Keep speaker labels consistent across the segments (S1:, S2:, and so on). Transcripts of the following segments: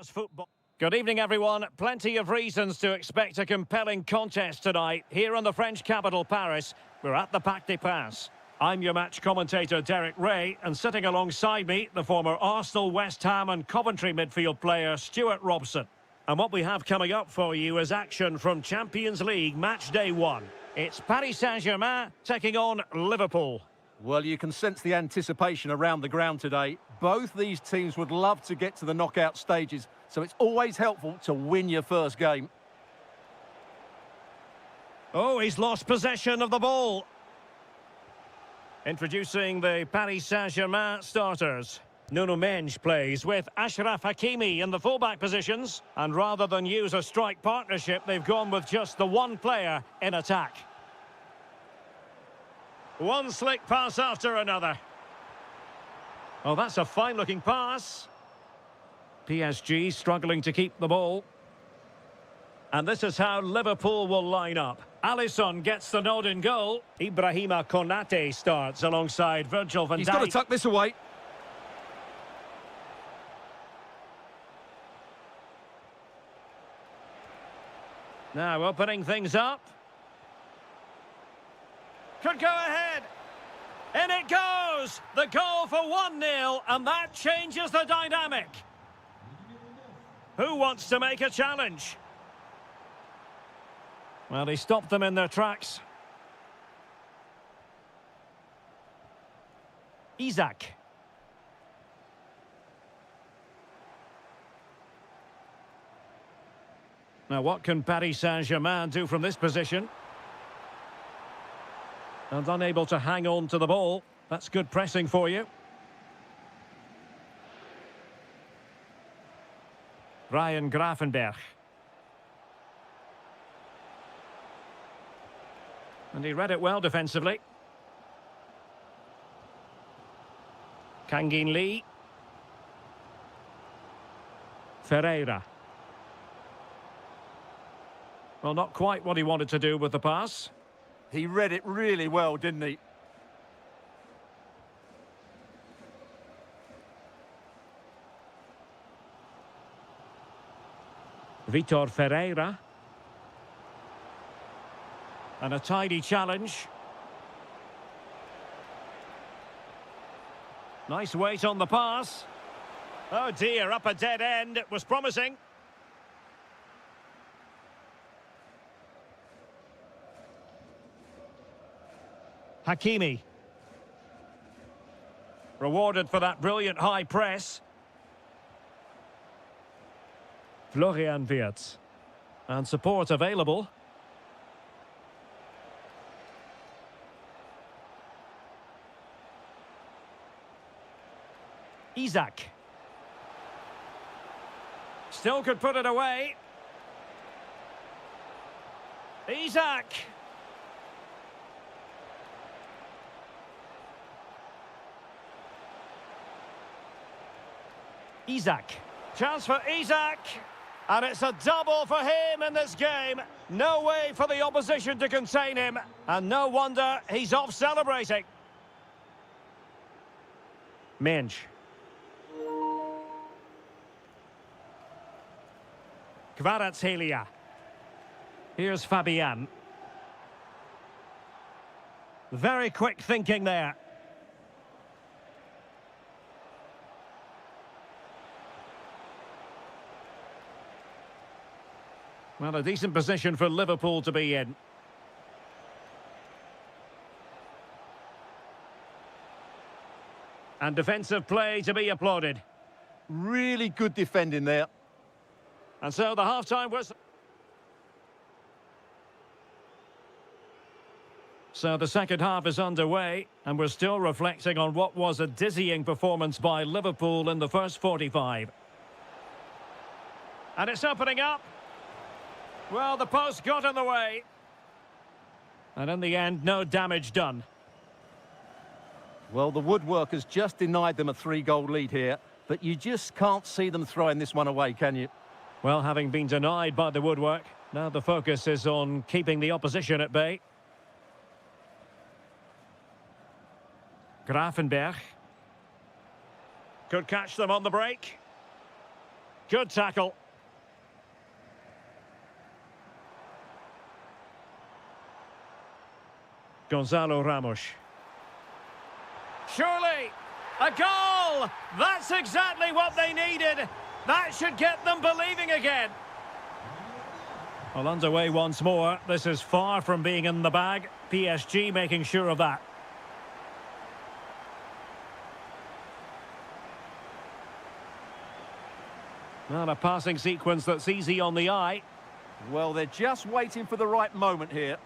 S1: Football. Good evening, everyone. Plenty of reasons to expect a compelling contest tonight. Here in the French capital, Paris, we're at the Parc des Princes. I'm your match commentator, Derek Ray, and sitting alongside me, the former Arsenal, West Ham and Coventry midfield player, Stuart Robson. And what we have coming up for you is action from Champions League Match Day 1. It's Paris Saint-Germain taking on Liverpool.
S2: Well, you can sense the anticipation around the ground today. Both these teams would love to get to the knockout stages, so it's always helpful to win your first game.
S1: Oh, he's lost possession of the ball. Introducing the Paris Saint-Germain starters. Nuno Mendes plays with Achraf Hakimi in the fullback positions. And rather than use a strike partnership, they've gone with just the one player in attack. One slick pass after another. Oh, that's a fine-looking pass. PSG struggling to keep the ball. And this is how Liverpool will line up. Alisson gets the nod in goal. Ibrahima Konate starts alongside Virgil van Dijk.
S2: He's got to tuck this away.
S1: Now opening things up. Could go ahead. In it goes! The goal for 1-0, and that changes the dynamic. Who wants to make a challenge? Well, he stopped them in their tracks. Isaac. Now, what can Paris Saint-Germain do from this position? And unable to hang on to the ball. That's good pressing for you. Ryan Gravenberch. And he read it well defensively. Kangin Lee. Ferreira. Well, not quite what he wanted to do with the pass.
S2: He read it really well, didn't he?
S1: Vitor Ferreira. And a tidy challenge. Nice weight on the pass. Oh dear, up a dead end. It was promising. Hakimi. Rewarded for that brilliant high press. Florian Wirtz. And support available. Isaac. Still could put it away. Isaac. Isaac. Chance for Isaac. And it's a double for him in this game. No way for the opposition to contain him. And no wonder he's off celebrating. Mendes. Kvaratskhelia. Here's Fabian. Very quick thinking there. Well, a decent position for Liverpool to be in. And defensive play to be applauded.
S2: Really good defending there.
S1: And so the half-time whistle. So the second half is underway, and we're still reflecting on what was a dizzying performance by Liverpool in the first 45. And it's opening up. Well, the post got in the way. And in the end, no damage done.
S2: Well, the woodwork has just denied them a 3-goal lead here, but you just can't see them throwing this one away, can you?
S1: Well, having been denied by the woodwork, now the focus is on keeping the opposition at bay. Gravenberch. Could catch them on the break. Good tackle. Gonzalo Ramos. Surely, a goal! That's exactly what they needed. That should get them believing again. Well, underway once more. This is far from being in the bag. PSG making sure of that. Not a passing sequence that's easy on the eye.
S2: Well, they're just waiting for the right moment here.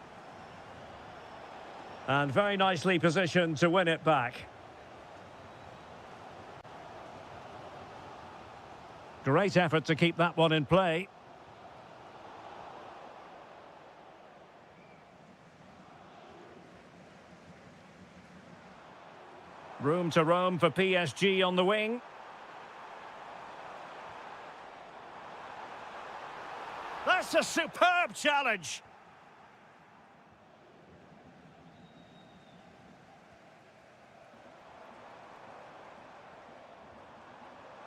S1: And very nicely positioned to win it back. Great effort to keep that one in play. Room to roam for PSG on the wing. That's a superb challenge.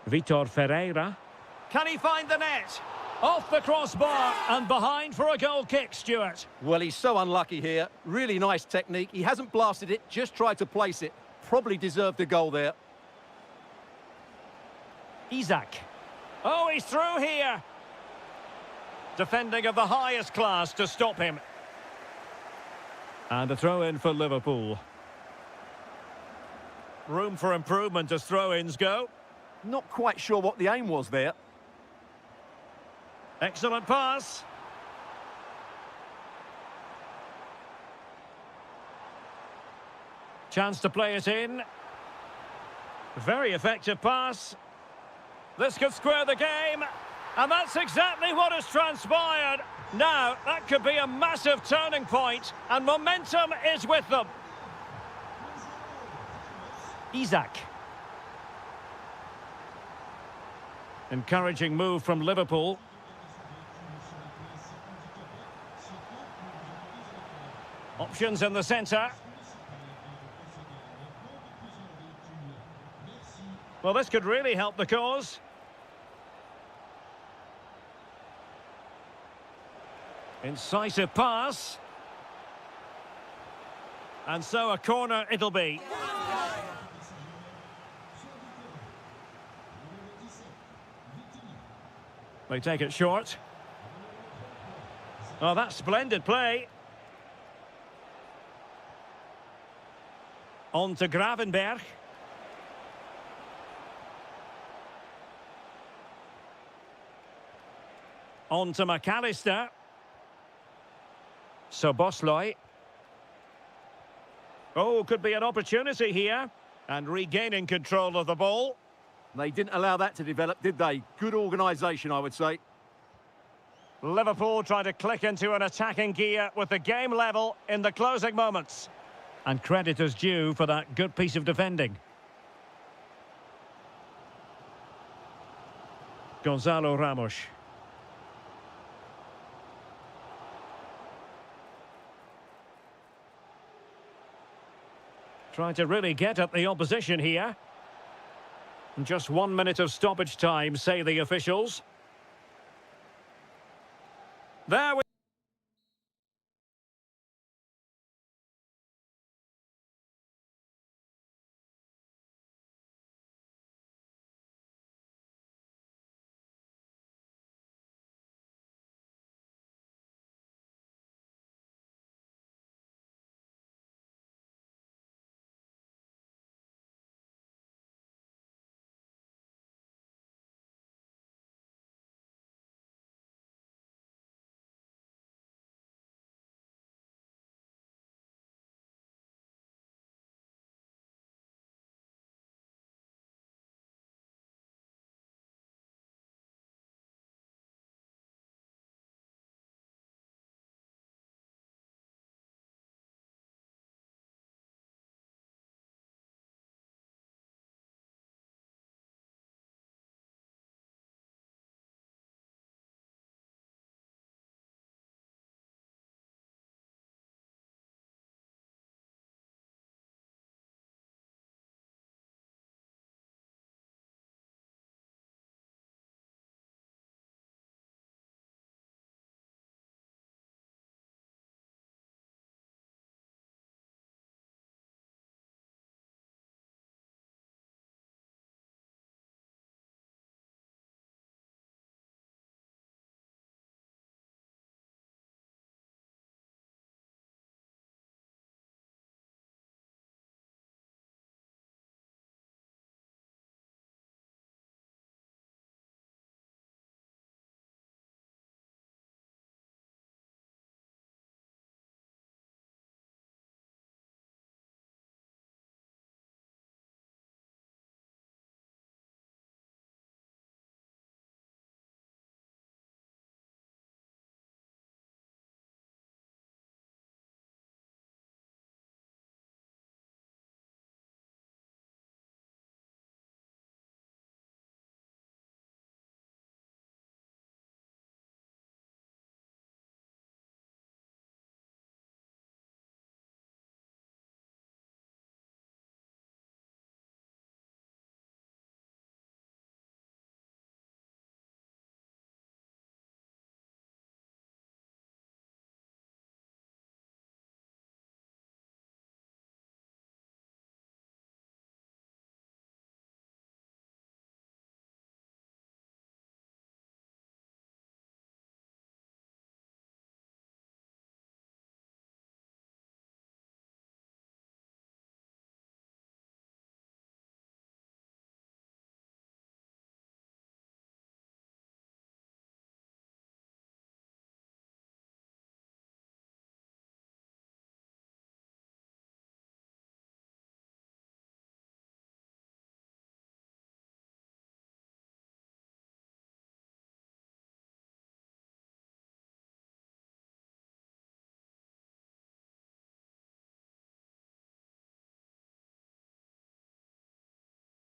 S1: Vitor Ferreira. Can he find the net? Off the crossbar and behind for a goal kick, Stuart.
S2: Well, he's so unlucky here. Really nice technique. He hasn't blasted it, just tried to place it. Probably deserved a goal there.
S1: Isaac. Oh, he's through here. Defending of the highest class to stop him. And a throw-in for Liverpool. Room for improvement as throw-ins go.
S2: Not quite sure what the aim was there.
S1: Excellent pass. Chance to play it in. Very effective pass. This could square the game. And that's exactly what has transpired. Now, that could be a massive turning point, and momentum is with them. Isaac. Encouraging move from Liverpool. Options in the centre. Well, this could really help the cause. Incisive pass. And so a corner it'll be. They take it short. Oh, that's splendid play. On to Gravenberg. On to McAllister. Szoboszlai. Oh, could be an opportunity here. And regaining control of the ball.
S2: They didn't allow that to develop, did they? Good organisation, I would say.
S1: Liverpool trying to click into an attacking gear with the game level in the closing moments. And credit is due for that good piece of defending. Gonzalo Ramos. Trying to really get at the opposition here. Just 1 minute of stoppage time, say the officials. There we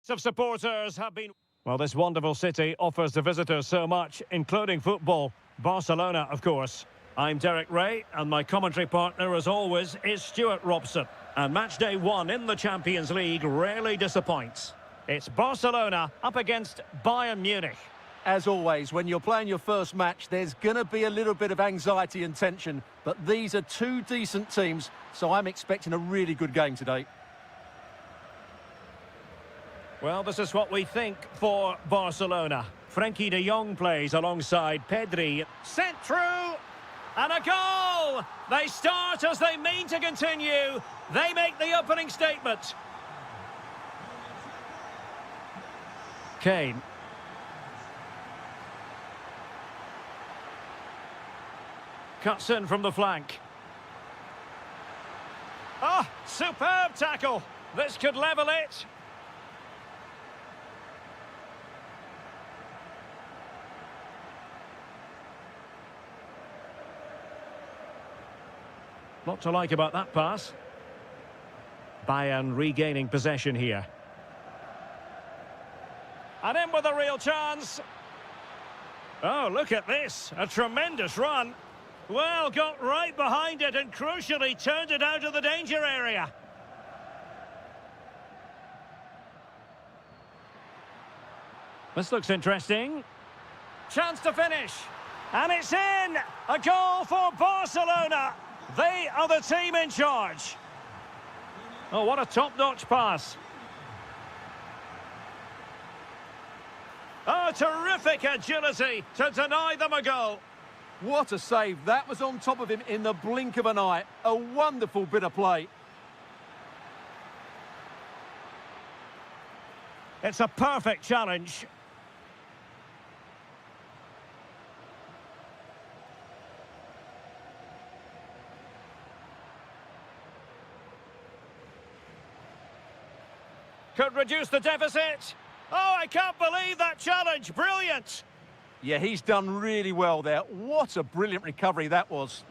S1: Of supporters have been... Well, this wonderful city offers the visitors so much, including football. Barcelona, of course. I'm Derek Ray, and my commentary partner, as always, is Stuart Robson. And match day 1 in the Champions League rarely disappoints. It's Barcelona up against Bayern Munich.
S2: As always, when you're playing your first match, there's going to be a little bit of anxiety and tension. But these are two decent teams, so I'm expecting a really good game today.
S1: Well, this is what we think for Barcelona. Frenkie de Jong plays alongside Pedri. Sent through, and a goal! They start as they mean to continue. They make the opening statement. Kane. Cuts in from the flank. Oh, superb tackle. This could level it. Lot to like about that pass. Bayern regaining possession here. And in with a real chance. Oh, look at this. A tremendous run. Well, got right behind it and crucially turned it out of the danger area. This looks interesting. Chance to finish. And it's in! A goal for Barcelona. They are the team in charge. Oh, what a top-notch pass. Oh, terrific agility to deny them a goal.
S2: What a save. That was on top of him in the blink of an eye. A wonderful bit of play.
S1: It's a perfect challenge. Could reduce the deficit. Oh, I can't believe that challenge. Brilliant.
S2: Yeah, he's done really well there. What a brilliant recovery that was.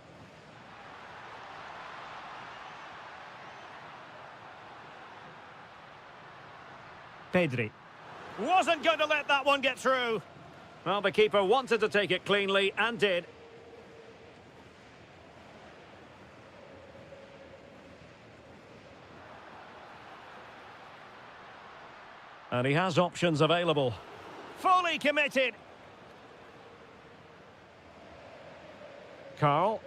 S1: Pedri. Wasn't going to let that one get through. Well, the keeper wanted to take it cleanly and did. And he has options available. Fully committed. Carl.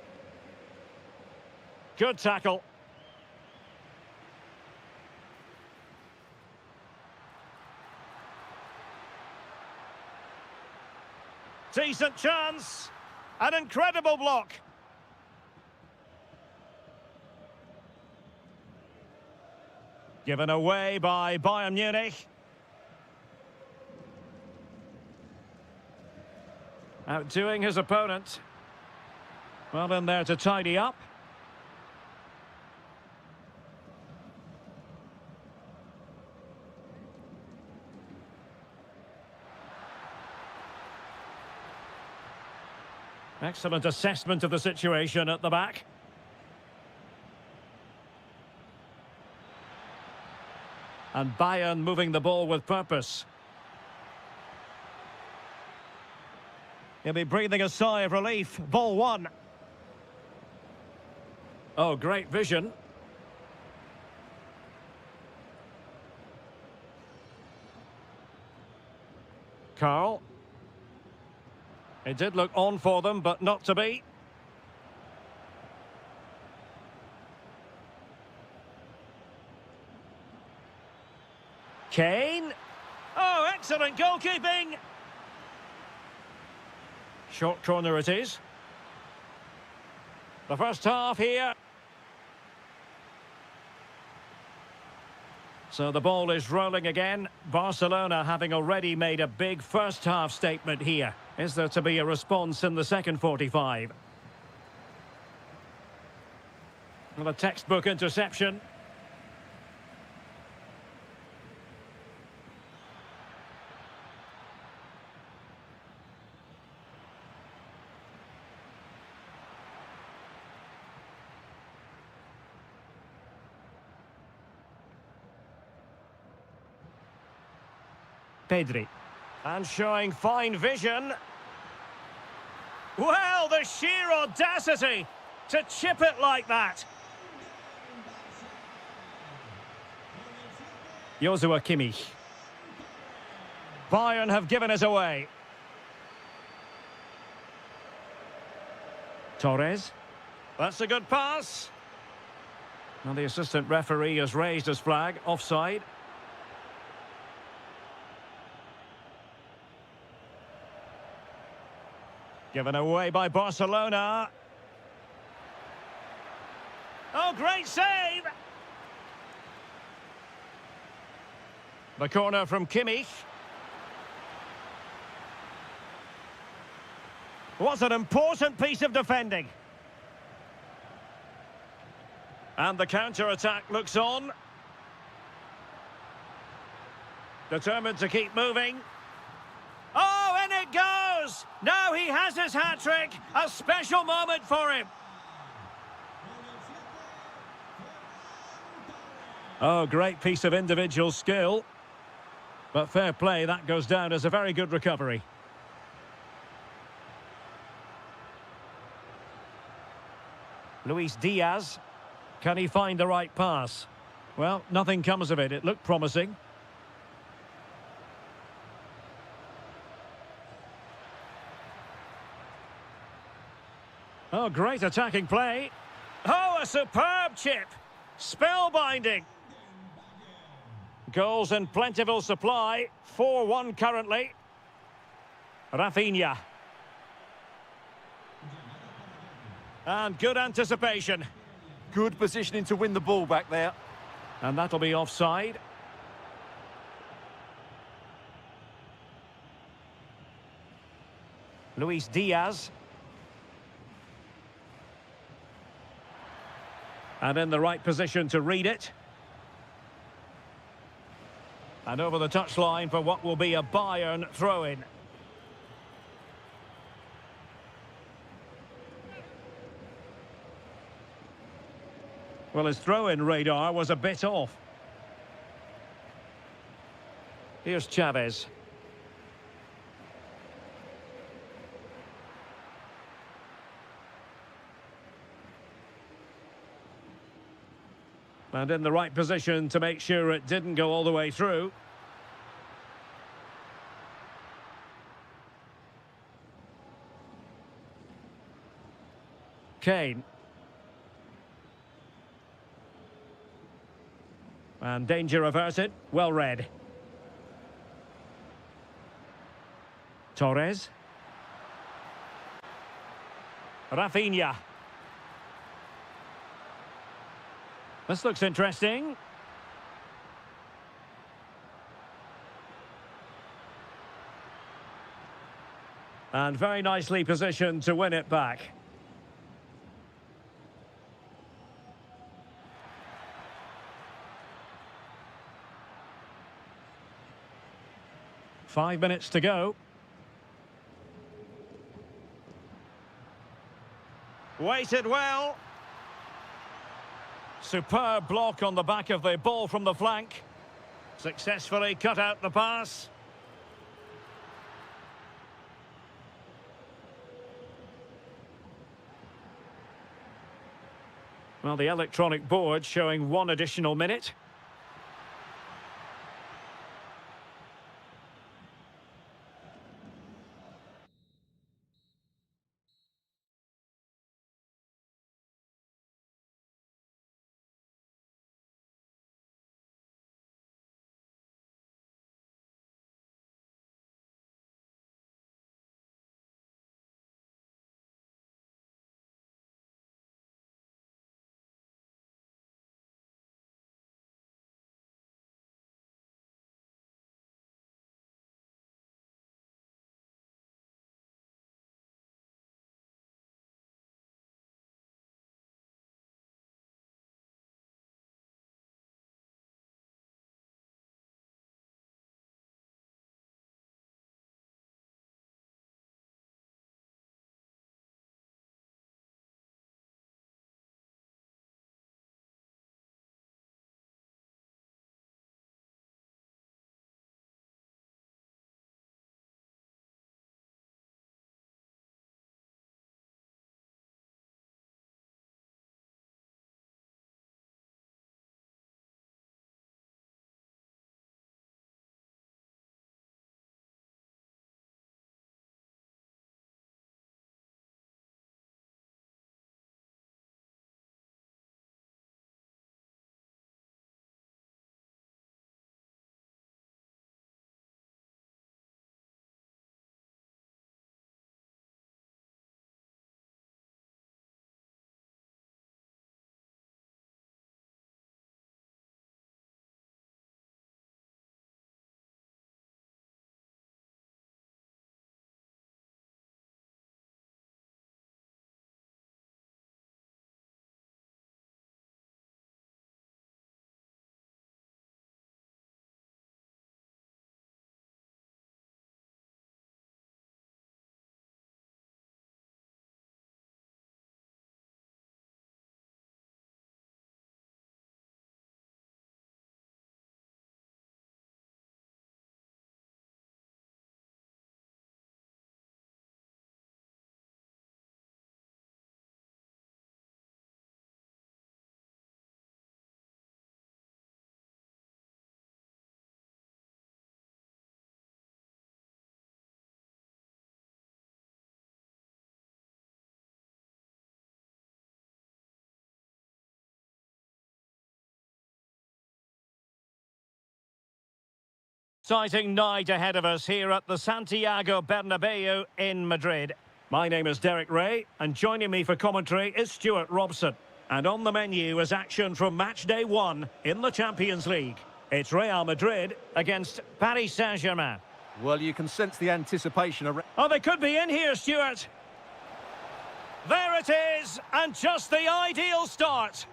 S1: Good tackle. Decent chance. An incredible block. Given away by Bayern Munich. Outdoing his opponent. Well in there to tidy up. Excellent assessment of the situation at the back. And Bayern moving the ball with purpose. He'll be breathing a sigh of relief. Ball one. Oh, great vision. Carl. It did look on for them, but not to be. Kane. Oh, excellent goalkeeping. Short corner it is. The first half here. So the ball is rolling again. Barcelona having already made a big first half statement here. Is there to be a response in the second 45? Well, a textbook interception. Pedri. And showing fine vision. Well, the sheer audacity to chip it like that. Joshua Kimmich. Bayern have given us away. Torres. That's a good pass. Now the assistant referee has raised his flag. Offside. Given away by Barcelona. Oh, great save! The corner from Kimmich. What an important piece of defending. And the counter-attack looks on. Determined to keep moving. Oh, and it goes! Now he has his hat-trick. A special moment for him. Oh, great piece of individual skill. But fair play, that goes down as a very good recovery. Luis Diaz. Can he find the right pass? Well, nothing comes of it. It looked promising. Oh, great attacking play. Oh, a superb chip. Spellbinding. Goals in plentiful supply. 4-1 currently. Rafinha. And good anticipation.
S2: Good positioning to win the ball back there.
S1: And that'll be offside. Luis Diaz. And in the right position to read it. And over the touchline for what will be a Bayern throw-in. Well, his throw-in radar was a bit off. Here's Chavez. And in the right position to make sure it didn't go all the way through. Kane. And danger averted. Well read. Torres. Rafinha. This looks interesting. And very nicely positioned to win it back. Five minutes to go. Weighted well. Superb block on the back of the ball from the flank. Successfully cut out the pass. Well, the electronic board showing 1 additional minute. Exciting night ahead of us here at the Santiago Bernabeu in Madrid. My name is Derek Ray, and joining me for commentary is Stuart Robson. And on the menu is action from match day 1 in the Champions League. It's Real Madrid against Paris Saint-Germain.
S2: Well, you can sense the anticipation around.
S1: Oh, they could be in here, Stuart. There it is, and just the ideal start.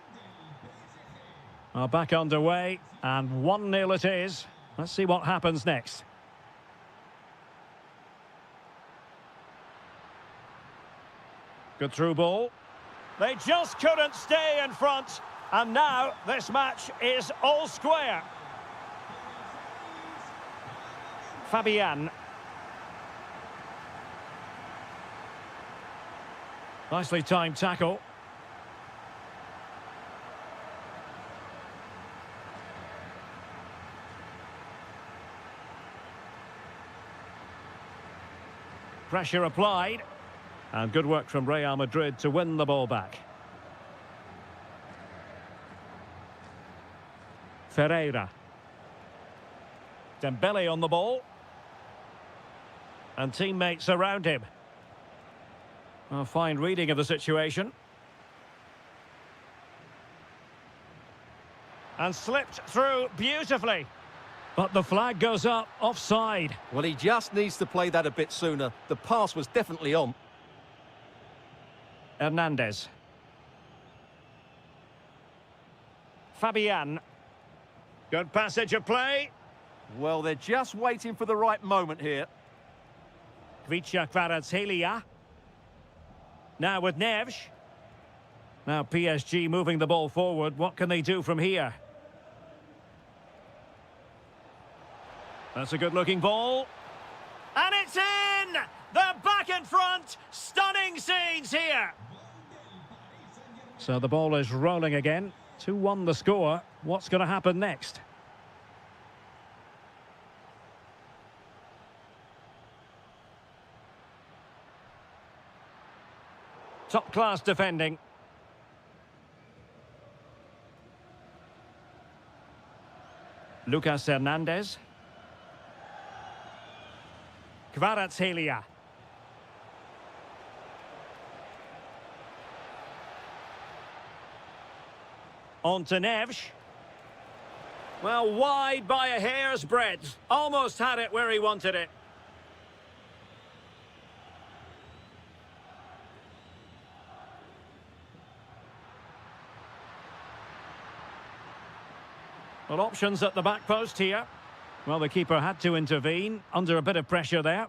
S1: Back underway, and 1-0 it is. Let's see what happens next. Good through ball. They just couldn't stay in front. And now this match is all square. Fabian. Nicely timed tackle. Pressure applied. And good work from Real Madrid to win the ball back. Ferreira. Dembele on the ball. And teammates around him. A fine reading of the situation. And slipped through beautifully. But the flag goes up offside.
S2: Well, he just needs to play that a bit sooner. The pass was definitely on.
S1: Hernandez. Fabian. Good passage of play.
S2: Well, they're just waiting for the right moment here.
S1: Kvaratskhelia. Now with Neves. Now PSG moving the ball forward. What can they do from here? That's a good-looking ball. And it's in! They're back in front! Stunning scenes here! So the ball is rolling again. 2-1 the score. What's going to happen next? Top-class defending. Lucas Hernandez. Kvaratskhelia. On to Neves. Well, wide by a hair's breadth. Almost had it where he wanted it. Well, options at the back post here. Well, the keeper had to intervene, under a bit of pressure there.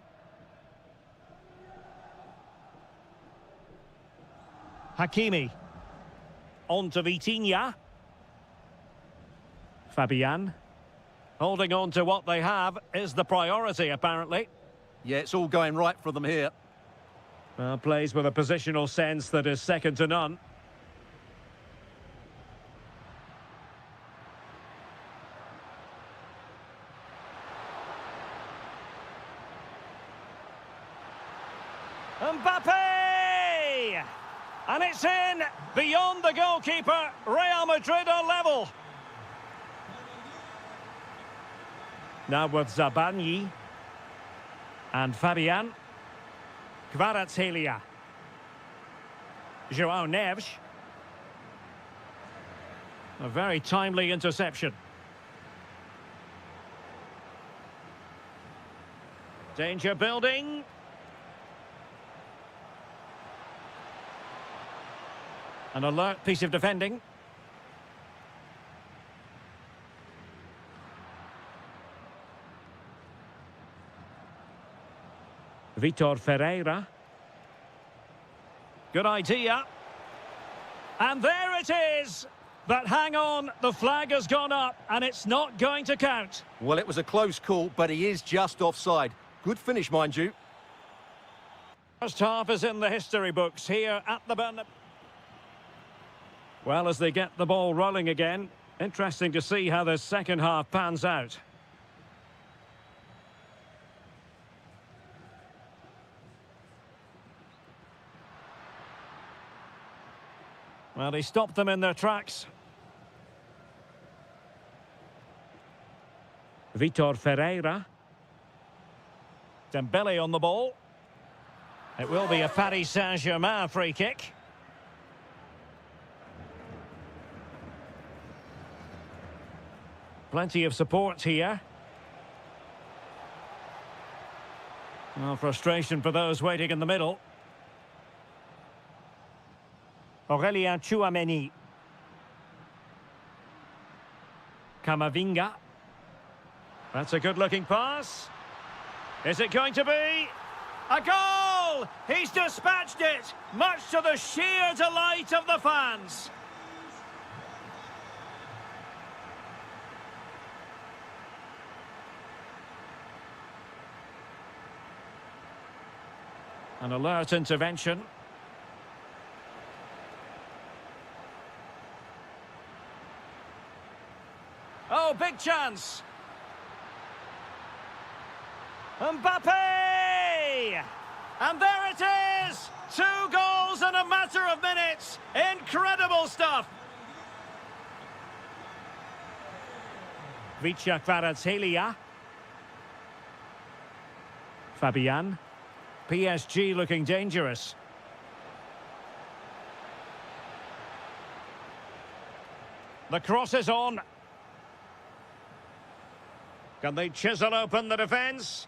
S1: Hakimi. On to Vitinha. Fabian. Holding on to what they have is the priority, apparently.
S2: Yeah, it's all going right for them here.
S1: Plays with a positional sense that is second to none. Mbappe! And it's in! Beyond the goalkeeper, Real Madrid are level. Now with Zabani. And Fabian. Kvaratskhelia. João Neves. A very timely interception. Danger building. An alert piece of defending. Vitor Ferreira. Good idea. And there it is. But hang on, the flag has gone up and it's not going to count.
S2: Well, it was a close call, but he is just offside. Good finish, mind you.
S1: First half is in the history books here at the Bernabeu. Well, as they get the ball rolling again, interesting to see how the second half pans out. Well, he stopped them in their tracks. Vitor Ferreira. Dembele on the ball. It will be a Paris Saint-Germain free kick. Plenty of support here. Well, frustration for those waiting in the middle. Aurélien Tchouameni. Camavinga. That's a good-looking pass. Is it going to be a goal? He's dispatched it, much to the sheer delight of the fans. An alert intervention. Oh, big chance. Mbappe! And there it is! 2 goals in a matter of minutes. Incredible stuff. Vicha Kvaratskhelia. Fabian. PSG looking dangerous. The cross is on. Can they chisel open the defence?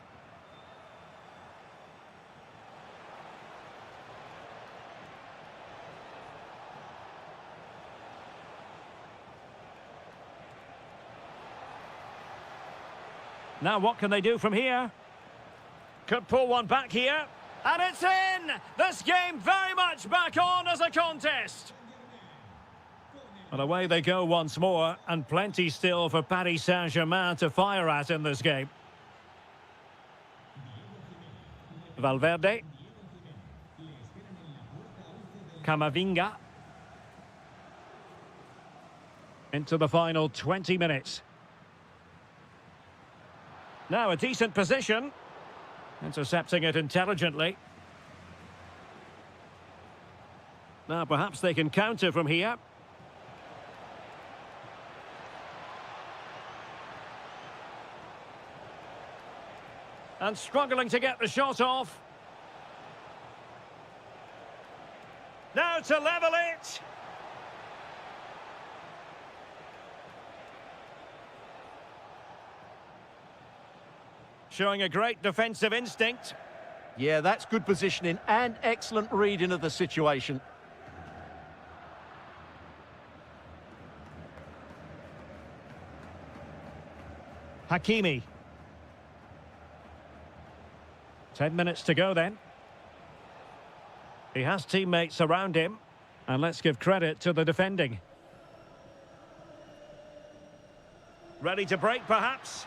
S1: Now what can they do from here? Could pull one back here. And it's in! This game very much back on as a contest. And away they go once more, and plenty still for Paris Saint-Germain to fire at in this game. Valverde. Camavinga. Into the final 20 minutes. Now a decent position. Intercepting it intelligently. Now perhaps they can counter from here. And struggling to get the shot off. Now to level it. Showing a great defensive instinct.
S2: Yeah, that's good positioning and excellent reading of the situation.
S1: Hakimi. 10 minutes to go then. He has teammates around him. And let's give credit to the defending. Ready to break, perhaps?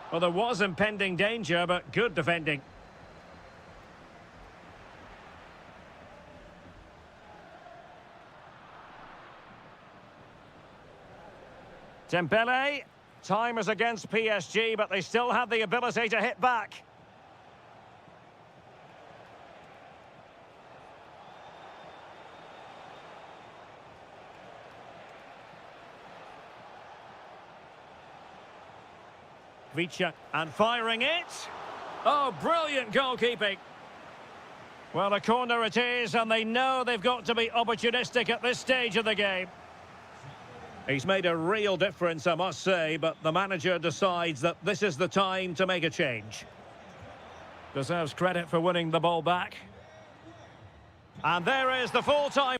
S1: Well, there was impending danger, but good defending. Dembele. Time is against PSG, but they still have the ability to hit back. Vicha, and firing it. Oh, brilliant goalkeeping. Well, a corner it is, and they know they've got to be opportunistic at this stage of the game. He's made a real difference, I must say, but the manager decides that this is the time to make a change. Deserves credit for winning the ball back. And there is the full-time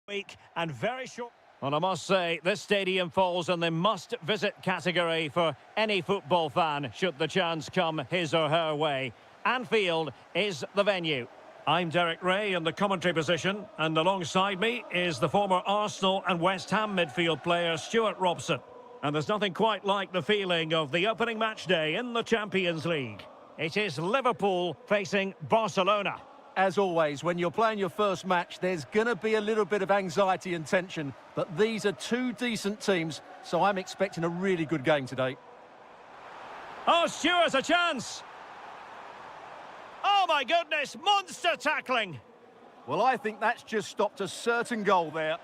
S1: week and very short. Well, I must say, this stadium falls in the must-visit category for any football fan, should the chance come his or her way. Anfield is the venue. I'm Derek Ray in the commentary position, and alongside me is the former Arsenal and West Ham midfield player Stuart Robson. And there's nothing quite like the feeling of the opening match day in the Champions League. It is Liverpool facing Barcelona.
S2: As always, when you're playing your first match, there's going to be a little bit of anxiety and tension, but these are two decent teams, so I'm expecting a really good game today.
S1: Oh, Stuart, a chance! Oh, my goodness, monster tackling!
S2: Well, I think that's just stopped a certain goal there.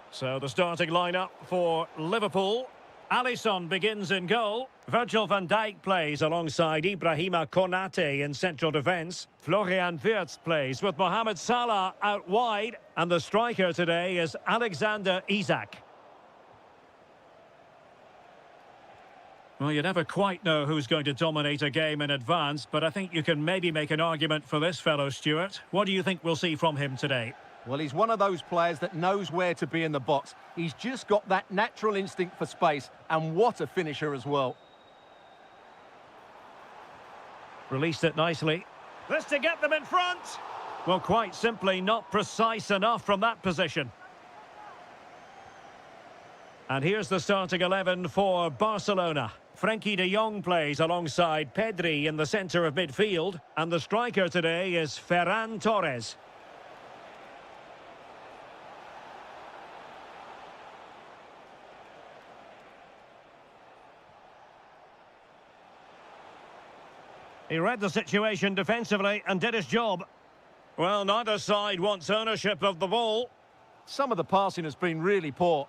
S1: So the starting lineup for Liverpool. Alisson begins in goal. Virgil van Dijk plays alongside Ibrahima Konate in central defence. Florian Wirtz plays with Mohamed Salah out wide. And the striker today is Alexander Isak. Well, you never quite know who's going to dominate a game in advance, but I think you can maybe make an argument for this fellow, Stuart. What do you think we'll see from him today?
S2: Well, he's one of those players that knows where to be in the box. He's just got that natural instinct for space, and what a finisher as well.
S1: Released it nicely. This to get them in front. Well, quite simply not precise enough from that position. And here's the starting 11 for Barcelona. Frenkie de Jong plays alongside Pedri in the centre of midfield. And the striker today is Ferran Torres. He read the situation defensively and did his job. Well, neither side wants ownership of the ball.
S2: Some of the passing has been really poor.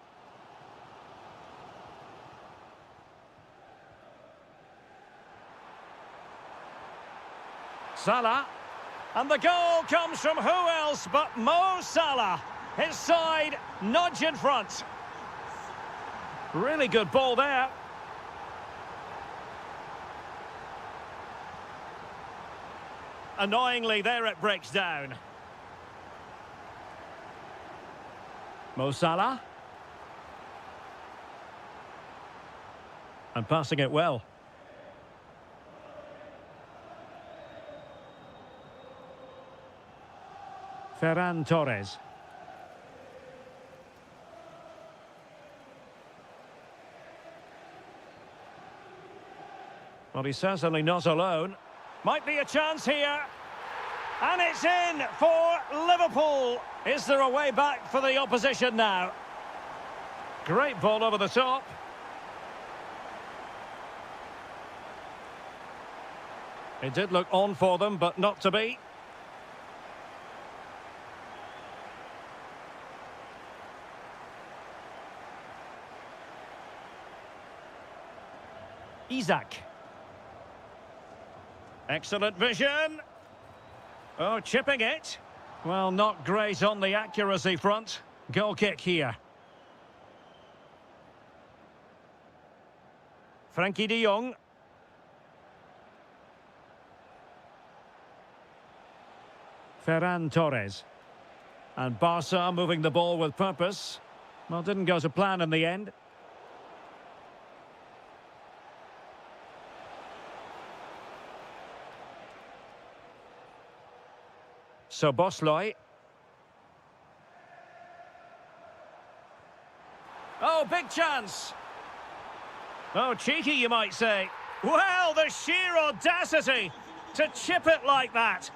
S1: Salah. And the goal comes from who else but Mo Salah. His side nudge in front. Really good ball there. Annoyingly, there it breaks down. Mo Salah. And passing it well. Ferran Torres. Well, he's certainly not alone. Might be a chance here. And it's in for Liverpool. Is there a way back for the opposition now? Great ball over the top. It did look on for them, but not to be. Isak. Excellent vision. Oh, chipping it. Well, not great on the accuracy front. Goal kick here. Frenkie de Jong. Ferran Torres. And Barca moving the ball with purpose. Well, didn't go to plan in the end. So Bosley. Oh, big chance. Oh, cheeky, you might say. Well, the sheer audacity to chip it like that.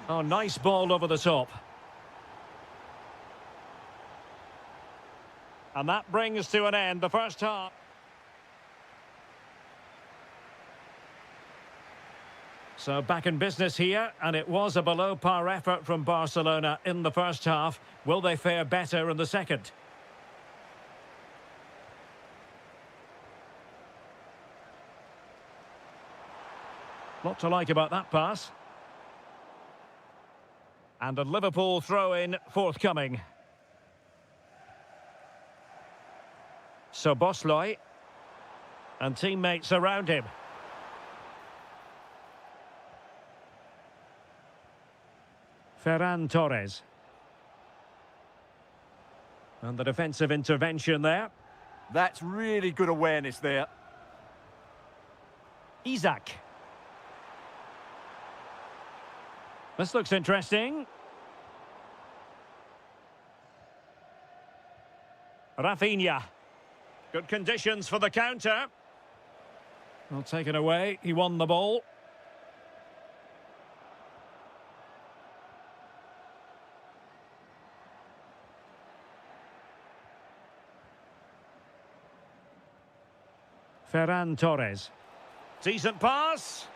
S1: Oh, nice ball over the top. And that brings to an end the first half. So back in business here, and it was a below-par effort from Barcelona in the first half. Will they fare better in the second? Lot to like about that pass. And a Liverpool throw-in forthcoming. So Bosley. And teammates around him. Ferran Torres. And the defensive intervention there.
S2: That's really good awareness there.
S1: Isaac. This looks interesting. Rafinha. Good conditions for the counter. Well, taken away. He won the ball. Ferran Torres. Decent pass.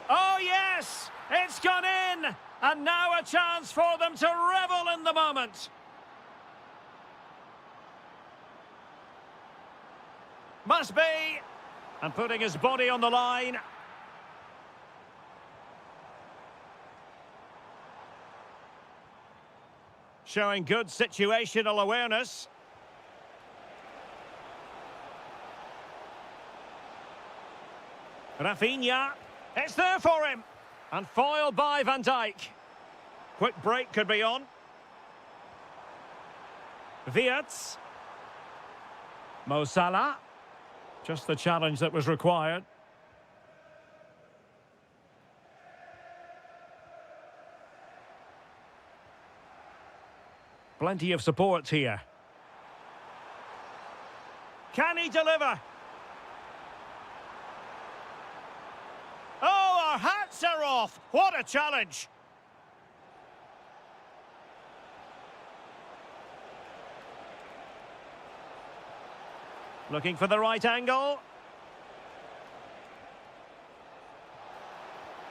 S1: Oh, yes! It's gone in! And now a chance for them to revel in the moment. Must be. And putting his body on the line. Showing good situational awareness. Rafinha. It's there for him. And foiled by Van Dijk. Quick break could be on. Wirtz. Mo Salah. Just the challenge that was required. Plenty of support here. Can he deliver? Oh, our hats are off! What a challenge! Looking for the right angle.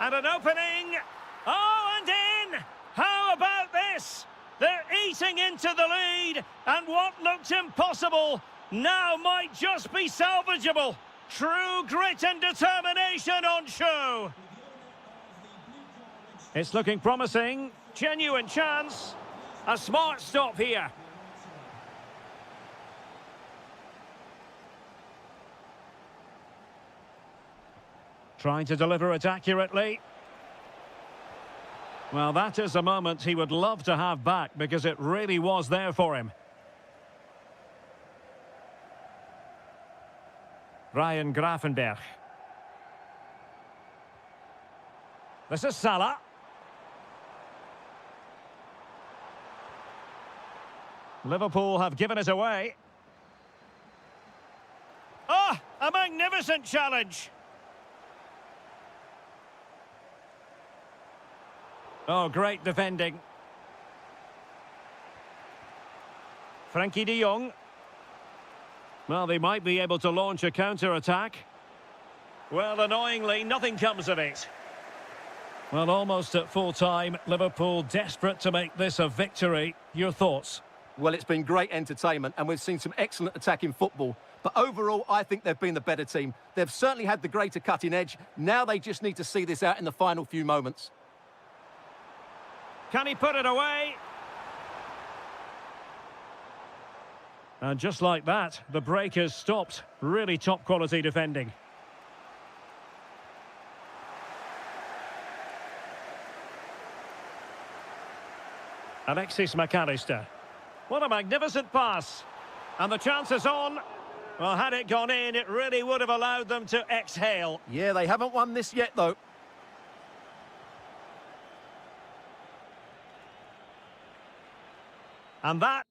S1: And an opening. Oh, and in! How about this? They're eating into the lead, and what looked impossible now might just be salvageable. True grit and determination on show. It's looking promising. Genuine chance. A smart stop here. Trying to deliver it accurately. Well, that is a moment he would love to have back because it really was there for him. Ryan Gravenberch. This is Salah. Liverpool have given it away. Ah, a magnificent challenge. Oh, great defending. Frankie de Jong. Well, they might be able to launch a counter-attack. Well, annoyingly, nothing comes of it. Well, almost at full time, Liverpool desperate to make this a victory. Your thoughts?
S2: Well, it's been great entertainment, and we've seen some excellent attacking football. But overall, I think they've been the better team. They've certainly had the greater cutting edge. Now they just need to see this out in the final few moments.
S1: Can he put it away? And just like that, the break has stopped. Really top quality defending. Alexis McAllister. What a magnificent pass. And the chance is on. Well, had it gone in, it really would have allowed them to exhale.
S2: Yeah, they haven't won this yet, though.
S1: And that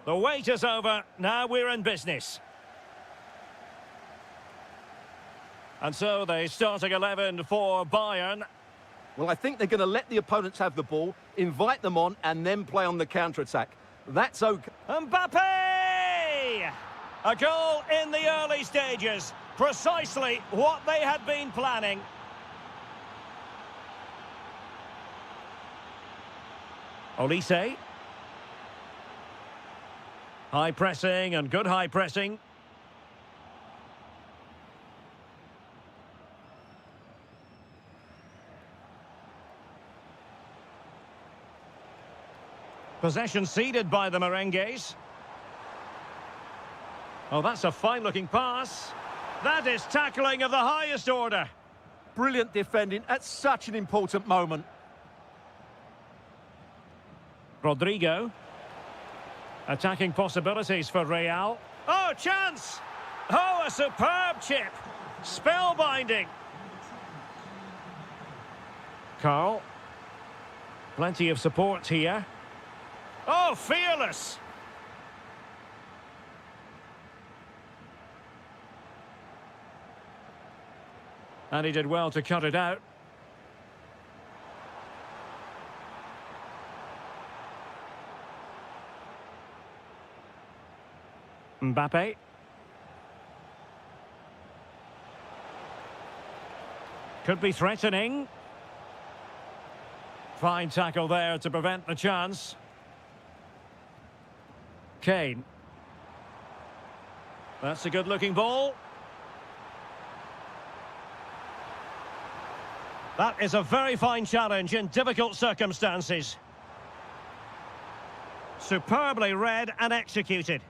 S1: The wait is over. Now we're in business. And so the starting 11 for Bayern.
S2: Well, I think they're going to let the opponents have the ball, invite them on, and then play on the counter-attack. That's okay.
S1: Mbappe! A goal in the early stages. Precisely what they had been planning. Olise. High pressing and good high pressing. Possession ceded by the Merengues. Oh, that's a fine-looking pass. That is tackling of the highest order.
S2: Brilliant defending at such an important moment.
S1: Rodrigo. Attacking possibilities for Real. Oh, chance! Oh, a superb chip. Spellbinding. Carl. Plenty of support here. Oh, fearless! And he did well to cut it out. Mbappe. Could be threatening. Fine tackle there to prevent the chance. Kane. That's a good-looking ball. That is a very fine challenge in difficult circumstances. Superbly read and executed.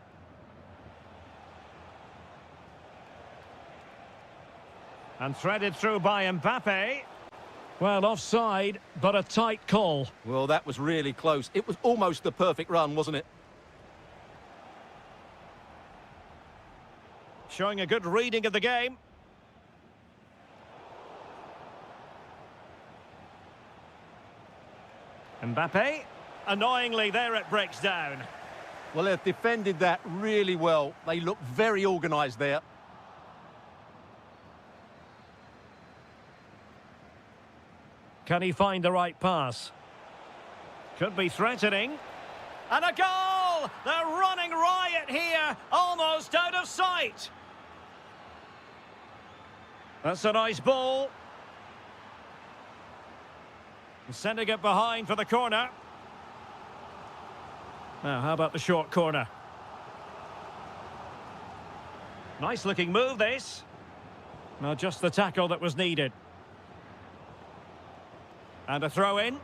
S1: And threaded through by Mbappe. Well, offside, but a tight call.
S2: Well, that was really close. It was almost the perfect run, wasn't it?
S1: Showing a good reading of the game. Mbappe. Annoyingly, there it breaks down.
S2: Well, they've defended that really well. They look very organised there.
S1: Can he find the right pass? Could be threatening. And a goal! They're running riot here, almost out of sight. That's a nice ball. Sending it behind for the corner. Now, how about the short corner? Nice looking move, this. Now, just the tackle that was needed. And a throw in.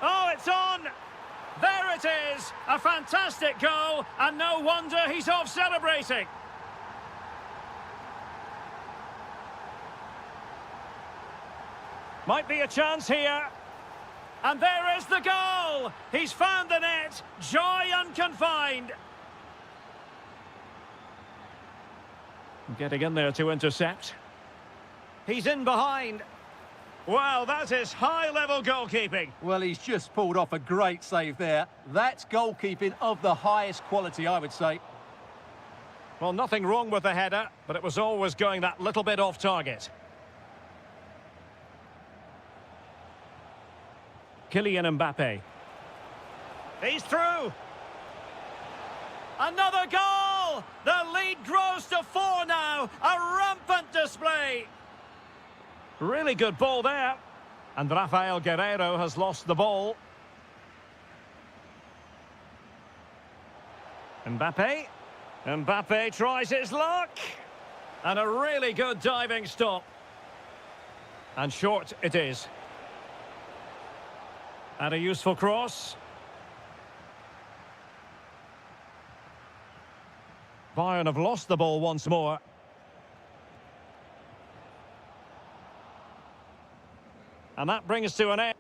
S1: Oh, it's on! There it is! A fantastic goal, and no wonder he's off celebrating. Might be a chance here. And there is the goal! He's found the net, joy unconfined. Getting in there to intercept. He's in behind. Wow, that is high-level goalkeeping.
S2: Well, he's just pulled off a great save there. That's goalkeeping of the highest quality, I would say.
S1: Well, nothing wrong with the header, but it was always going that little bit off target. Kylian Mbappe. He's through. Another goal! The lead grows to 4 now. A rampant display. Really good ball there. And Rafael Guerreiro has lost the ball. Mbappe. Mbappe tries his luck. And a really good diving stop. And short it is. And a useful cross. Bayern have lost the ball once more. And that brings to an end.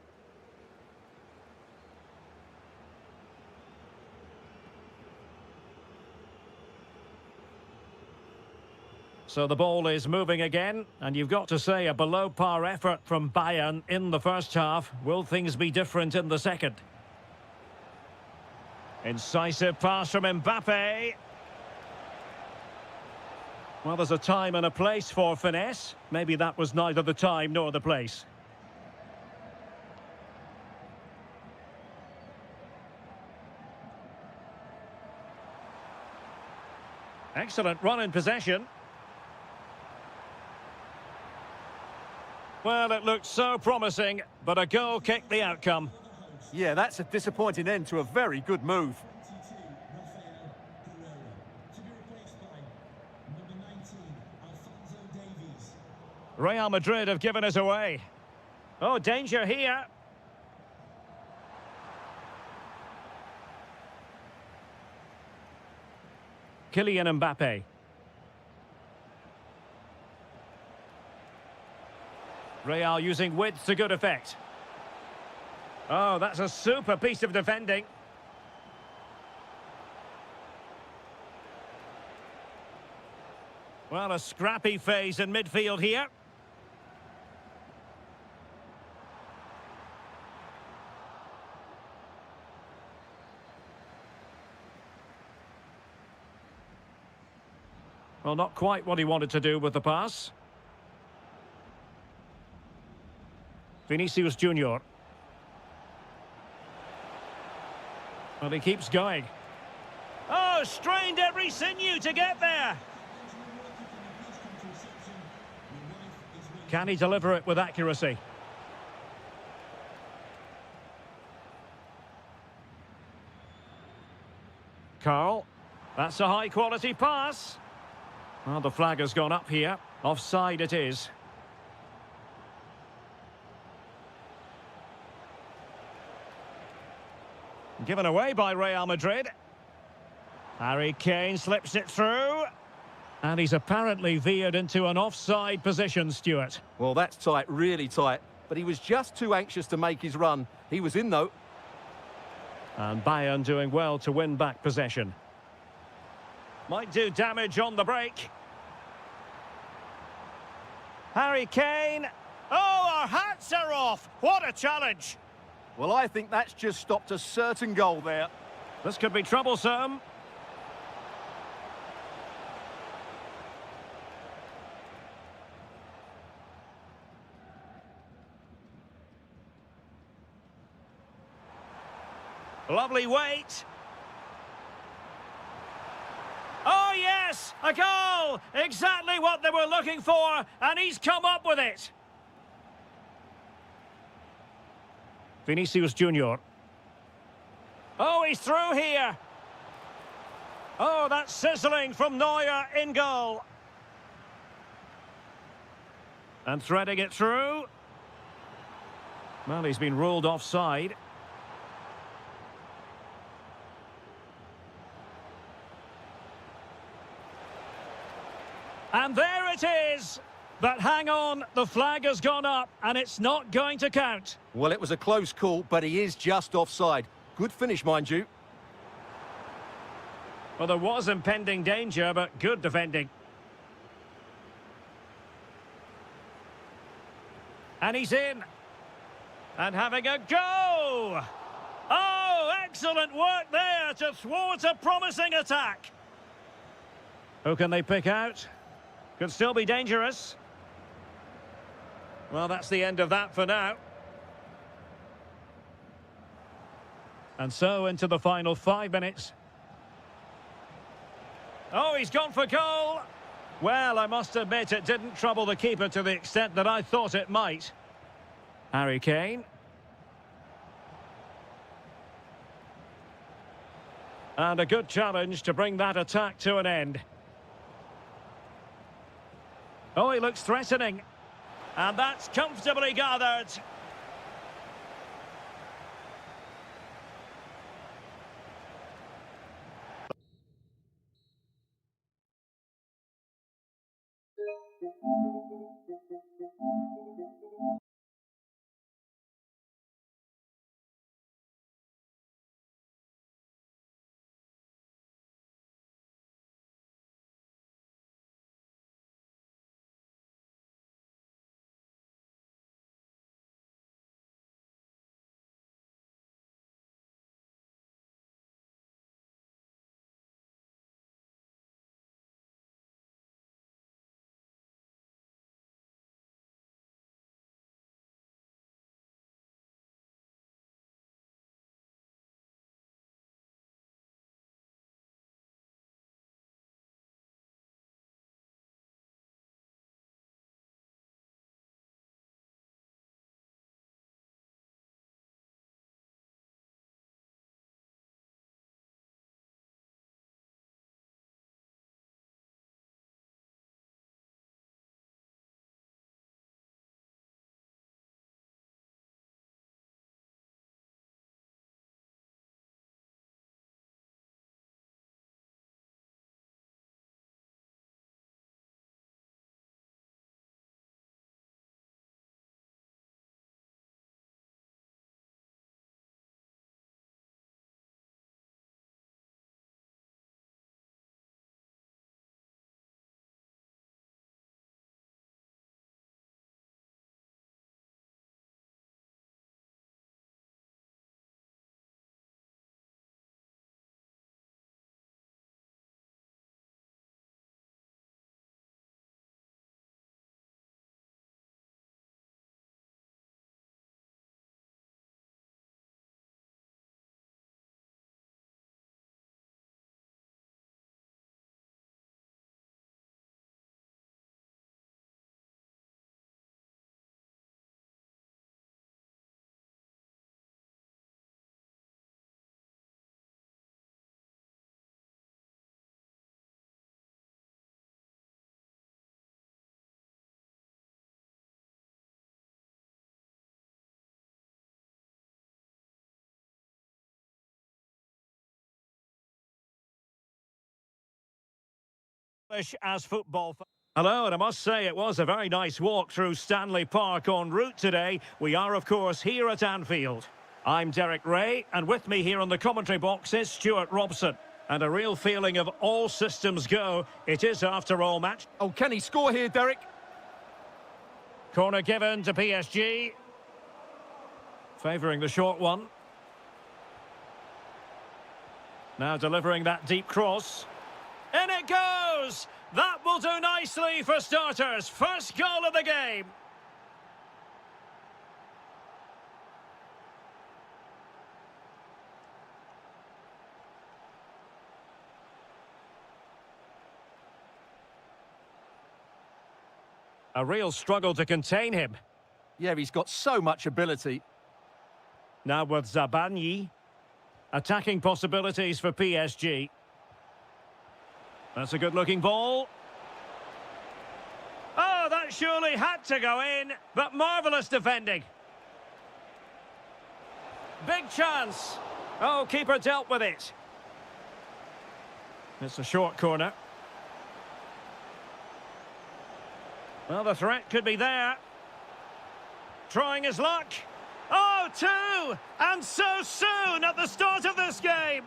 S1: So the ball is moving again, and you've got to say a below-par effort from Bayern in the first half. Will things be different in the second? Incisive pass from Mbappe. Well, there's a time and a place for finesse. Maybe that was neither the time nor the place. Excellent run in possession. Well, it looked so promising, but a goal kicked the outcome.
S2: Yeah, that's a disappointing end to a very good move.
S1: Real Madrid have given us away. Oh, danger here. Kylian Mbappe. Real using width to good effect. Oh, that's a super piece of defending. Well, a scrappy phase in midfield here. Well, not quite what he wanted to do with the pass. Vinicius Junior. Well, he keeps going. Oh, strained every sinew to get there. Can he deliver it with accuracy? Carl. That's a high-quality pass. Well, the flag has gone up here. Offside it is. Given away by Real Madrid. Harry Kane slips it through. And he's apparently veered into an offside position, Stuart.
S2: Well, that's tight, really tight. But he was just too anxious to make his run. He was in, though.
S1: And Bayern doing well to win back possession. Might do damage on the break. Harry Kane. Oh, our hats are off. What a challenge.
S2: Well, I think that's just stopped a certain goal there.
S1: This could be troublesome. Lovely weight. Oh, yes! A goal! Exactly what they were looking for, and he's come up with it. Vinicius Junior. Oh, he's through here. Oh, that's sizzling from Neuer in goal. And threading it through. Well, he's been ruled offside. And there it is. But hang on, the flag has gone up and it's not going to count.
S2: Well, it was a close call, but he is just offside. Good finish, mind you.
S1: Well, there was impending danger, but good defending. And he's in. And having a go! Oh, excellent work there to thwart a promising attack. Who can they pick out? Could still be dangerous. Well, that's the end of that for now. And so into the final 5 minutes. Oh, he's gone for goal. Well, I must admit it didn't trouble the keeper to the extent that I thought it might. Harry Kane. And a good challenge to bring that attack to an end. Oh, he looks threatening. And that's comfortably gathered. As football. Hello, and I must say it was a very nice walk through Stanley Park en route today. We are, of course, here at Anfield. I'm Derek Ray, and with me here on the commentary box is Stuart Robson. And a real feeling of all systems go. It is, after all, match.
S2: Oh, can he score here, Derek?
S1: Corner given to PSG. Favouring the short one. Now delivering that deep cross. In it goes! That will do nicely for starters. First goal of the game. A real struggle to contain him.
S2: Yeah, he's got so much ability.
S1: Now with Zabani. Attacking possibilities for PSG. That's a good-looking ball. Oh, that surely had to go in, but marvellous defending. Big chance. Oh, keeper dealt with it. It's a short corner. Well, the threat could be there. Trying his luck. Oh, two! And so soon at the start of this game.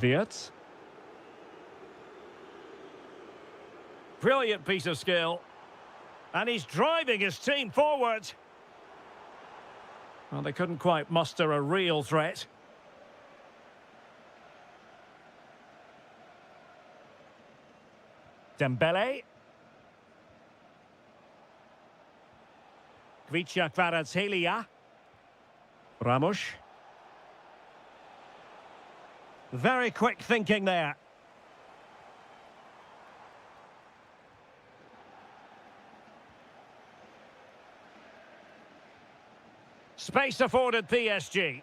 S1: Wirtz. Brilliant piece of skill. And he's driving his team forward. Well, they couldn't quite muster a real threat. Dembele. Kvaratskhelia. Ramos. Very quick thinking there. Space afforded PSG.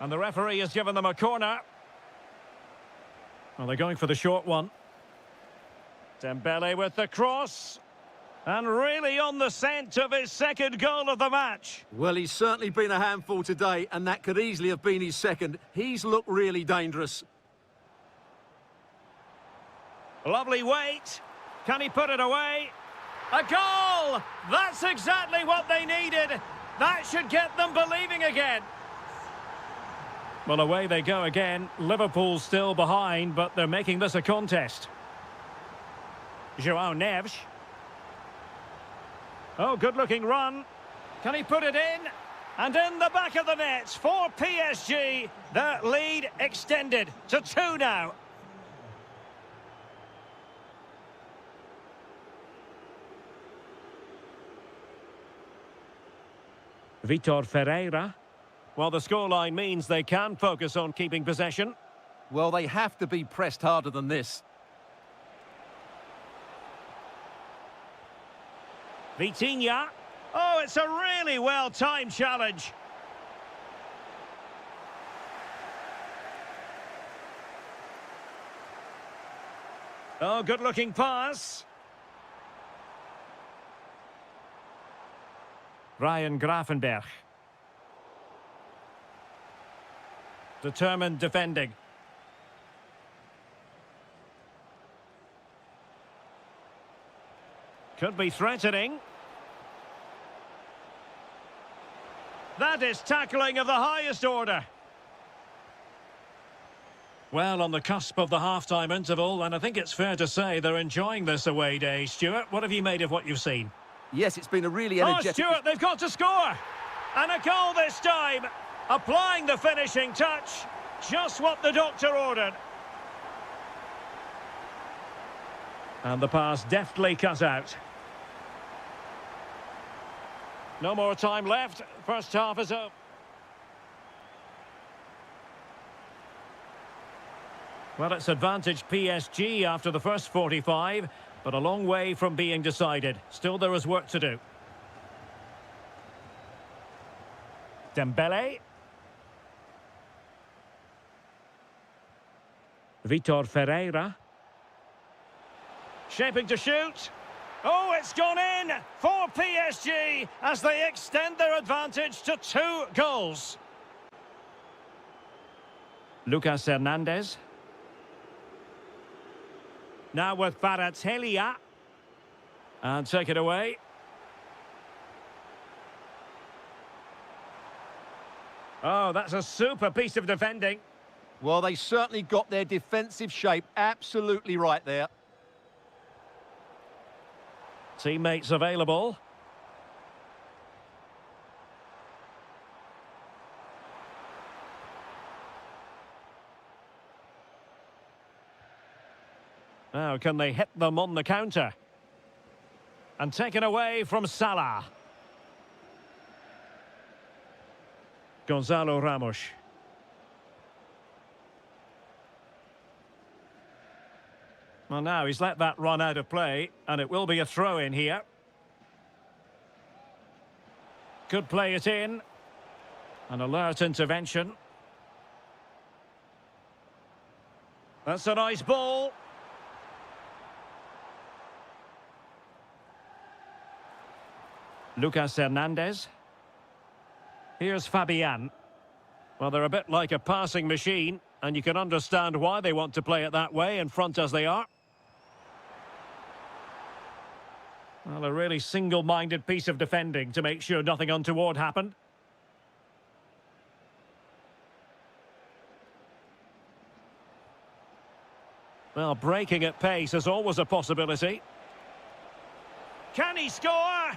S1: And the referee has given them a corner. Well, they're going for the short one. Dembele with the cross. And really on the scent of his second goal of the match.
S2: Well, he's certainly been a handful today, and that could easily have been his second. He's looked really dangerous.
S1: Lovely weight. Can he put it away? A goal! That's exactly what they needed. That should get them believing again. Well, away they go again. Liverpool still behind, but they're making this a contest. João Neves. Oh, good-looking run. Can he put it in? And in the back of the net for PSG. Their lead extended to 2 now. Vitor Ferreira. Well, the scoreline means they can focus on keeping possession.
S2: Well, they have to be pressed harder than this.
S1: Vitinha. Oh, it's a really well-timed challenge. Oh, good-looking pass. Ryan Gravenberch. Determined defending. Could be threatening. That is tackling of the highest order. Well, on the cusp of the half-time interval, and I think it's fair to say they're enjoying this away day. Stuart, what have you made of what you've seen?
S2: Yes, it's been a really energetic...
S1: Oh, Stuart, they've got to score! And a goal this time! Applying the finishing touch. Just what the doctor ordered. And the pass deftly cut out. No more time left. First half is up. Well, it's advantage PSG after the first 45, but a long way from being decided. Still, there is work to do. Dembele. Vitor Ferreira. Shaping to shoot. Oh, it's gone in for PSG as they extend their advantage to 2 goals. Lucas Hernandez. Now with Kvaratskhelia. And take it away. Oh, that's a super piece of defending.
S2: Well, they certainly got their defensive shape absolutely right there.
S1: Teammates available. Now, can they hit them on the counter? And taken away from Salah. Gonzalo Ramos. Well, now he's let that run out of play, and it will be a throw-in here. Could play it in. An alert intervention. That's a nice ball. Lucas Hernandez. Here's Fabian. Well, they're a bit like a passing machine, and you can understand why they want to play it that way, in front as they are. Well, a really single-minded piece of defending to make sure nothing untoward happened. Well, breaking at pace is always a possibility. Can he score?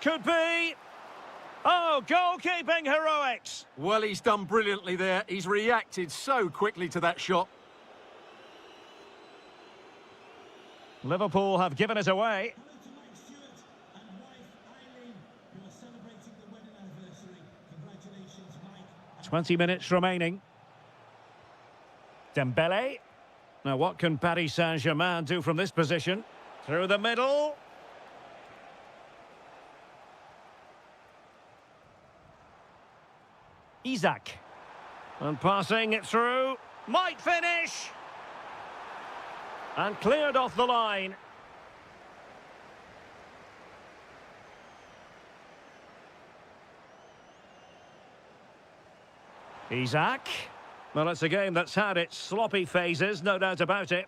S1: Could be. Oh, goalkeeping heroics.
S2: Well, he's done brilliantly there. He's reacted so quickly to that shot.
S1: Liverpool have given it away. 20 minutes remaining. Dembele. Now, what can Paris Saint-Germain do from this position? Through the middle. Isaac. And passing it through. Might finish. And cleared off the line. Isaac. Well, it's a game that's had its sloppy phases, no doubt about it.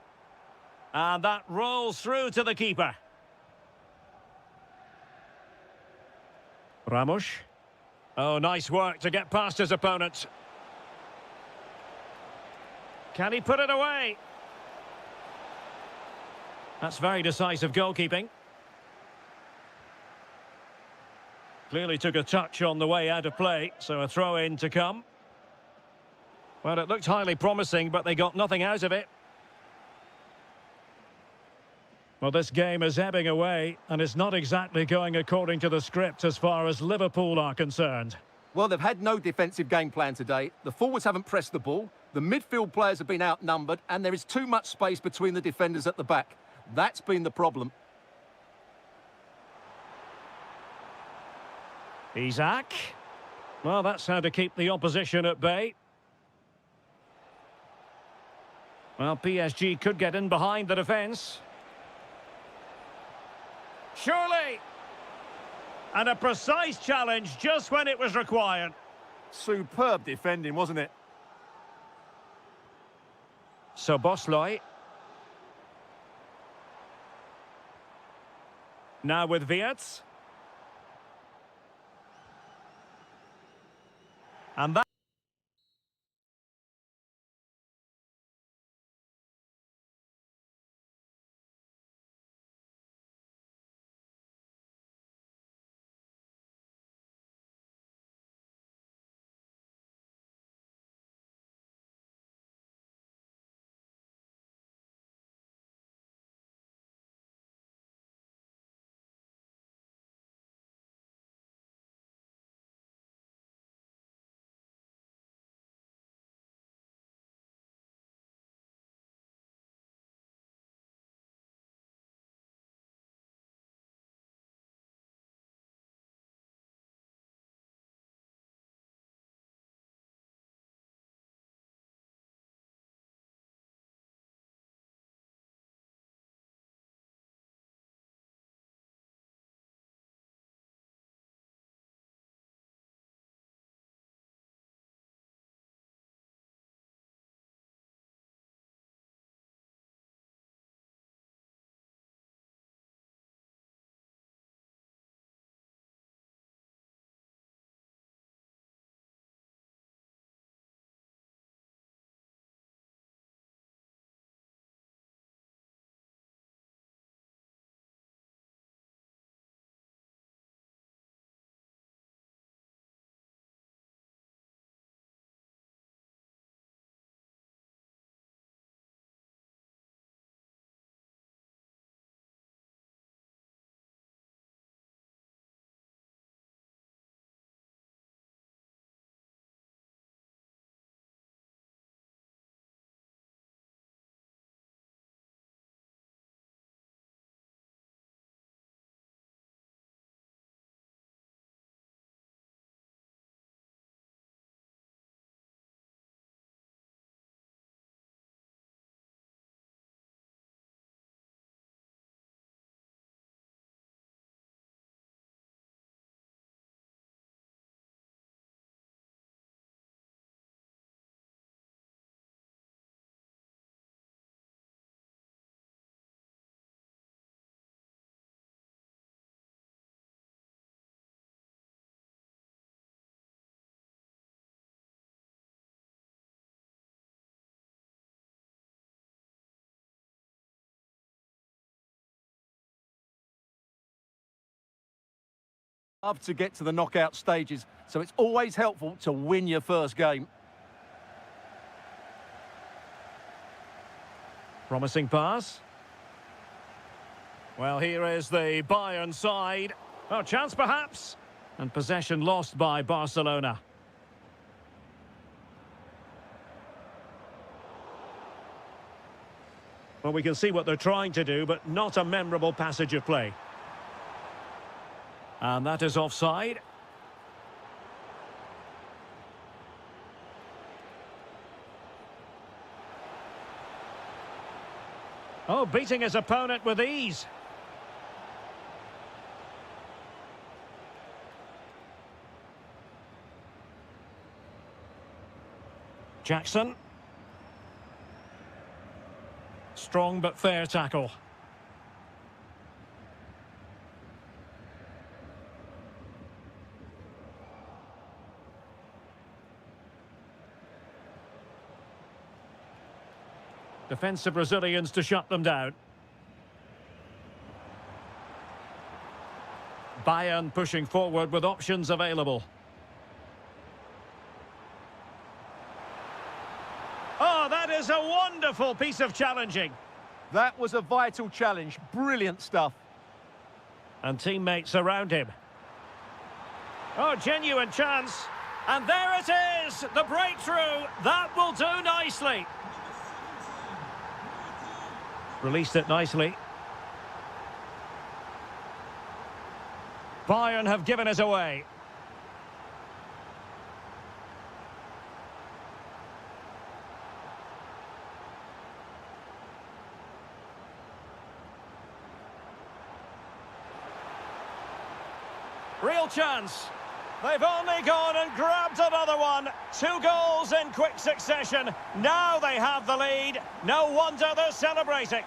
S1: And that rolls through to the keeper. Ramos. Oh, nice work to get past his opponent. Can he put it away? That's very decisive goalkeeping. Clearly took a touch on the way out of play, so a throw-in to come. Well, it looked highly promising, but they got nothing out of it. Well, this game is ebbing away, and it's not exactly going according to the script as far as Liverpool are concerned.
S2: Well, they've had no defensive game plan today. The forwards haven't pressed the ball. The midfield players have been outnumbered, and there is too much space between the defenders at the back. That's been the problem.
S1: Isaac. Well, that's how to keep the opposition at bay. Well, PSG could get in behind the defence. Surely! And a precise challenge just when it was required.
S2: Superb defending, wasn't it?
S1: Szoboszlai. Now with Wirtz. And that
S2: Love to get to the knockout stages, so it's always helpful to win your first game.
S1: Promising pass. Well, here is the Bayern side. Oh, chance perhaps. And possession lost by Barcelona. Well, we can see what they're trying to do, but not a memorable passage of play. And that is offside. Oh, beating his opponent with ease. Jackson. Strong but fair tackle. Defensive Brazilians to shut them down. Bayern pushing forward with options available. Oh, that is a wonderful piece of challenging.
S2: That was a vital challenge. Brilliant stuff.
S1: And teammates around him. Oh, genuine chance. And there it is, the breakthrough. That will do nicely. Released it nicely. Bayern have given us away. Real chance. They've only gone and grabbed another one. 2 goals in quick succession. Now they have the lead. No wonder they're celebrating.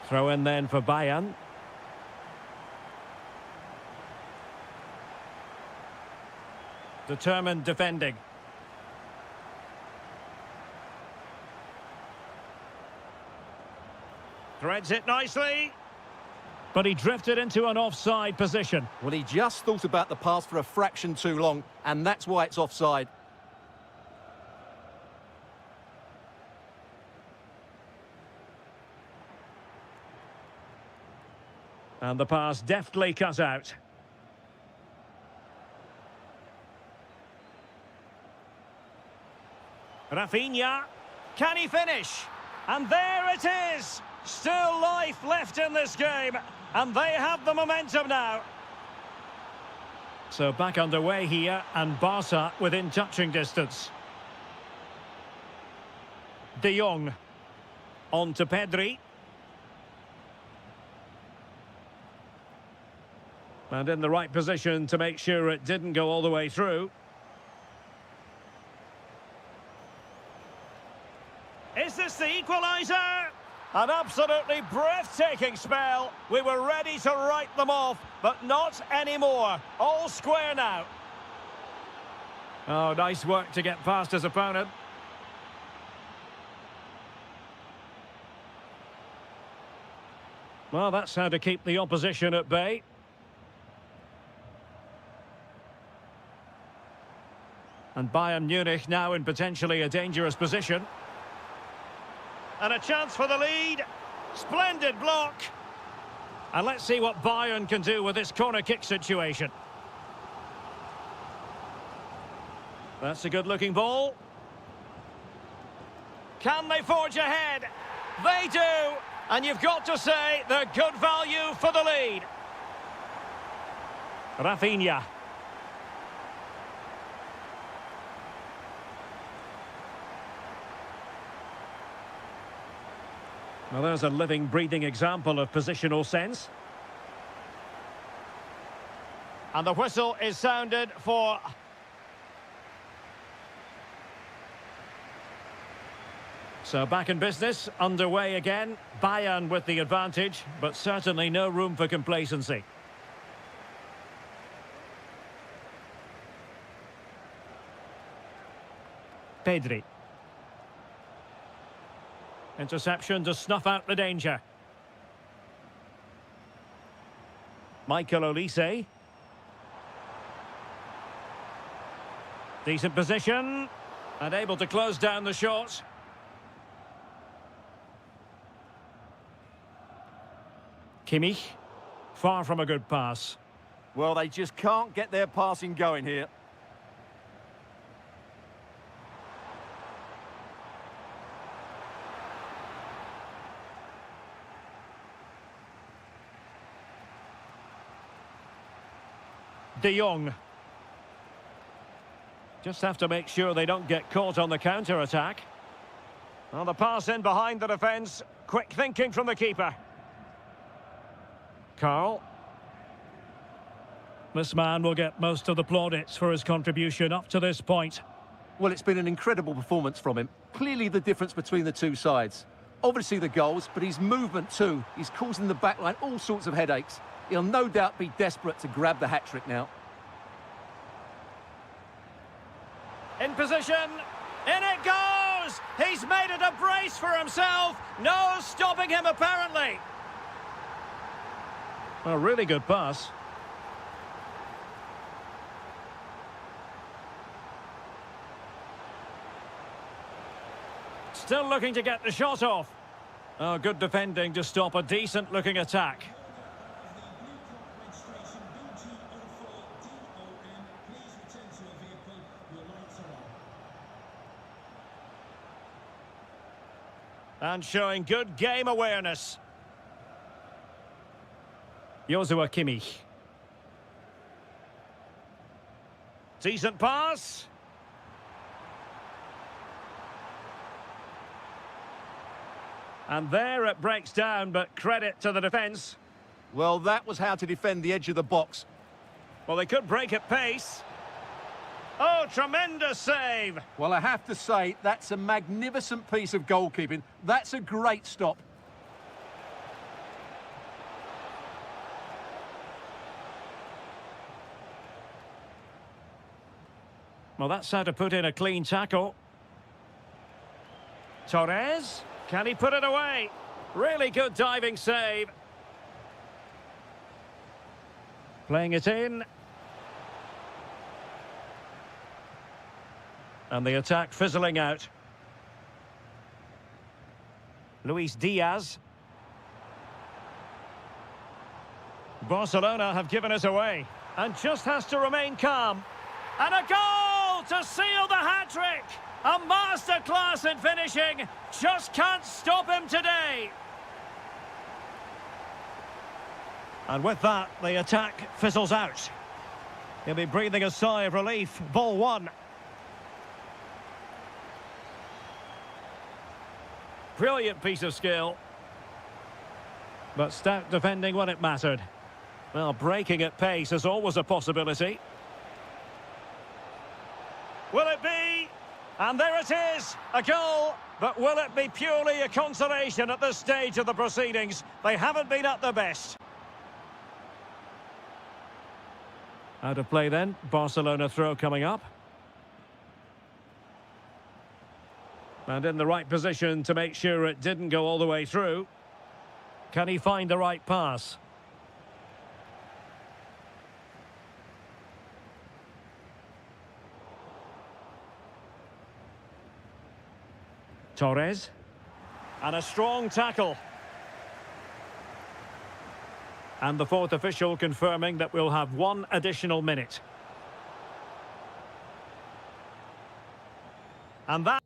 S1: Throw in then for Bayern. Determined defending. Threads it nicely. But he drifted into an offside position.
S2: Well, he just thought about the pass for a fraction too long, and that's why it's offside.
S1: And the pass deftly cut out. Rafinha. Can he finish? And there it is! Still life left in this game. And they have the momentum now. So back underway here, and Barca within touching distance. De Jong. On to Pedri. And in the right position to make sure it didn't go all the way through. Is this the equaliser? An absolutely breathtaking spell. We were ready to write them off, but not anymore. All square now. Oh, nice work to get past his opponent. Well, that's how to keep the opposition at bay. And Bayern Munich now in potentially a dangerous position. And a chance for the lead. Splendid block. And let's see what Bayern can do with this corner kick situation. That's a good-looking ball. Can they forge ahead? They do. And you've got to say they're good value for the lead. Rafinha. Well, there's a living, breathing example of positional sense. And the whistle is sounded for... So back in business, underway again. Bayern with the advantage, but certainly no room for complacency. Pedri. Interception to snuff out the danger. Michael Olise. Decent position. And able to close down the shot. Kimmich. Far from a good pass.
S2: Well, they just can't get their passing going here.
S1: De Jong. Just have to make sure they don't get caught on the counter-attack. Well, the pass in behind the defence. Quick thinking from the keeper. Carl. This man will get most of the plaudits for his contribution up to this point.
S2: Well, it's been an incredible performance from him. Clearly the difference between the two sides. Obviously the goals, but his movement too. He's causing the backline all sorts of headaches. He'll no doubt be desperate to grab the hat-trick now.
S1: In position. In it goes! He's made it a brace for himself. No stopping him, apparently. A really good pass. Still looking to get the shot off. Oh, good defending to stop a decent-looking attack. And showing good game awareness. Joshua Kimmich. Decent pass. And there it breaks down, but credit to the defence.
S2: Well, that was how to defend the edge of the box.
S1: Well, they could break at pace. Oh, tremendous save!
S2: Well, I have to say, that's a magnificent piece of goalkeeping. That's a great stop.
S1: Well, that's how to put in a clean tackle. Torres, can he put it away? Really good diving save. Playing it in. And the attack fizzling out. Luis Diaz. Barcelona have given us away. And just has to remain calm. And a goal to seal the hat-trick! A masterclass in finishing. Just can't stop him today. And with that, the attack fizzles out. He'll be breathing a sigh of relief. Ball one. Brilliant piece of skill. But stout defending when it mattered. Well, breaking at pace is always a possibility. Will it be? And there it is, a goal. But will it be purely a consolation at this stage of the proceedings? They haven't been at their best. Out of play then, Barcelona throw coming up. And in the right position to make sure it didn't go all the way through. Can he find the right pass? Torres. And a strong tackle. And the fourth official confirming that we'll have one additional minute. And that...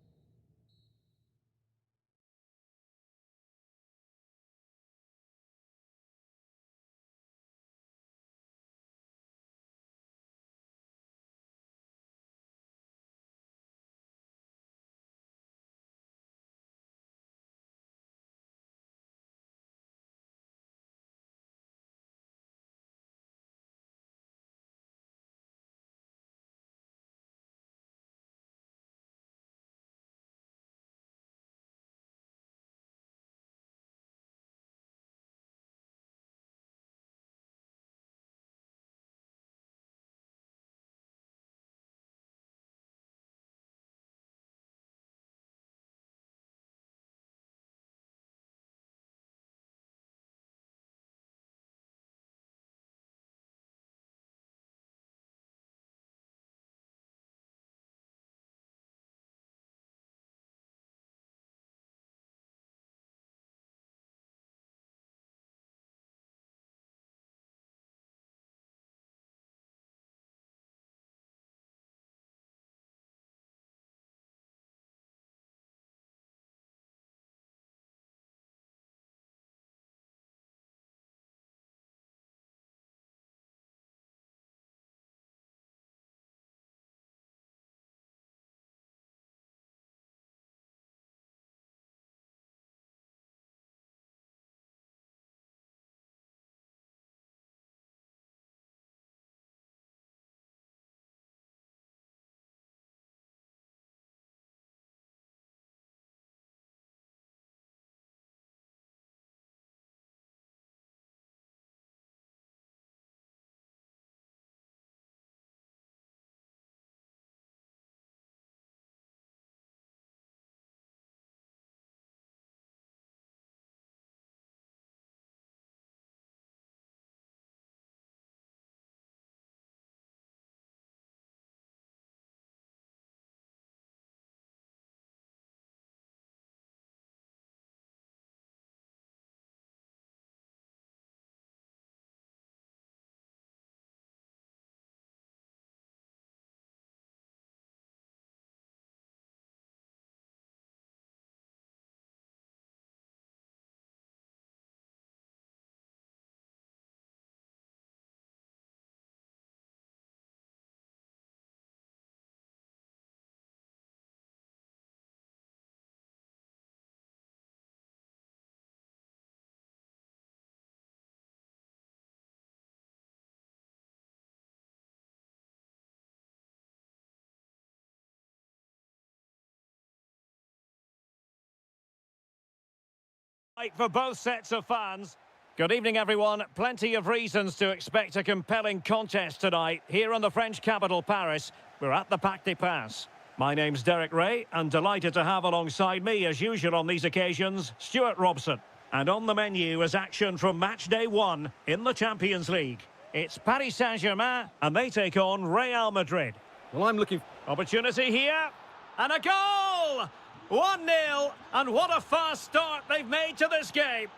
S1: For both sets of fans. Good evening, everyone. Plenty of reasons to expect a compelling contest tonight here in the French capital, Paris. We're at the Parc des Princes. My name's Derek Ray, and delighted to have alongside me, as usual on these occasions, Stuart Robson. And on the menu is action from match day 1 in the Champions League. It's Paris Saint-Germain, and they take on Real Madrid.
S2: Well, I'm looking...
S1: Opportunity here, and a goal! 1-0, and what a fast start they've made to this game.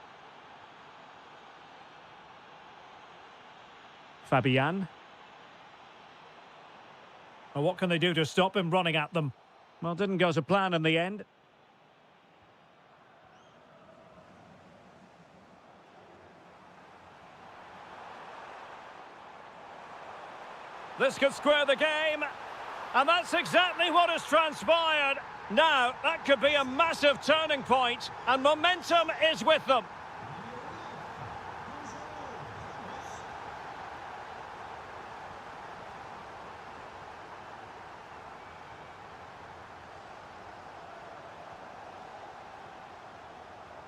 S1: Fabian. Well, what can they do to stop him running at them? Well, didn't go to plan in the end. This could square the game, and that's exactly what has transpired. Now, that could be a massive turning point, and momentum is with them.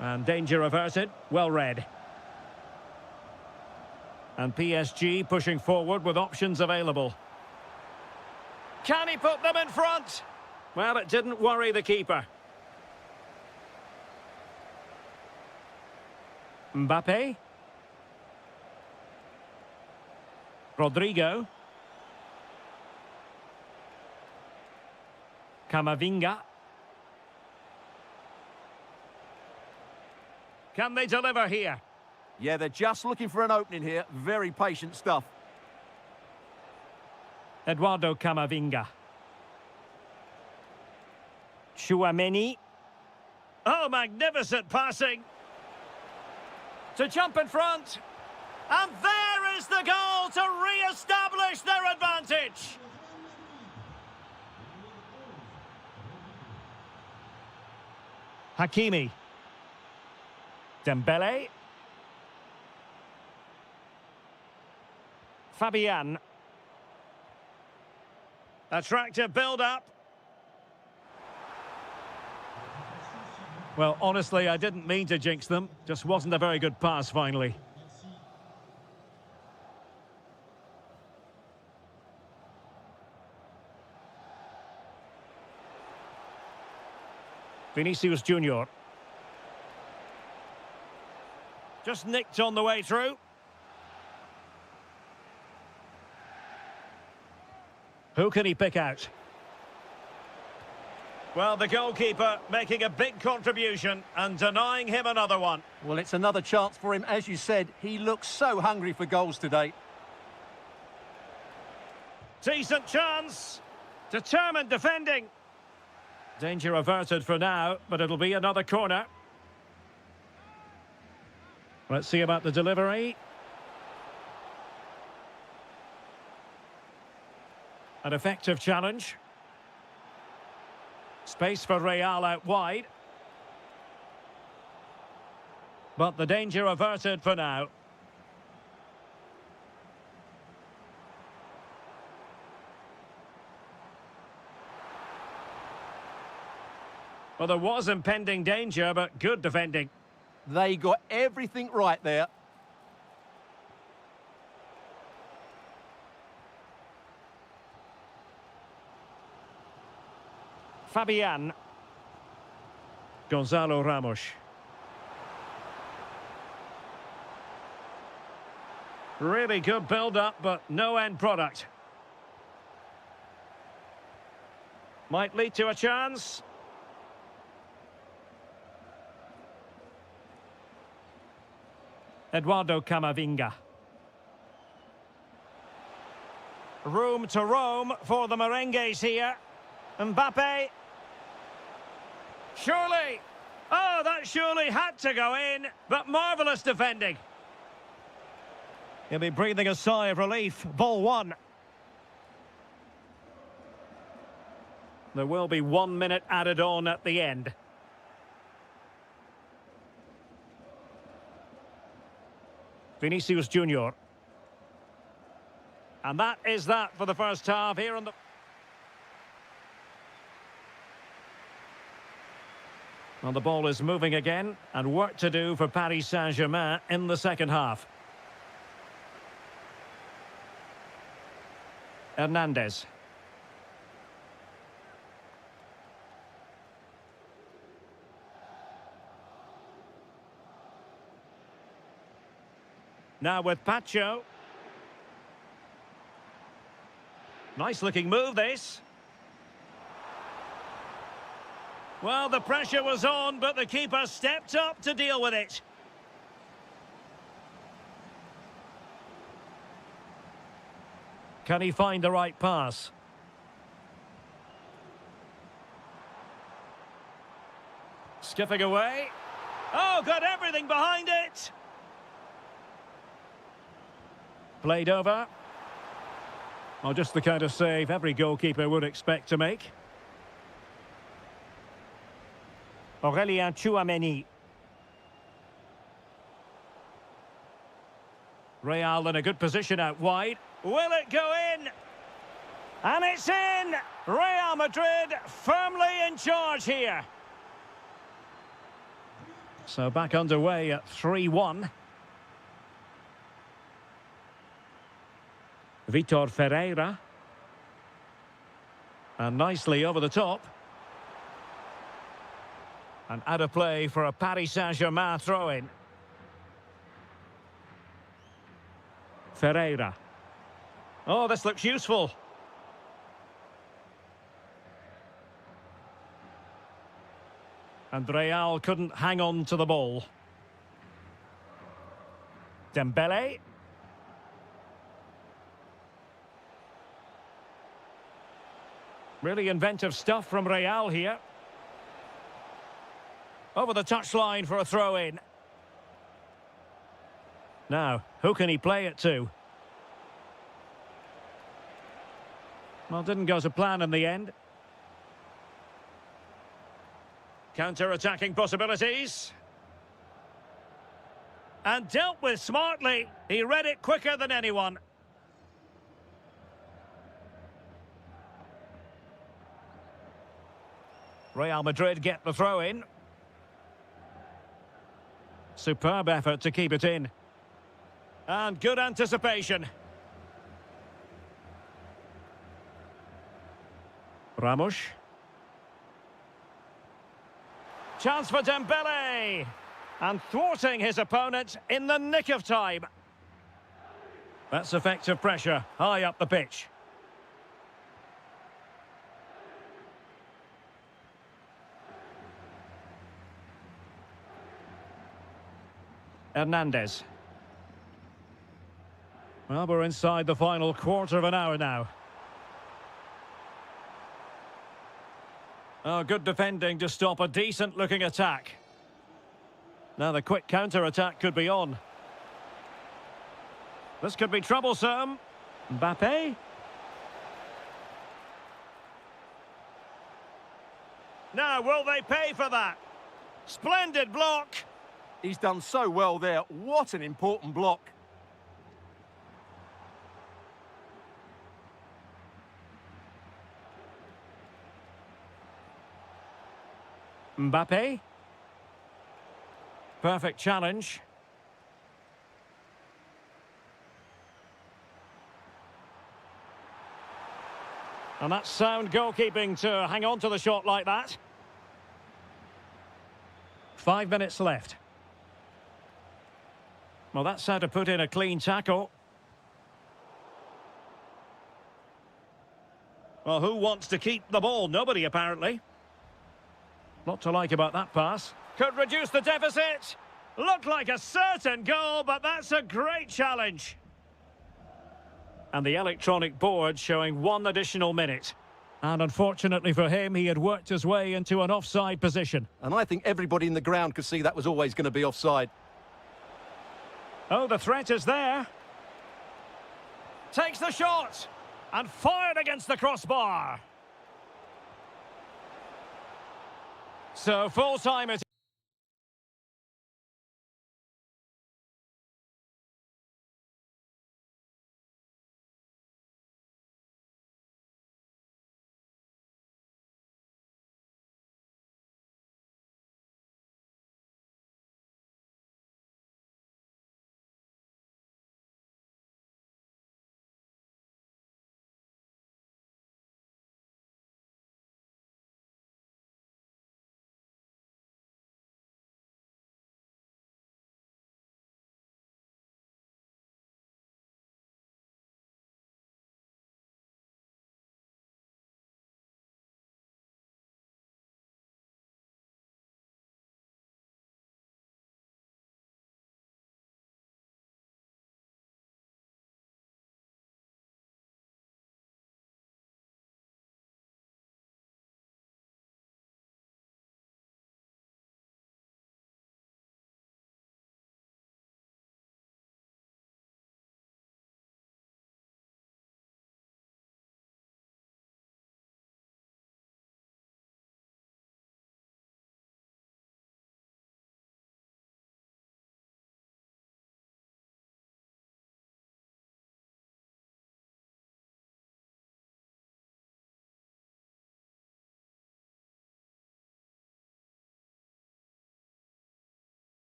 S1: And danger averted, well read. And PSG pushing forward with options available. Can he put them in front? Well, it didn't worry the keeper. Mbappe. Rodrigo. Camavinga. Can they deliver here?
S2: Yeah, they're just looking for an opening here. Very patient stuff.
S1: Eduardo Camavinga. Chouameni. Oh, magnificent passing. To jump in front. And there is the goal to re-establish their advantage. Hakimi. Dembele. Fabian. Attractive build-up. Well, honestly, I didn't mean to jinx them. Just wasn't a very good pass, finally. Vinicius Junior. Just nicked on the way through. Who can he pick out? Well, the goalkeeper making a big contribution and denying him another one.
S2: Well, it's another chance for him. As you said, he looks so hungry for goals today.
S1: Decent chance. Determined defending. Danger averted for now, but it'll be another corner. Let's see about the delivery. An effective challenge. Space for Real out wide. But the danger averted for now. Well, there was impending danger, but good defending.
S2: They got everything right there.
S1: Fabian. Gonzalo Ramos. Really good build-up, but no end product. Might lead to a chance. Eduardo Camavinga. Room to roam for the merengues here. Mbappe. Surely. Oh, that surely had to go in, but marvellous defending. He'll be breathing a sigh of relief. Ball one. There will be 1 minute added on at the end. Vinicius Junior. And that is that for the first half here on the... Well, the ball is moving again, and work to do for Paris Saint-Germain in the second half. Hernandez. Now with Pacho. Nice looking move, this. Well, the pressure was on, but the keeper stepped up to deal with it. Can he find the right pass? Skipping away. Oh, got everything behind it. Played over. Well, just the kind of save every goalkeeper would expect to make. Aurélien Tchouameni. Real in a good position out wide. Will it go in? And it's in! Real Madrid firmly in charge here. So back underway at 3-1. Vitor Ferreira. And nicely over the top. And out of play for a Paris Saint-Germain throw-in. Ferreira. Oh, this looks useful. And Real couldn't hang on to the ball. Dembele. Really inventive stuff from Real here. Over the touchline for a throw-in. Now, who can he play it to? Well, didn't go to plan in the end. Counter-attacking possibilities. And dealt with smartly. He read it quicker than anyone. Real Madrid get the throw-in. Superb effort to keep it in. And good anticipation. Ramos. Chance for Dembele. And thwarting his opponent in the nick of time. That's effective pressure, high up the pitch. Hernandez. Well, we're inside the final quarter of an hour now. Oh, good defending to stop a decent-looking attack. Now the quick counter-attack could be on. This could be troublesome. Mbappe. Now, will they pay for that? Splendid block.
S2: He's done so well there. What an important block.
S1: Mbappe. Perfect challenge. And that's sound goalkeeping to hang on to the shot like that. 5 minutes left. Well, that's how to put in a clean tackle. Well, who wants to keep the ball? Nobody, apparently. Not to like about that pass. Could reduce the deficit. Looked like a certain goal, but that's a great challenge. And the electronic board showing 1 additional minute. And unfortunately for him, he had worked his way into an offside position.
S2: And I think everybody in the ground could see that was always going to be offside.
S1: Oh, the threat is there. Takes the shot. And fired against the crossbar. So full time it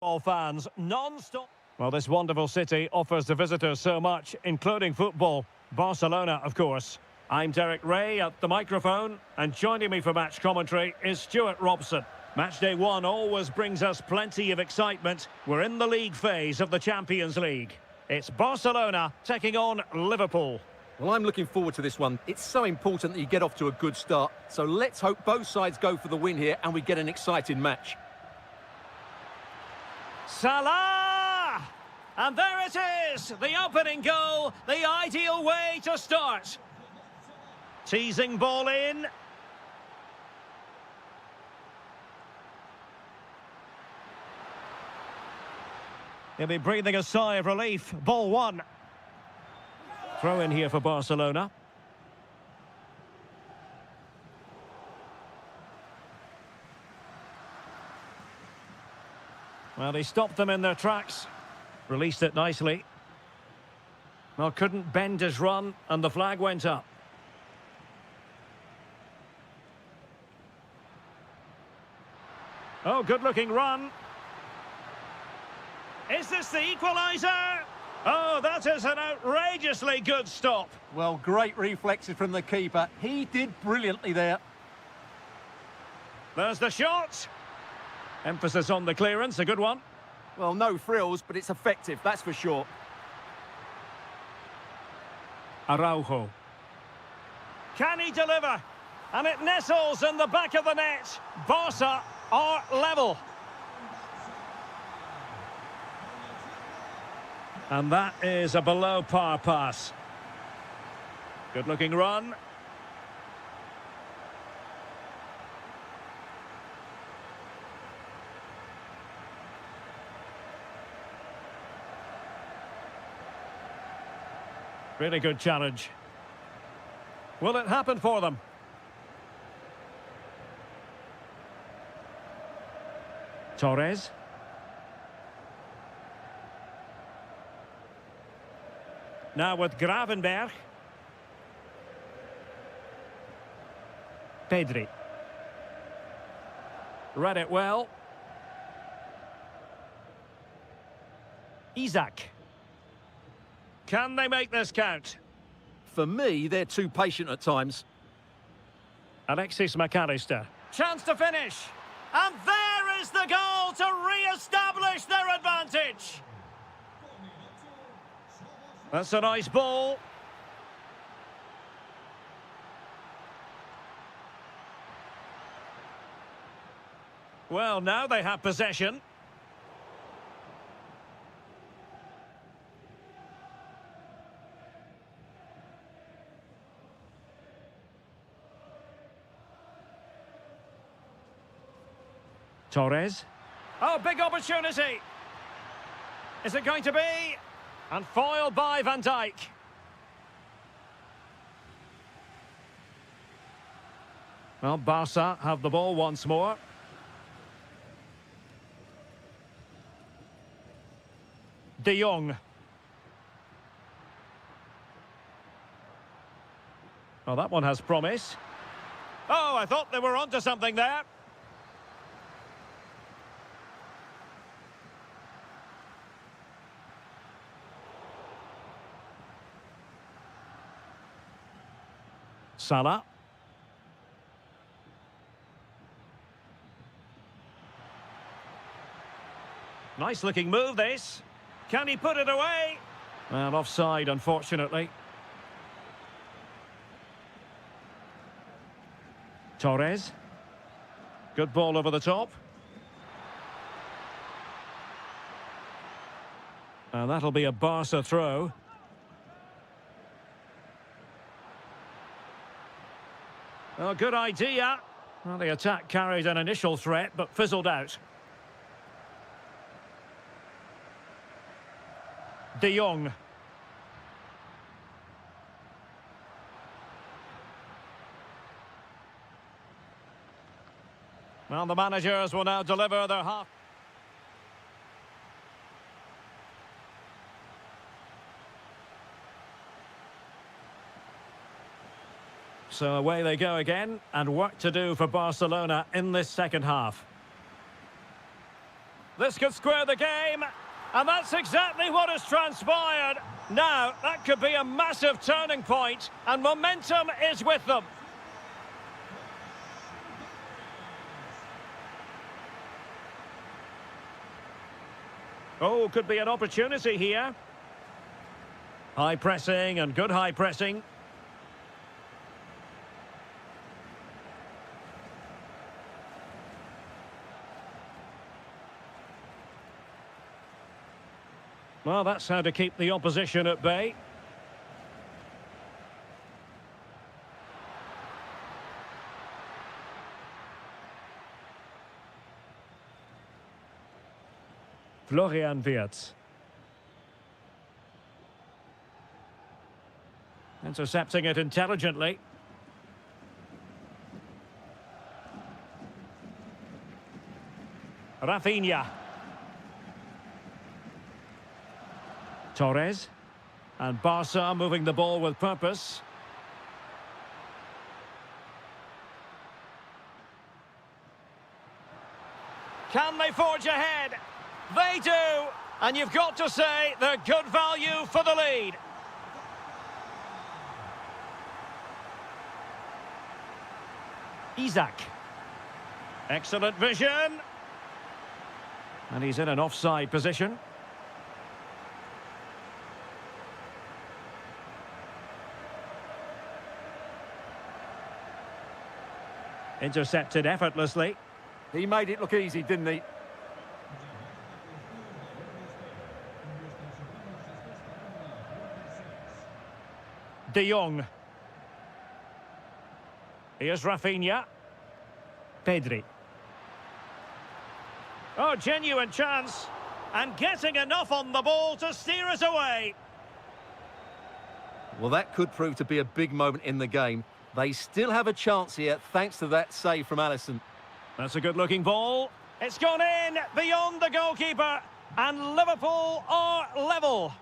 S1: All fans, non-stop. Well, this wonderful city offers the visitors so much, including football. Barcelona, of course. I'm Derek Ray at the microphone, and joining me for match commentary is Stuart Robson. Match day one always brings us plenty of excitement. We're in the league phase of the Champions League. It's Barcelona taking on Liverpool.
S2: Well, I'm looking forward to this one. It's so important that you get off to a good start. So let's hope both sides go for the win here and we get an exciting match.
S1: Salah! And there it is! The opening goal, the ideal way to start. Teasing ball in. He'll be breathing a sigh of relief. Ball one. Throw in here for Barcelona. Well, he stopped them in their tracks. Released it nicely. Well, couldn't bend his run, and the flag went up. Oh, good-looking run. Is this the equaliser? Oh, that is an outrageously good stop.
S2: Well, great reflexes from the keeper. He did brilliantly there.
S1: There's the shot. Emphasis on the clearance, a good one.
S2: Well, no frills, but it's effective, that's for sure.
S1: Araujo. Can he deliver? And it nestles in the back of the net. Barca are level. And that is a below-par pass. Good-looking run. Really good challenge. Will it happen for them? Torres. Now with Gravenberg. Pedri. Read it well. Isaac. Can they make this count?
S2: For me, they're too patient at times.
S1: Alexis McAllister. Chance to finish. And there is the goal to re-establish their advantage. That's a nice ball. Well, now they have possession. Torres. Oh, big opportunity. Is it going to be? And foiled by Van Dijk. Well, Barca have the ball once more. De Jong. Well, that one has promise. Oh, I thought they were onto something there. Salah. Nice looking move this. Can he put it away? Well, offside, unfortunately. Torres. Good ball over the top. And that'll be a Barca throw. Oh, good idea. Well, the attack carried an initial threat, but fizzled out. De Jong. Well, the managers will now deliver their half. So away they go again, and work to do for Barcelona in this second half. This could square the game. And that's exactly what has transpired. Now, that could be a massive turning point, and momentum is with them. Oh, could be an opportunity here. High pressing and good high pressing. Well, that's how to keep the opposition at bay. Florian Wirtz. Intercepting it intelligently. Rafinha. Torres. And Barca moving the ball with purpose. Can they forge ahead? They do! And you've got to say they're good value for the lead. Isaac. Excellent vision. And he's in an offside position. Intercepted effortlessly.
S2: He made it look easy, didn't he?
S1: De Jong. Here's Rafinha. Pedri. Oh, genuine chance. And getting enough on the ball to steer us away.
S2: Well, that could prove to be a big moment in the game. They still have a chance here, thanks to that save from Alisson.
S1: That's a good-looking ball. It's gone in beyond the goalkeeper. And Liverpool are level.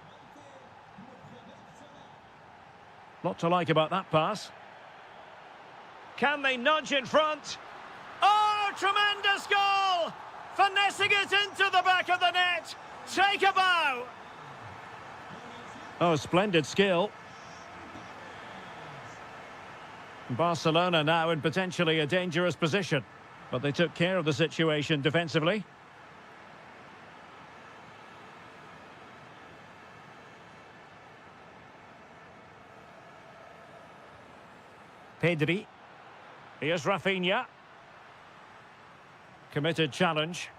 S1: Lot to like about that pass. Can they nudge in front? Oh, tremendous goal! Finessing it into the back of the net. Take a bow. Oh, splendid skill. Barcelona now in potentially a dangerous position. But they took care of the situation defensively. Pedri. Here's Rafinha. Committed challenge.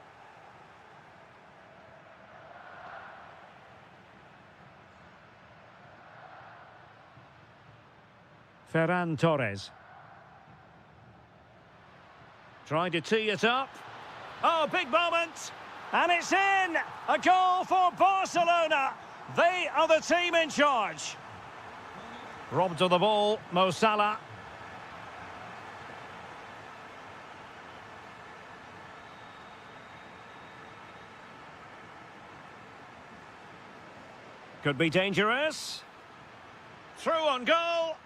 S1: Ferran Torres. Trying to tee it up. Oh, big moment. And it's in! A goal for Barcelona. They are the team in charge. Robbed of the ball, Mo Salah. Could be dangerous. Through on goal.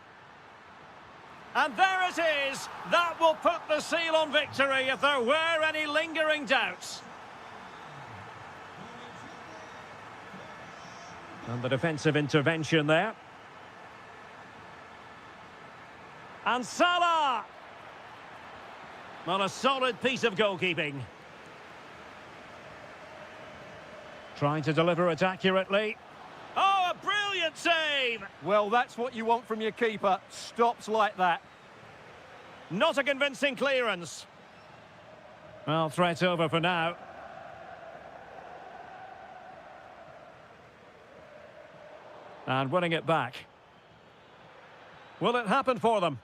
S1: And there it is. That will put the seal on victory if there were any lingering doubts. And the defensive intervention there. And Salah! On a solid piece of goalkeeping. Trying to deliver it accurately. Oh, a brilliant save!
S2: Well, that's what you want from your keeper. Stops like that.
S1: Not a convincing clearance. Well, threat over for now. And winning it back. Will it happen for them?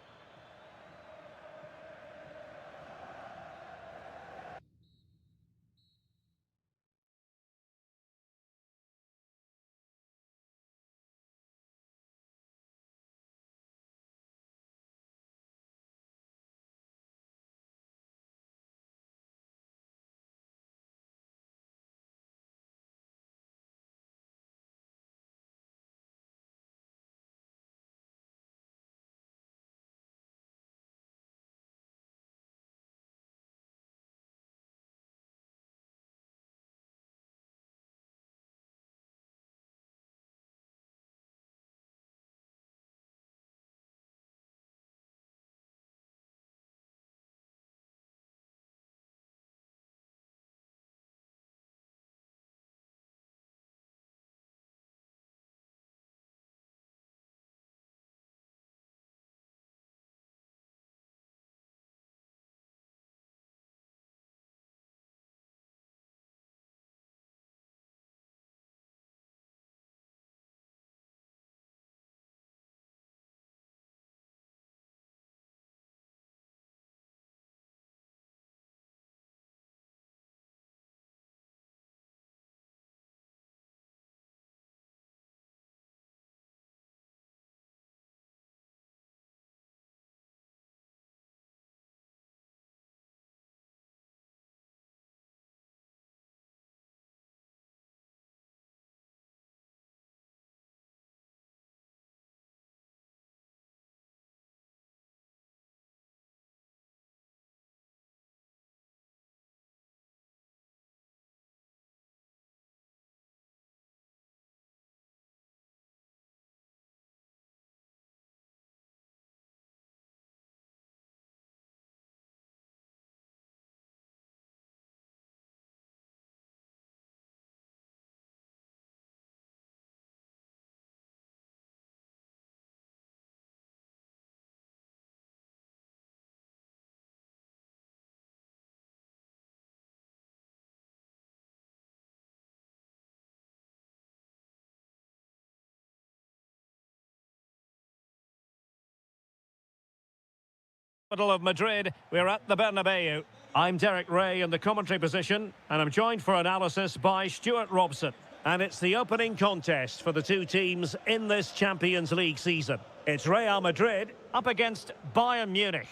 S1: Capital of Madrid, we're at the Bernabeu. I'm Derek Ray in the commentary position, and I'm joined for analysis by Stuart Robson. And it's the opening contest for the two teams in this Champions League season. It's Real Madrid up against Bayern Munich.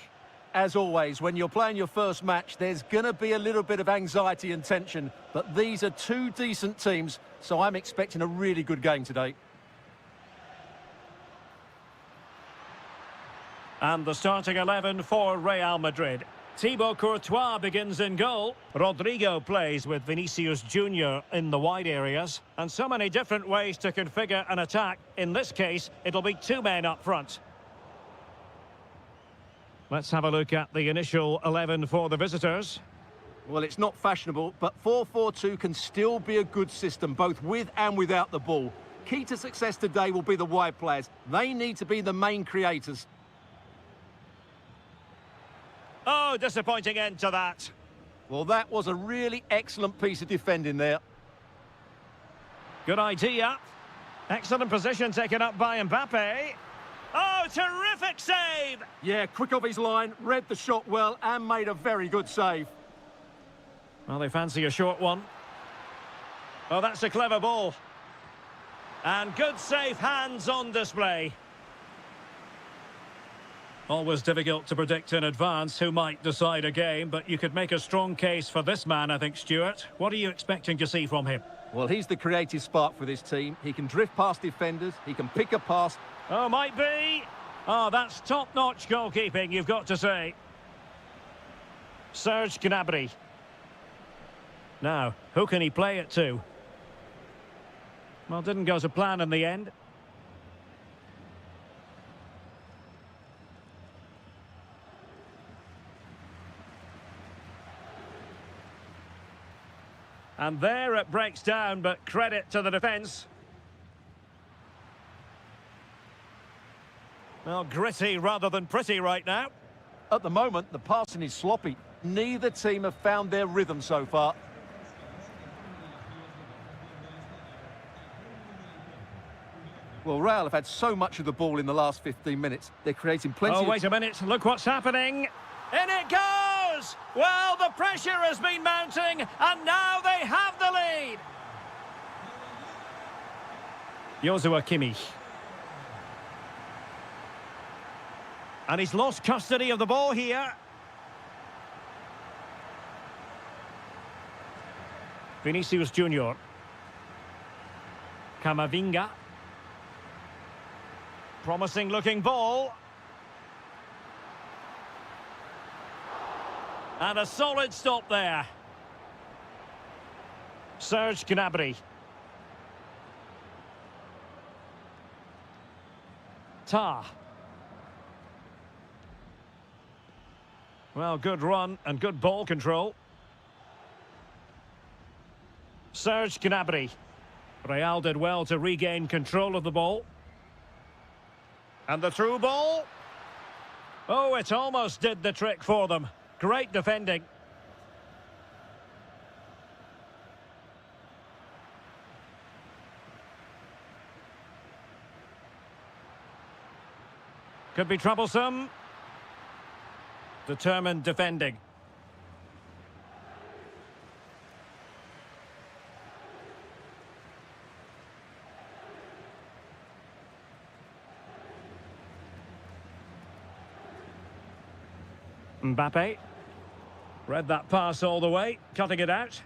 S2: As always, when you're playing your first match, there's going to be a little bit of anxiety and tension, but these are two decent teams, so I'm expecting a really good game today.
S1: And the starting 11 for Real Madrid. Thibaut Courtois begins in goal. Rodrigo plays with Vinicius Junior in the wide areas. And so many different ways to configure an attack. In this case, it'll be two men up front. Let's have a look at the initial 11 for the visitors.
S2: Well, it's not fashionable, but 4-4-2 can still be a good system, both with and without the ball. Key to success today will be the wide players. They need to be the main creators.
S1: Oh, disappointing end to that.
S2: Well, that was a really excellent piece of defending there.
S1: Good idea. Excellent position taken up by Mbappe. Oh, terrific save!
S2: Yeah, quick off his line, read the shot well and made a very good save.
S1: Well, they fancy a short one. Oh, that's a clever ball. And good safe hands on display. Always difficult to predict in advance who might decide a game, but you could make a strong case for this man, I think, Stuart. What are you expecting to see from him?
S2: Well, he's the creative spark for this team. He can drift past defenders, he can pick a pass.
S1: Oh, might be. Oh, that's top-notch goalkeeping, you've got to say. Serge Gnabry. Now, who can he play it to? Well, didn't go to plan in the end. And there it breaks down, but credit to the defence. Well, gritty rather than pretty right now.
S2: At the moment, the passing is sloppy. Neither team have found their rhythm so far. Well, Real have had so much of the ball in the last 15 minutes. They're creating plenty
S1: Oh, wait a minute. Look what's happening. In it goes! Well, the pressure has been mounting, and now they have the lead. Joshua Kimmich. And he's lost custody of the ball here. Vinicius Junior. Camavinga. Promising looking ball. And a solid stop there. Serge Gnabry. Ta. Well, good run and good ball control. Serge Gnabry. Real did well to regain control of the ball. And the through ball. Oh, it almost did the trick for them. Great defending. Could be troublesome. Determined defending. Mbappe. Read that pass all the way, cutting it out.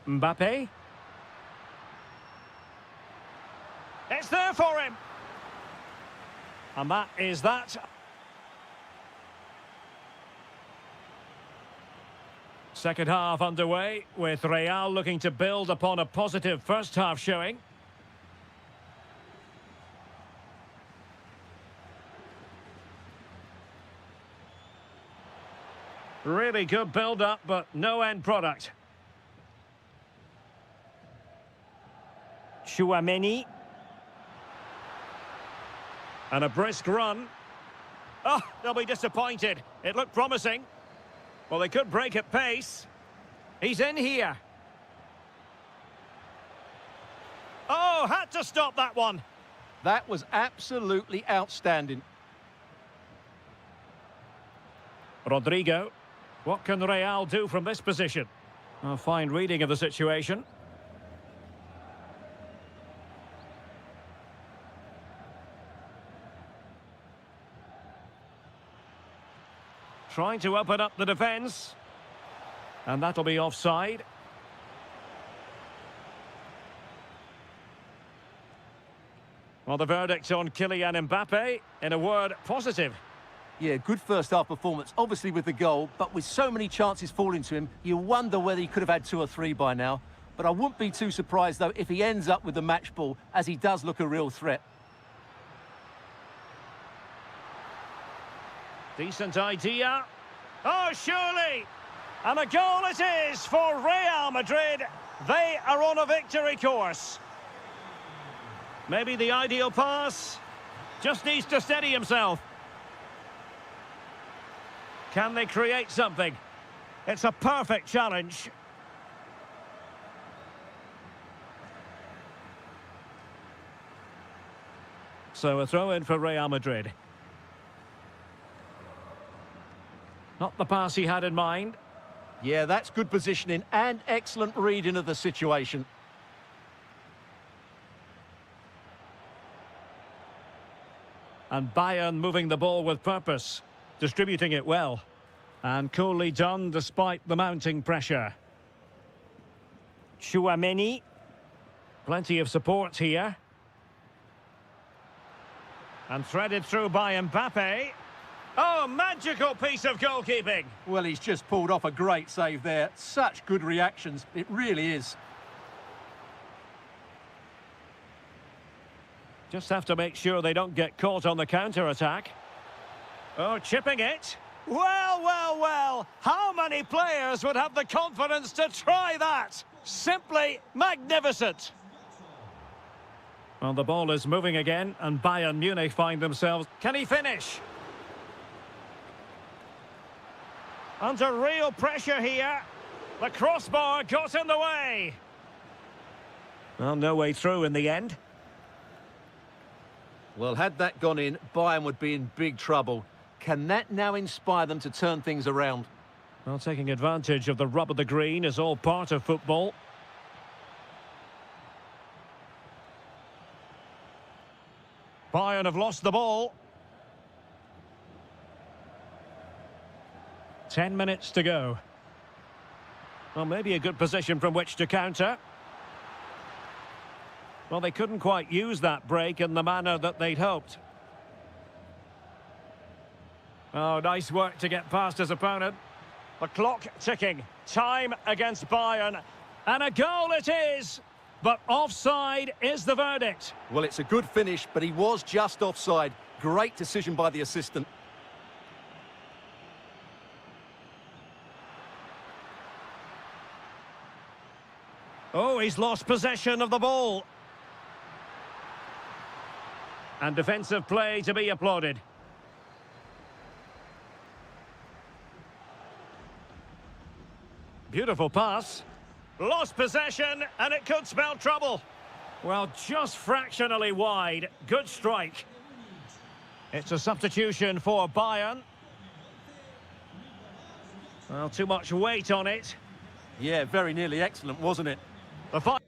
S1: Mbappe. It's there for him. And that is that. Second half underway, with Real looking to build upon a positive first half showing. Really good build-up, but no end product. Chouameni. And a brisk run. Oh, they'll be disappointed. It looked promising. Well, they could break at pace. He's in here. Oh, had to stop that one.
S2: That was absolutely outstanding.
S1: Rodrigo. What can Real do from this position? A fine reading of the situation. Trying to open up the defence. And that'll be offside. Well, the verdict on Kylian Mbappe, in a word, positive.
S2: Yeah, good first half performance, obviously with the goal, but with so many chances falling to him, you wonder whether he could have had 2 or 3 by now. But I wouldn't be too surprised, though, if he ends up with the match ball, as he does look a real threat.
S1: Decent idea. Oh, surely! And a goal it is for Real Madrid. They are on a victory course. Maybe the ideal pass. Just needs to steady himself. Can they create something? It's a perfect challenge. So a throw in for Real Madrid. Not the pass he had in mind.
S2: Yeah, that's good positioning and excellent reading of the situation.
S1: And Bayern moving the ball with purpose, distributing it well. And coolly done despite the mounting pressure. Chouameni. Plenty of support here. And threaded through by Mbappe. Oh, magical piece of goalkeeping.
S2: Well, he's just pulled off a great save there. Such good reactions, it really is.
S1: Just have to make sure they don't get caught on the counter-attack. Oh, chipping it. Well, well, well. How many players would have the confidence to try that? Simply magnificent. Well, the ball is moving again, and Bayern Munich find themselves... Can he finish? Under real pressure here. The crossbar got in the way. Well, no way through in the end.
S2: Well, had that gone in, Bayern would be in big trouble. Can that now inspire them to turn things around?
S1: Well, taking advantage of the rub of the green is all part of football. Bayern have lost the ball. 10 minutes to go. Well, maybe a good position from which to counter. Well, they couldn't quite use that break in the manner that they'd hoped. Oh, nice work to get past his opponent. The clock ticking. Time against Bayern. And a goal it is! But offside is the verdict.
S2: Well, it's a good finish, but he was just offside. Great decision by the assistant.
S1: Oh, he's lost possession of the ball. And defensive play to be applauded. Beautiful pass. Lost possession, and it could spell trouble. Well, just fractionally wide. Good strike. It's a substitution for Bayern. Well, too much weight on it.
S2: Yeah, very nearly excellent, wasn't it?
S1: The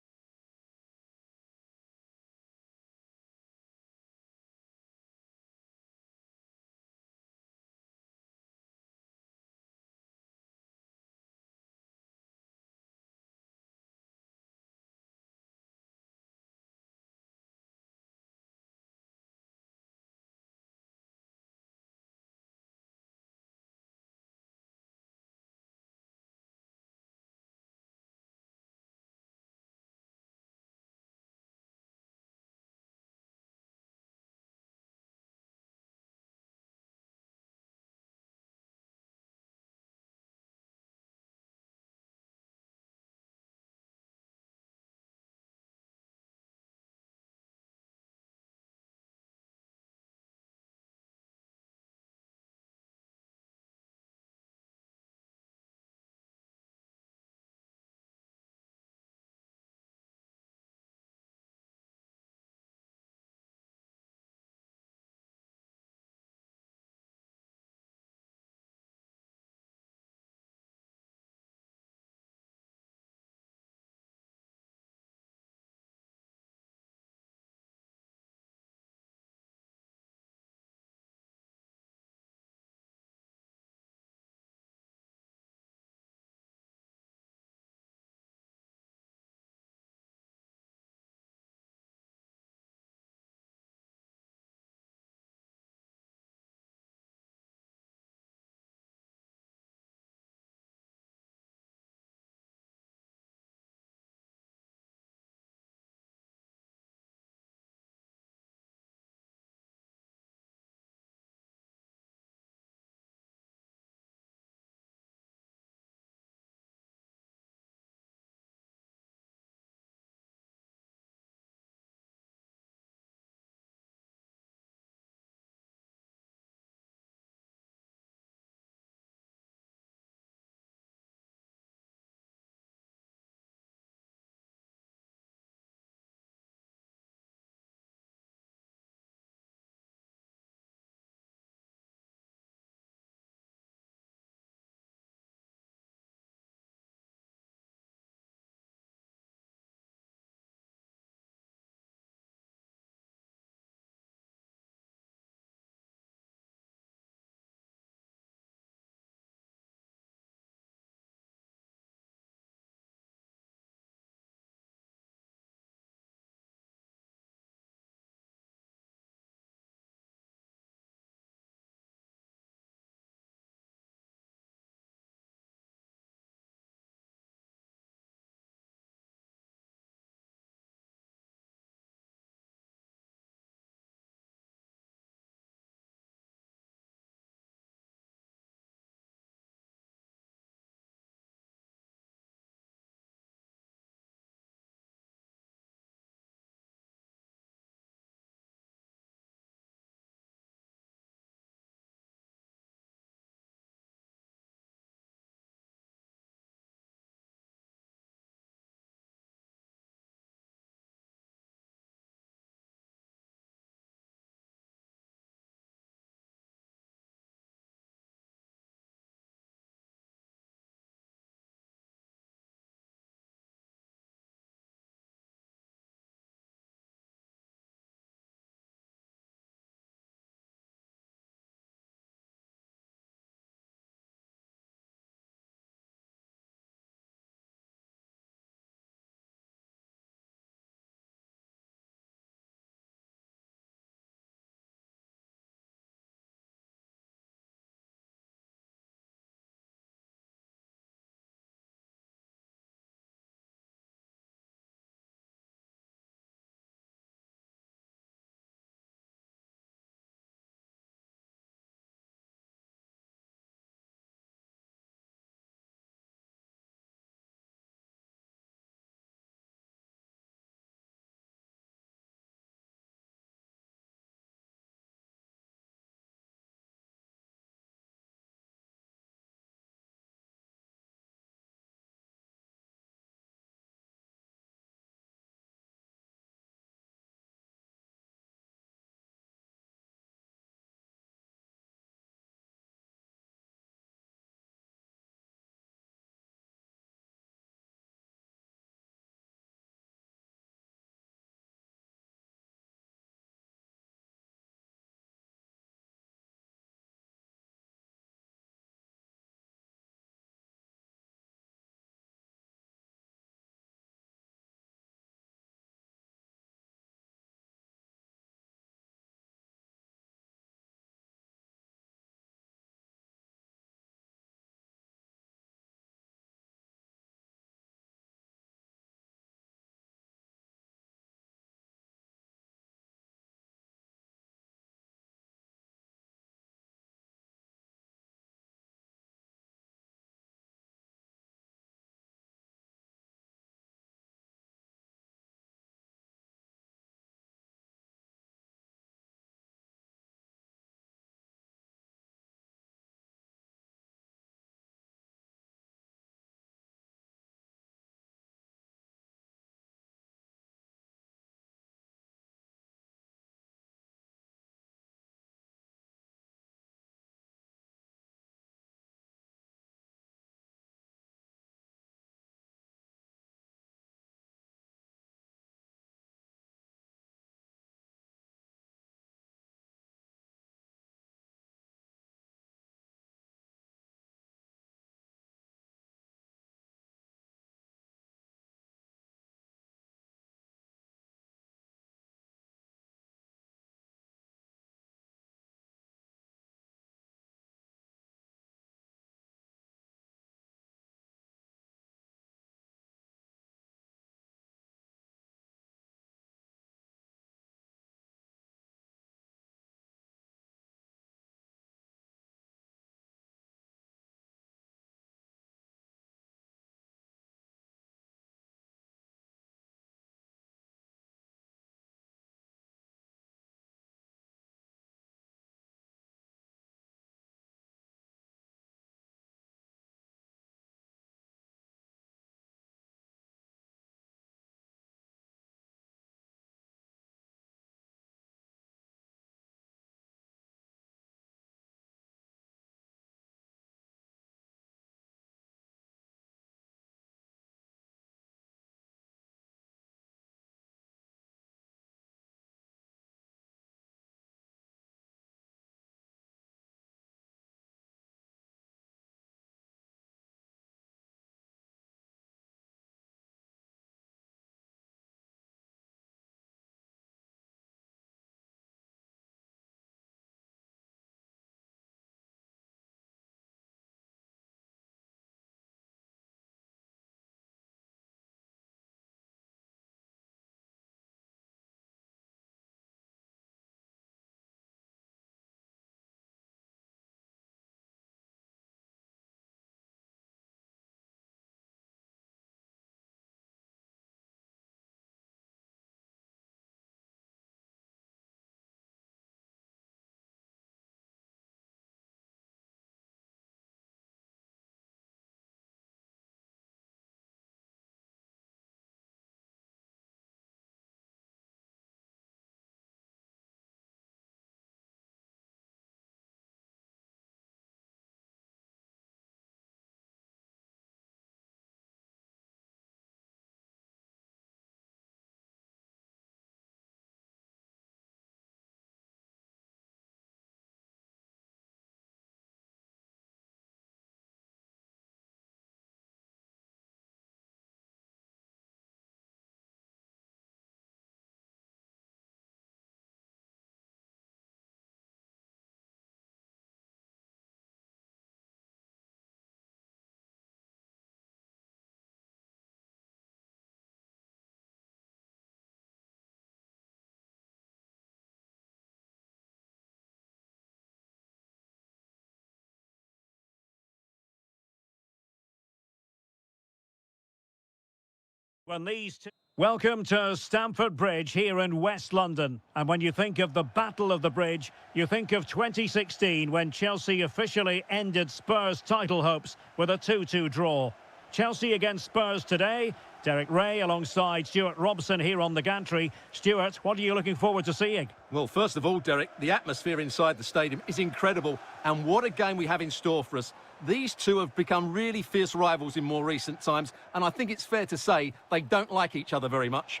S1: When these two... Welcome to Stamford Bridge here in West London. And when you think of the Battle of the Bridge, you think of 2016 when Chelsea officially ended Spurs' title hopes with a 2-2 draw. Chelsea against Spurs today. Derek Ray alongside Stuart Robson here on the gantry. Stuart, what are you looking forward to seeing?
S2: Well, first of all, Derek, the atmosphere inside the stadium is incredible. And what a game we have in store for us. These two have become really fierce rivals in more recent times. And I think it's fair to say they don't like each other very much.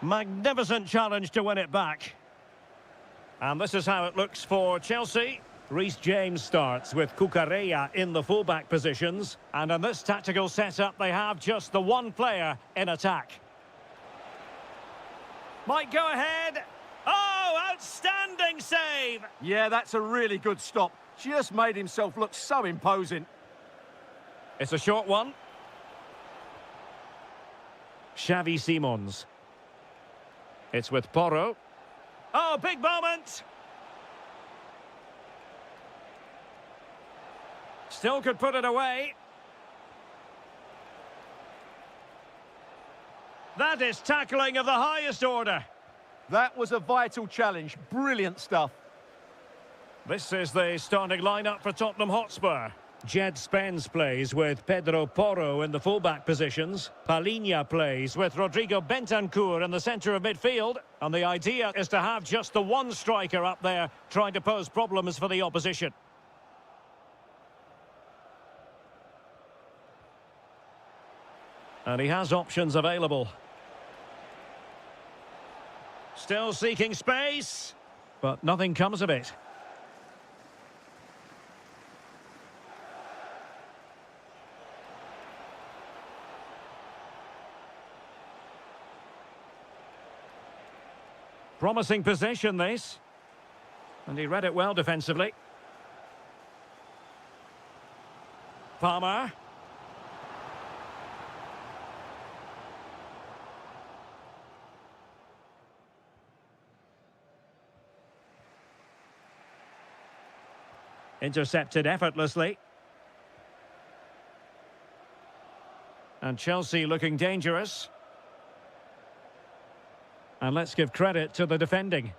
S1: Magnificent challenge to win it back. And this is how it looks for Chelsea. Reece James starts with Cucurella in the fullback positions. And in this tactical setup, they have just the one player in attack. Might go ahead. Oh, outstanding save!
S2: Yeah, that's a really good stop. Just made himself look so imposing.
S1: It's a short one. Xavi Simons. It's with Porro. Oh, big moment! Still could put it away. That is tackling of the highest order.
S2: That was a vital challenge. Brilliant stuff.
S1: This is the starting lineup for Tottenham Hotspur. Jed Spence plays with Pedro Porro in the fullback positions. Palhinha plays with Rodrigo Bentancur in the centre of midfield. And the idea is to have just the one striker up there trying to pose problems for the opposition. And he has options available. Still seeking space, but nothing comes of it. Promising possession, this. And he read it well defensively. Palmer. Intercepted effortlessly. And Chelsea looking dangerous. And let's give credit to the defending.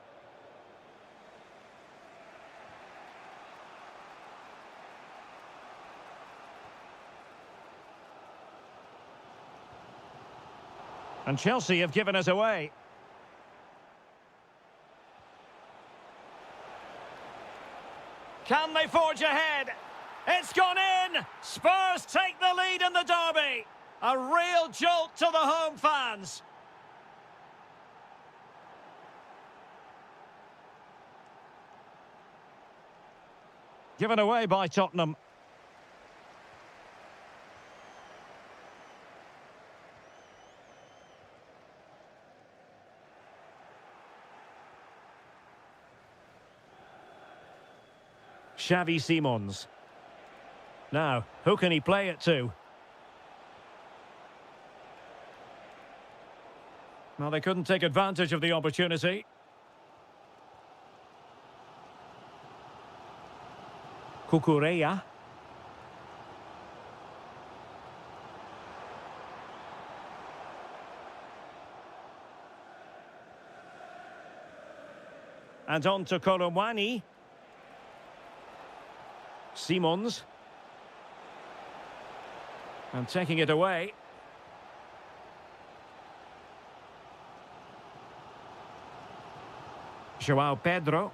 S1: And Chelsea have given us away. Can they forge ahead? It's gone in! Spurs take the lead in the derby! A real jolt to the home fans! Given away by Tottenham. Xavi Simons. Now, who can he play it to? Well, they couldn't take advantage of the opportunity. Cucurella. And on to Kolomwani. Simons. And taking it away. João Pedro.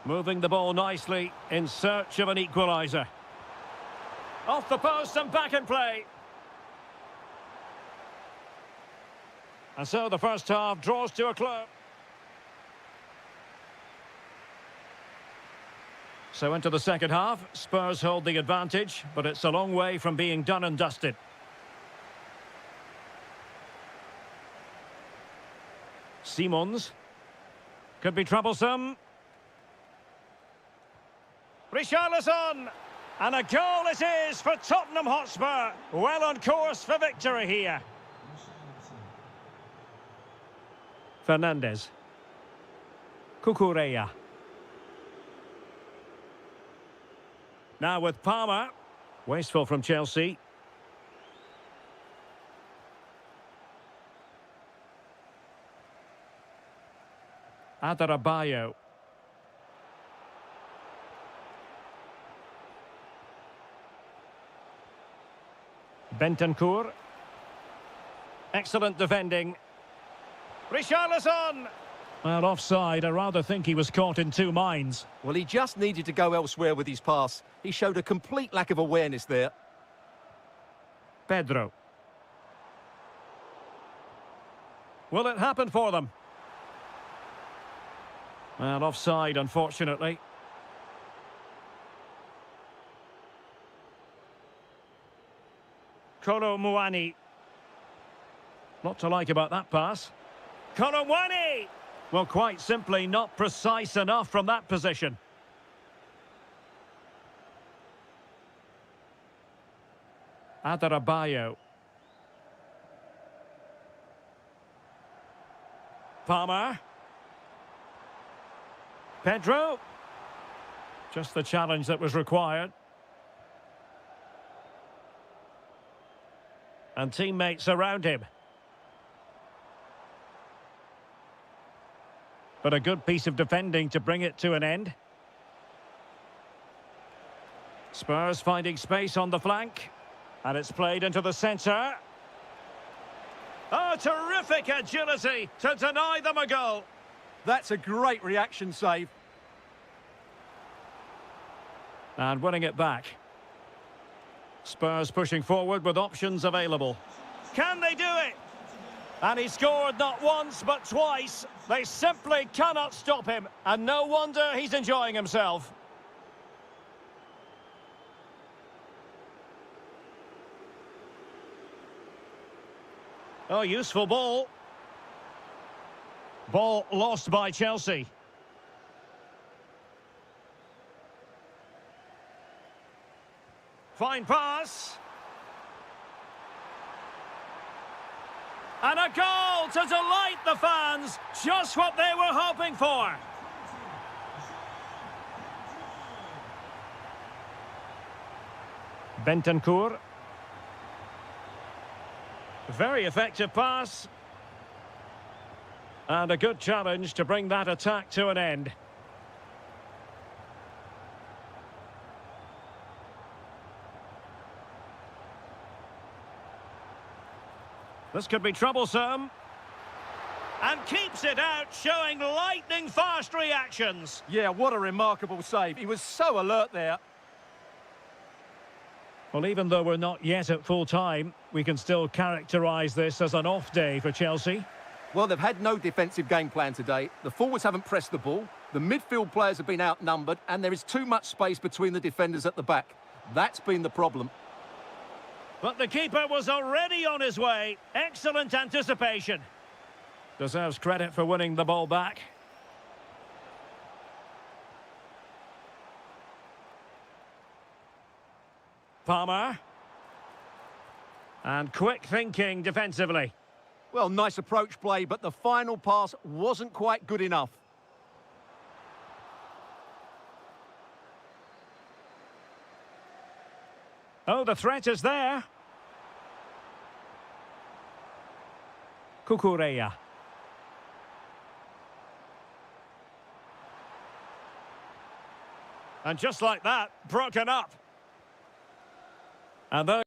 S1: Moving the ball nicely in search of an equaliser. Off the post and back in play. And so the first half draws to a close. So into the second half, Spurs hold the advantage, but it's a long way from being done and dusted. Simons. Could be troublesome. Richarlison! And a goal it is for Tottenham Hotspur. Well on course for victory here. Fernandes. Cucurella. Now with Palmer. Wasteful from Chelsea. Adarabioyo. Bentancur. Excellent defending. Richarlison! Well, offside. I rather think he was caught in two minds.
S2: Well, he just needed to go elsewhere with his pass. He showed a complete lack of awareness there.
S1: Pedro. Will it happen for them? Well, offside, unfortunately. Kolo Muani. Not to like about that pass. Kolo Muani! Well, quite simply not precise enough from that position. Adarabioyo. Palmer. Pedro. Just the challenge that was required. And teammates around him. But a good piece of defending to bring it to an end. Spurs finding space on the flank. And it's played into the centre. Oh, terrific agility to deny them a goal.
S2: That's a great reaction save.
S1: And winning it back. Spurs pushing forward with options available. Can they do it? And he scored not once but twice. They simply cannot stop him. And no wonder he's enjoying himself. Oh, useful ball. Ball lost by Chelsea. Fine pass. And a goal to delight the fans. Just what they were hoping for. Bentancur. Very effective pass. And a good challenge to bring that attack to an end. This could be troublesome. And keeps it out, showing lightning-fast reactions.
S2: Yeah, what a remarkable save. He was so alert there.
S1: Well, even though we're not yet at full time, we can still characterise this as an off day for Chelsea.
S2: Well, they've had no defensive game plan today. The forwards haven't pressed the ball. The midfield players have been outnumbered, and there is too much space between the defenders at the back. That's been the problem.
S1: But the keeper was already on his way. Excellent anticipation. Deserves credit for winning the ball back. Palmer. And quick thinking defensively.
S2: Well, nice approach play, but the final pass wasn't quite good enough.
S1: Oh, the threat is there. Cucurella. And just like that, broken up. And those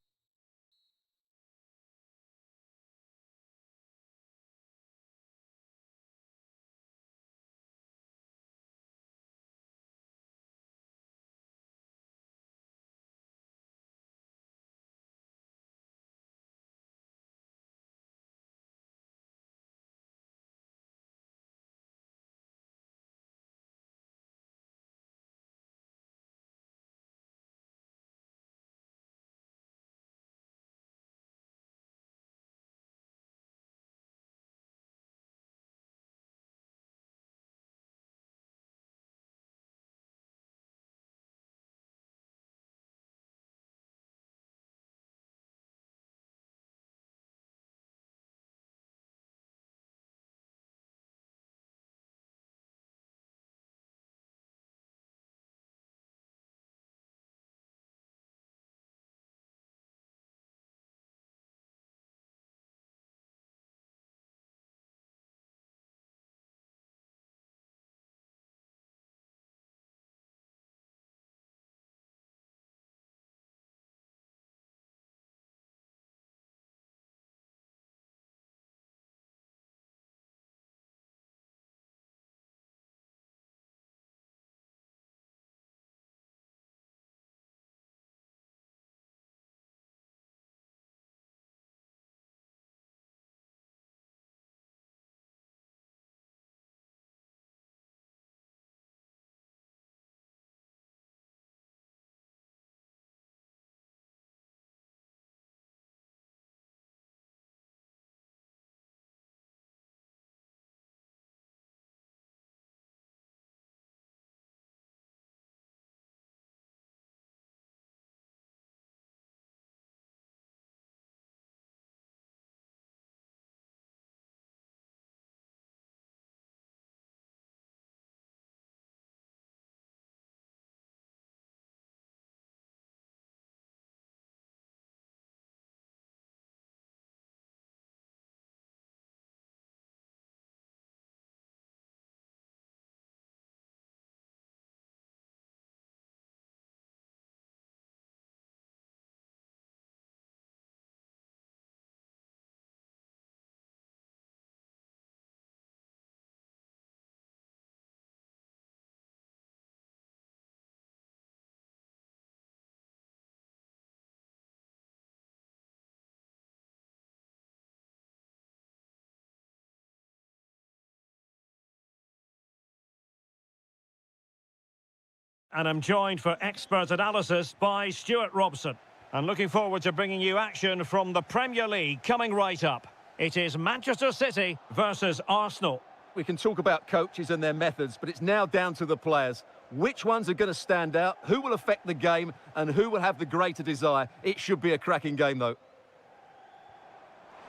S1: and I'm joined for expert analysis by Stuart Robson. And looking forward to bringing you action from the Premier League coming right up. It is Manchester City versus Arsenal.
S2: We can talk about coaches and their methods, but it's now down to the players. Which ones are going to stand out, who will affect the game, and who will have the greater desire? It should be a cracking game, though.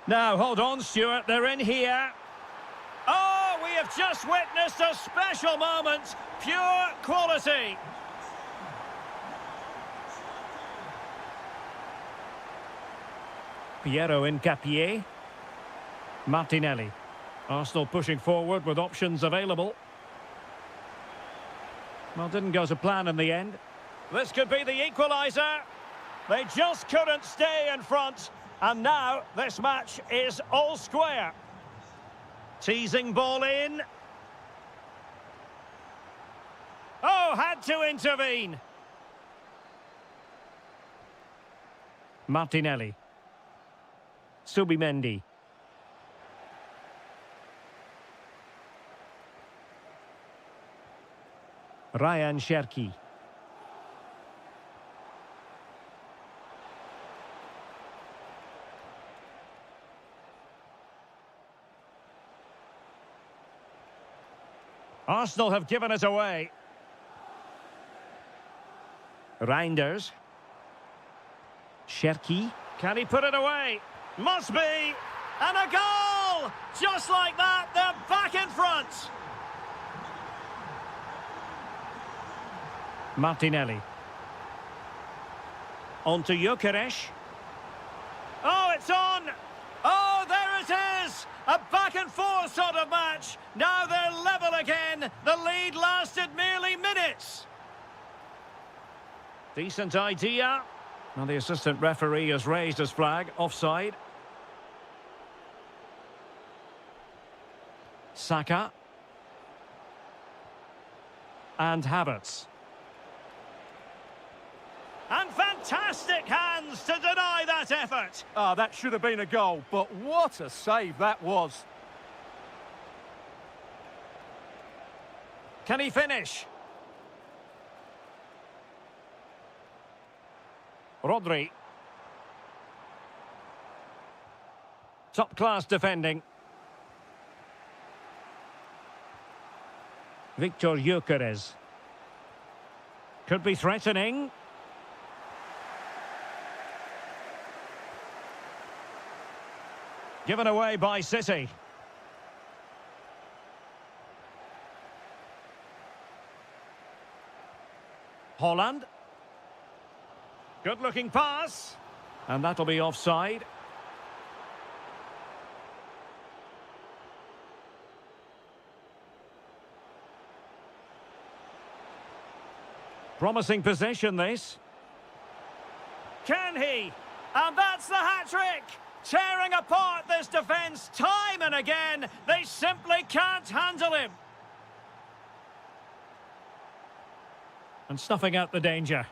S1: Now, hold on, Stuart, they're in here. Oh, we have just witnessed a special moment. Pure quality. Piero Incapié. Martinelli. Arsenal pushing forward with options available. Well, didn't go to plan in the end. This could be the equaliser. They just couldn't stay in front. And now this match is all square. Teasing ball in. Oh, had to intervene. Martinelli. Subimendi. Ryan Cherki. Arsenal have given it away. Reinders. Cherki. Can he put it away? Must be. And a goal! Just like that, they're back in front. Martinelli. On to Gyökeres. Oh, it's on! Oh, there it is! A back-and-forth sort of match. Now they're level again. The lead lasted merely minutes. Decent idea. Now the assistant referee has raised his flag. Offside. Saka. And Havertz. And fantastic hands to deny that effort.
S2: Ah, that should have been a goal, but what a save that was.
S1: Can he finish? Rodri. Top-class defending. Victor Gyökeres. Could be threatening. Given away by City. Holland. Good-looking pass. And that'll be offside. Promising possession, this. Can he? And that's the hat-trick! Tearing apart this defence time and again. They simply can't handle him. And snuffing out the danger.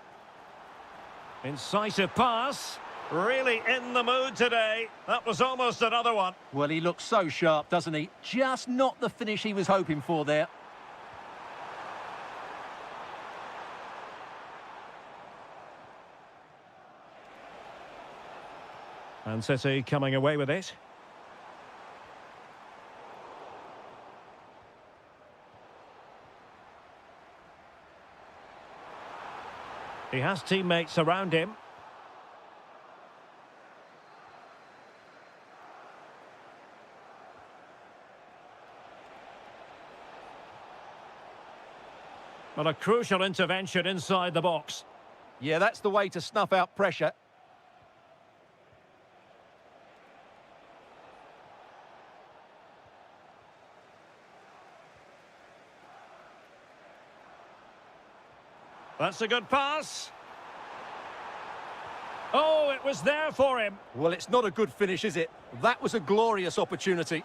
S1: Incisive pass. Really in the mood today. That was almost another one.
S2: Well, he looks so sharp, doesn't he? Just not the finish he was hoping for there.
S1: And City coming away with it. He has teammates around him. But a crucial intervention inside the box.
S2: Yeah, that's the way to snuff out pressure.
S1: That's a good pass. Oh, it was there for him.
S2: Well, it's not a good finish, is it? That was a glorious opportunity.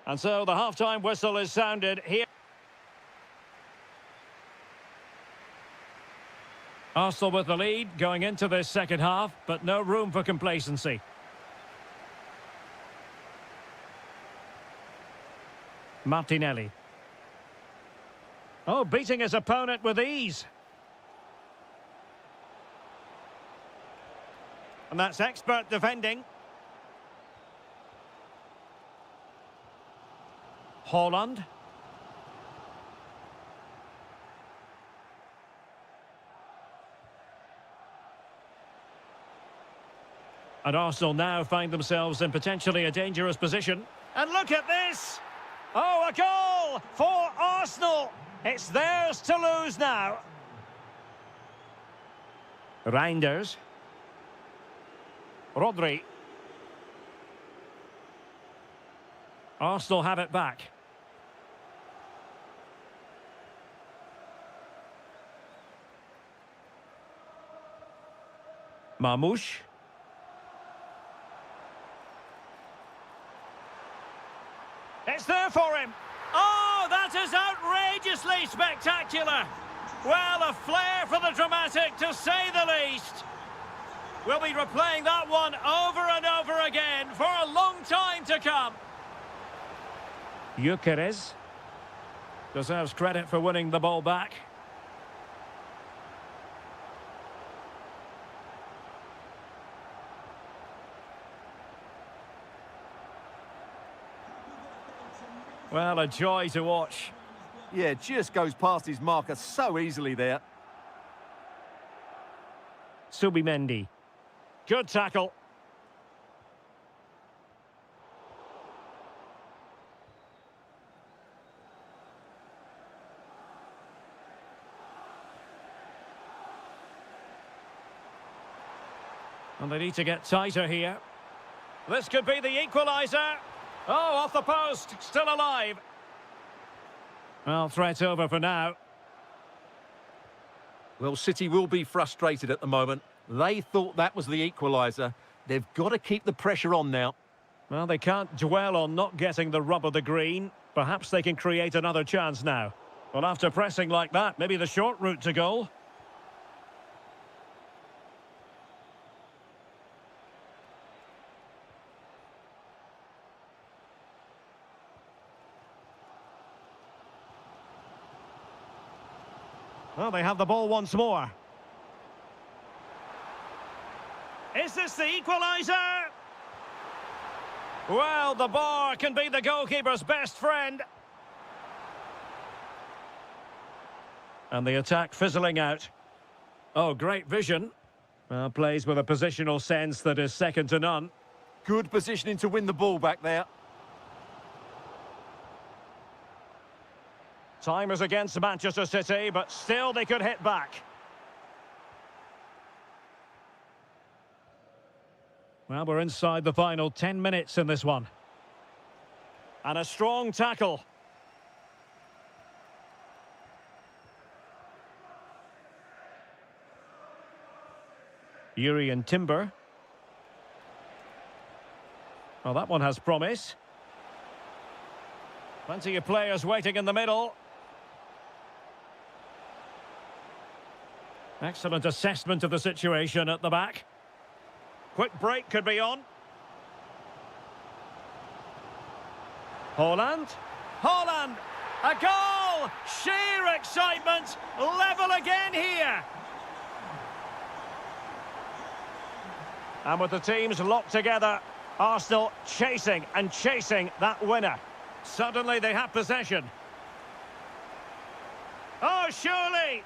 S1: And so the half-time whistle is sounded here. Arsenal with the lead going into this second half, but no room for complacency. Martinelli. Oh, beating his opponent with ease. And that's expert defending. Holland. And Arsenal now find themselves in potentially a dangerous position. And look at this! Oh, a goal for Arsenal! It's theirs to lose now. Reinders. Rodri. Arsenal have it back. Marmoush. It's there for him. Oh, that is outrageously spectacular. Well, a flair for the dramatic, to say the least. We'll be replaying that one over and over again for a long time to come. Gyökeres deserves credit for winning the ball back. Well, a joy to watch.
S2: Yeah, just goes past his marker so easily there.
S1: Subimendi. Good tackle. And they need to get tighter here. This could be the equaliser. Oh, off the post, still alive. Well, threat over for now.
S2: Well, City will be frustrated at the moment. They thought that was the equaliser. They've got to keep the pressure on now.
S1: Well, they can't dwell on not getting the rub of the green. Perhaps they can create another chance now. Well, after pressing like that, maybe the short route to goal. Well, they have the ball once more. Is this the equaliser? Well, the bar can be the goalkeeper's best friend. And the attack fizzling out. Oh, great vision. Plays with a positional sense that is second to none.
S2: Good positioning to win the ball back there.
S1: Time is against Manchester City, but still they could hit back. Well, we're inside the final 10 minutes in this one. And a strong tackle. Yuri and Timber. Well, that one has promise. Plenty of players waiting in the middle. Excellent assessment of the situation at the back. Quick break could be on. Holland. Holland! A goal! Sheer excitement! Level again here! And with the teams locked together, Arsenal chasing and chasing that winner. Suddenly they have possession. Oh, surely!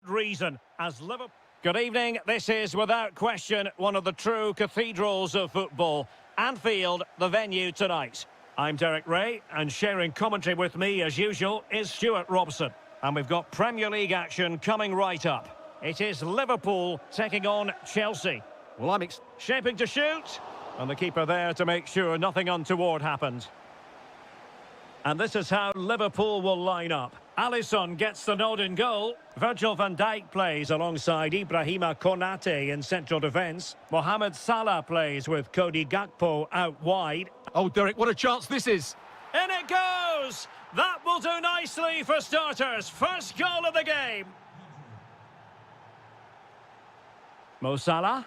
S1: reason as Liverpool. Good evening. This is without question one of the true cathedrals of football. Anfield, the venue tonight. I'm Derek Ray, and sharing commentary with me as usual is Stuart Robson. And we've got Premier League action coming right up. It is Liverpool taking on Chelsea.
S2: Well, I'm
S1: shaping to shoot, and the keeper there to make sure nothing untoward happened. And this is how Liverpool will line up. Alisson gets the nod in goal. Virgil van Dijk plays alongside Ibrahima Konate in central defence. Mohamed Salah plays with Cody Gakpo out wide.
S2: Oh, Derek, what a chance this is.
S1: In it goes! That will do nicely for starters. First goal of the game. Mo Salah.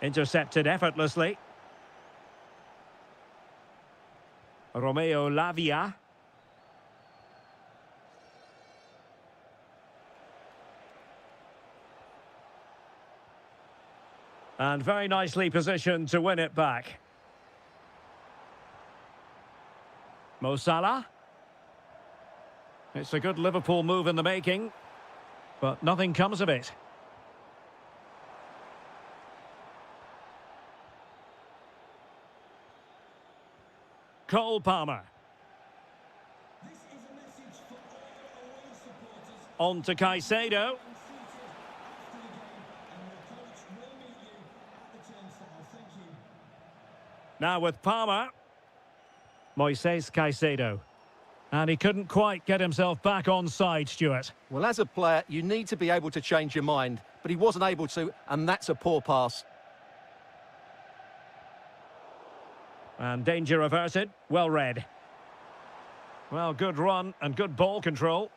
S1: Intercepted effortlessly. Romeo Lavia. And very nicely positioned to win it back. Mo Salah. It's a good Liverpool move in the making, but nothing comes of it. Cole Palmer. On to Caicedo. Now with Palmer. Moises Caicedo. And he couldn't quite get himself back on side, Stuart.
S2: Well, as a player, you need to be able to change your mind, but he wasn't able to, and that's a poor pass.
S1: And danger averted. Well read. Well, good run and good ball control.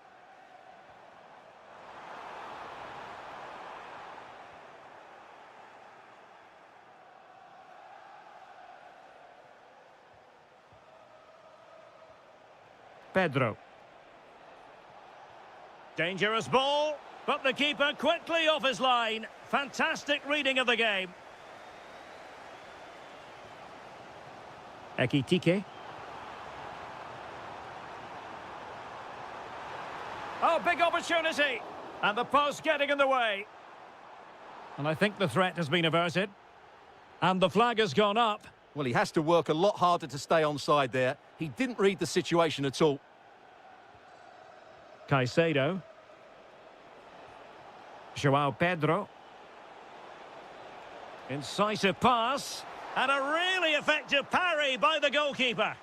S1: Pedro. Dangerous ball, but the keeper quickly off his line. Fantastic reading of the game. Ekitike. Oh, big opportunity. And the post getting in the way. And I think the threat has been averted. And the flag has gone up.
S2: Well, he has to work a lot harder to stay onside there. He didn't read the situation at all.
S1: Caicedo. João Pedro. Incisive pass. And a really effective parry by the goalkeeper.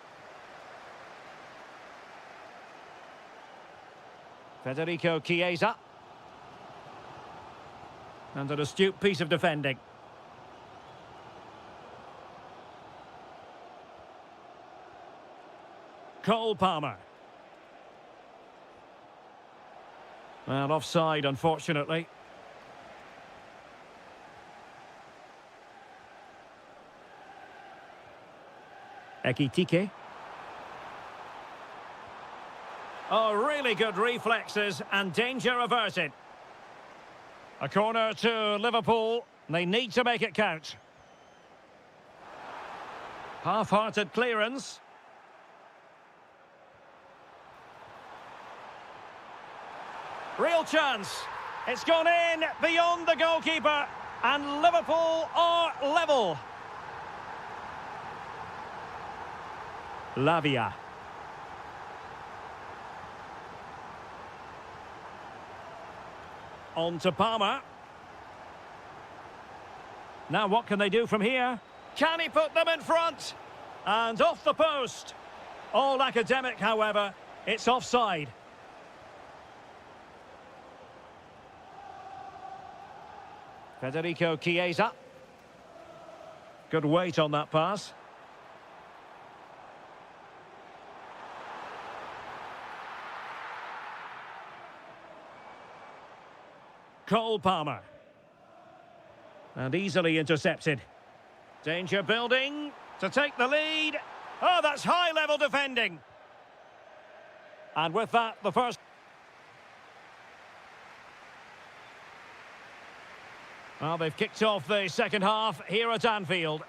S1: Federico Chiesa. And an astute piece of defending. Cole Palmer. And offside, unfortunately. Ekitike. Oh, really good reflexes and danger averted. A corner to Liverpool. They need to make it count. Half-hearted clearance. Real chance. It's gone in beyond the goalkeeper. And Liverpool are level. Lavia. On to Palmer. Now what can they do from here? Can he put them in front? And off the post. All academic, however. It's offside. Federico Chiesa. Good weight on that pass. Cole Palmer. And easily intercepted. Danger building to take the lead. Oh, that's high-level defending. And with that, the first... Well, they've kicked off the second half here at Anfield.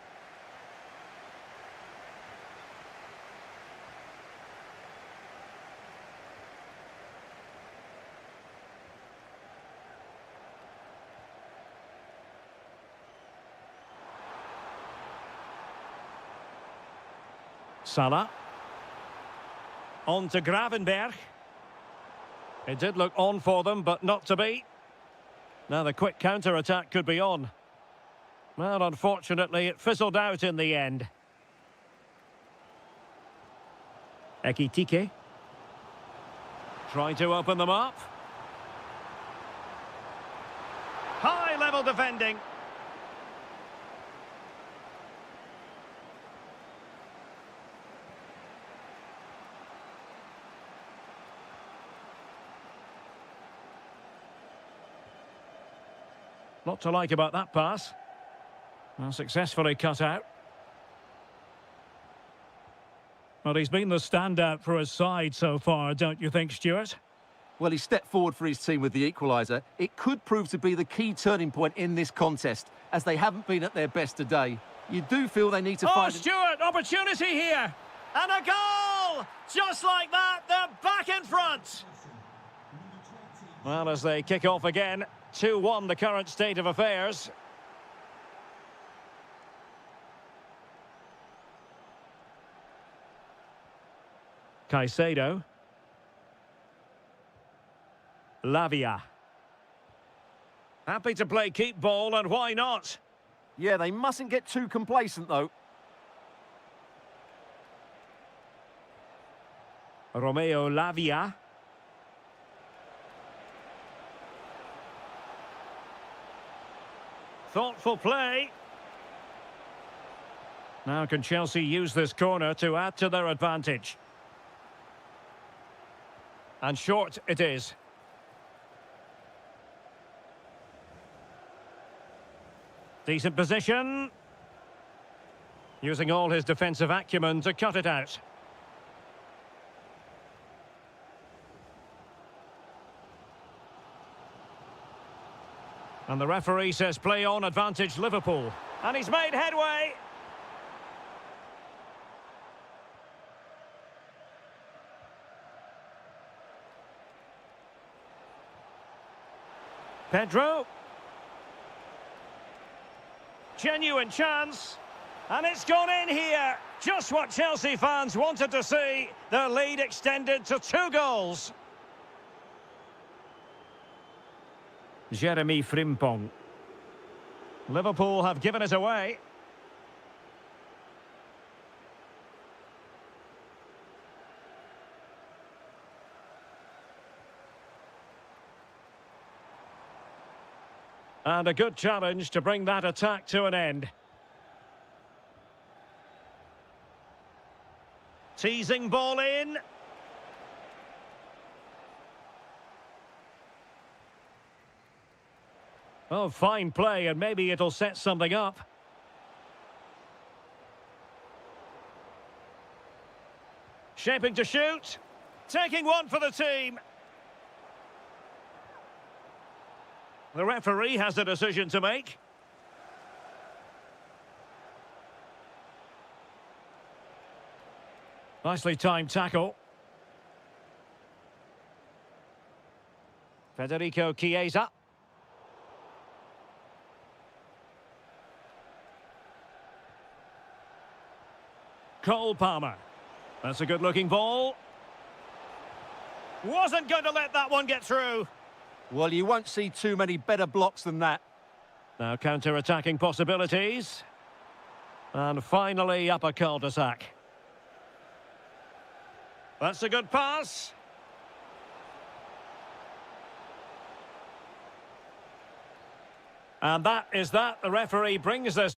S1: Salah. On to Gravenberg. It did look on for them, but not to be. Now the quick counter-attack could be on. Well, unfortunately, it fizzled out in the end. Ekitike. Trying to open them up. High-level defending. Lot to like about that pass. Well, successfully cut out. Well, he's been the standout for his side so far, don't you think, Stuart?
S2: Well, he stepped forward for his team with the equaliser. It could prove to be the key turning point in this contest, as they haven't been at their best today. You do feel they need to find...
S1: Oh, Stuart, opportunity here! And a goal! Just like that, they're back in front! Well, as they kick off again, 2-1 the current state of affairs. Caicedo. Lavia. Happy to play keep ball, and why not?
S2: Yeah, they mustn't get too complacent, though.
S1: Romeo Lavia. Thoughtful play. Now can Chelsea use this corner to add to their advantage? And short it is. Decent position. Using all his defensive acumen to cut it out. And the referee says play on, advantage Liverpool. And he's made headway. Pedro. Genuine chance. And it's gone in here. Just what Chelsea fans wanted to see. Their lead extended to 2 goals. Jeremy Frimpong. Liverpool have given it away. And a good challenge to bring that attack to an end. Teasing ball in. Oh, fine play, and maybe it'll set something up. Shaping to shoot. Taking one for the team. The referee has a decision to make. Nicely timed tackle. Federico Chiesa. Cole Palmer. That's a good-looking ball. Wasn't going to let that one get through.
S2: Well, you won't see too many better blocks than that.
S1: Now counter-attacking possibilities. And finally up a cul-de-sac. That's a good pass. And that is that. The referee brings this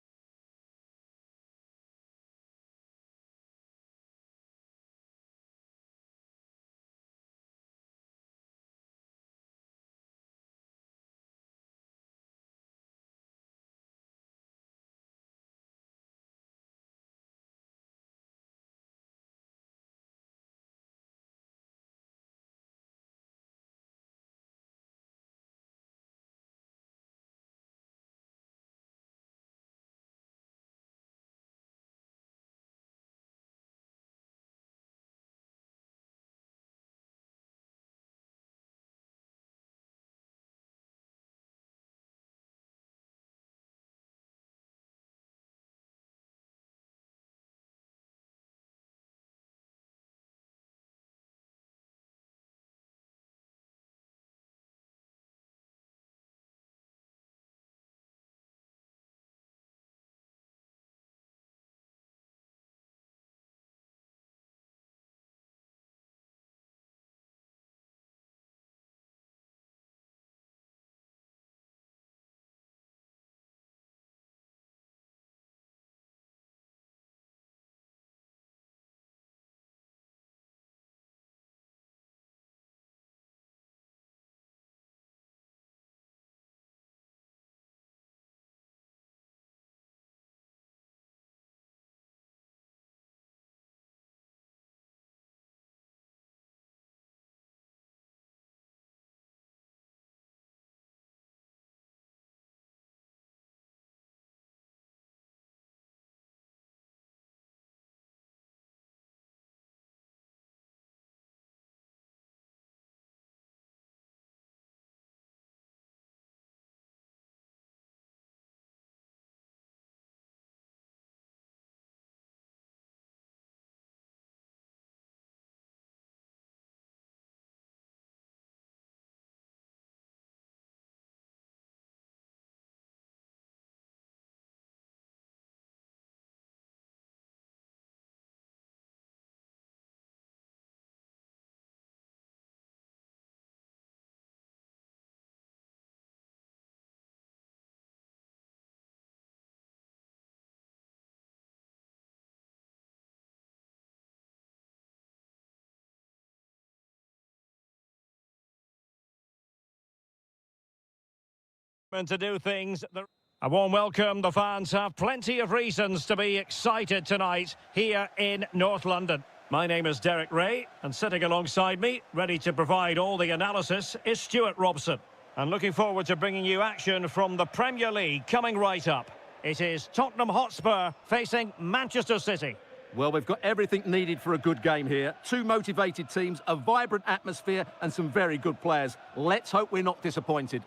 S1: And to do things that... A warm welcome. The fans have plenty of reasons to be excited tonight here in North London. My name is Derek Ray, and sitting alongside me, ready to provide all the analysis, is Stuart Robson. And looking forward to bringing you action from the Premier League coming right up. It is Tottenham Hotspur facing Manchester City.
S2: Well, we've got everything needed for a good game here. Two motivated teams, a vibrant atmosphere, and some very good players. Let's hope we're not disappointed.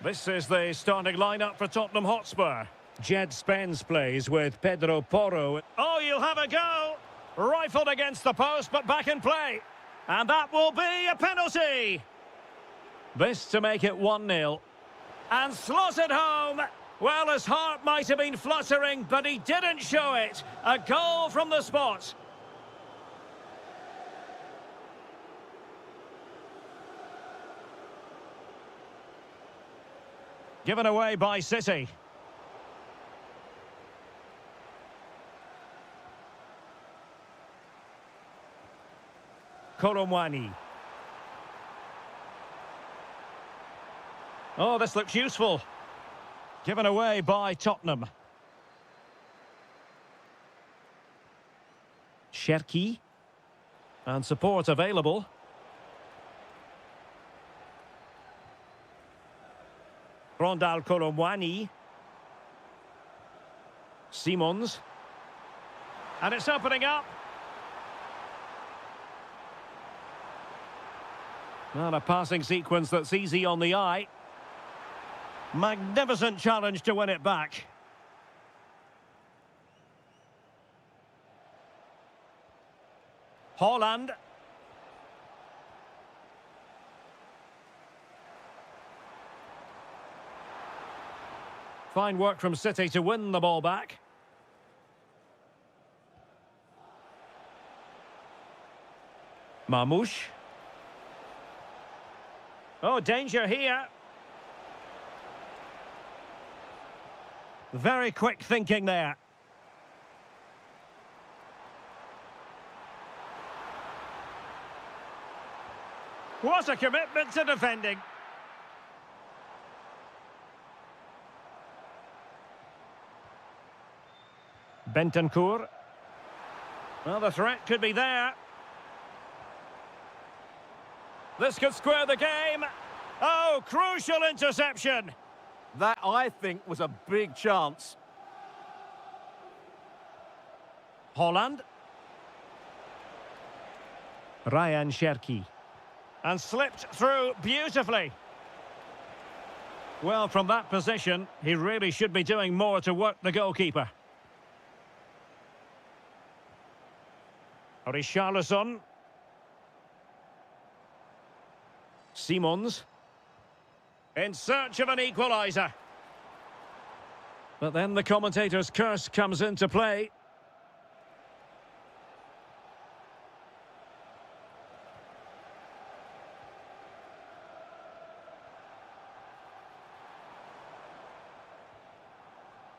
S1: This is the starting lineup for Tottenham Hotspur. Jed Spence plays with Pedro Porro. Oh, you'll have a go! Rifled against the post, but back in play. And that will be a penalty! This to make it 1-0. And slotted home! Well, his heart might have been fluttering, but he didn't show it. A goal from the spot. Given away by City. Koromwani. Oh, this looks useful. Given away by Tottenham. Cherki. And support available. Rondal Koromwani. Simons. And it's opening up. Not a passing sequence that's easy on the eye. Magnificent challenge to win it back. Haaland. Fine work from City to win the ball back. Marmoush. Oh, danger here. Very quick thinking there. What a commitment to defending. Bentancur. Well, the threat could be there. This could square the game. Oh, crucial interception.
S2: That, I think, was a big chance.
S1: Haaland. Ryan Cherki. And slipped through beautifully. Well, from that position, he really should be doing more to work the goalkeeper. Richarlison. Simons. In search of an equaliser. But then the commentator's curse comes into play.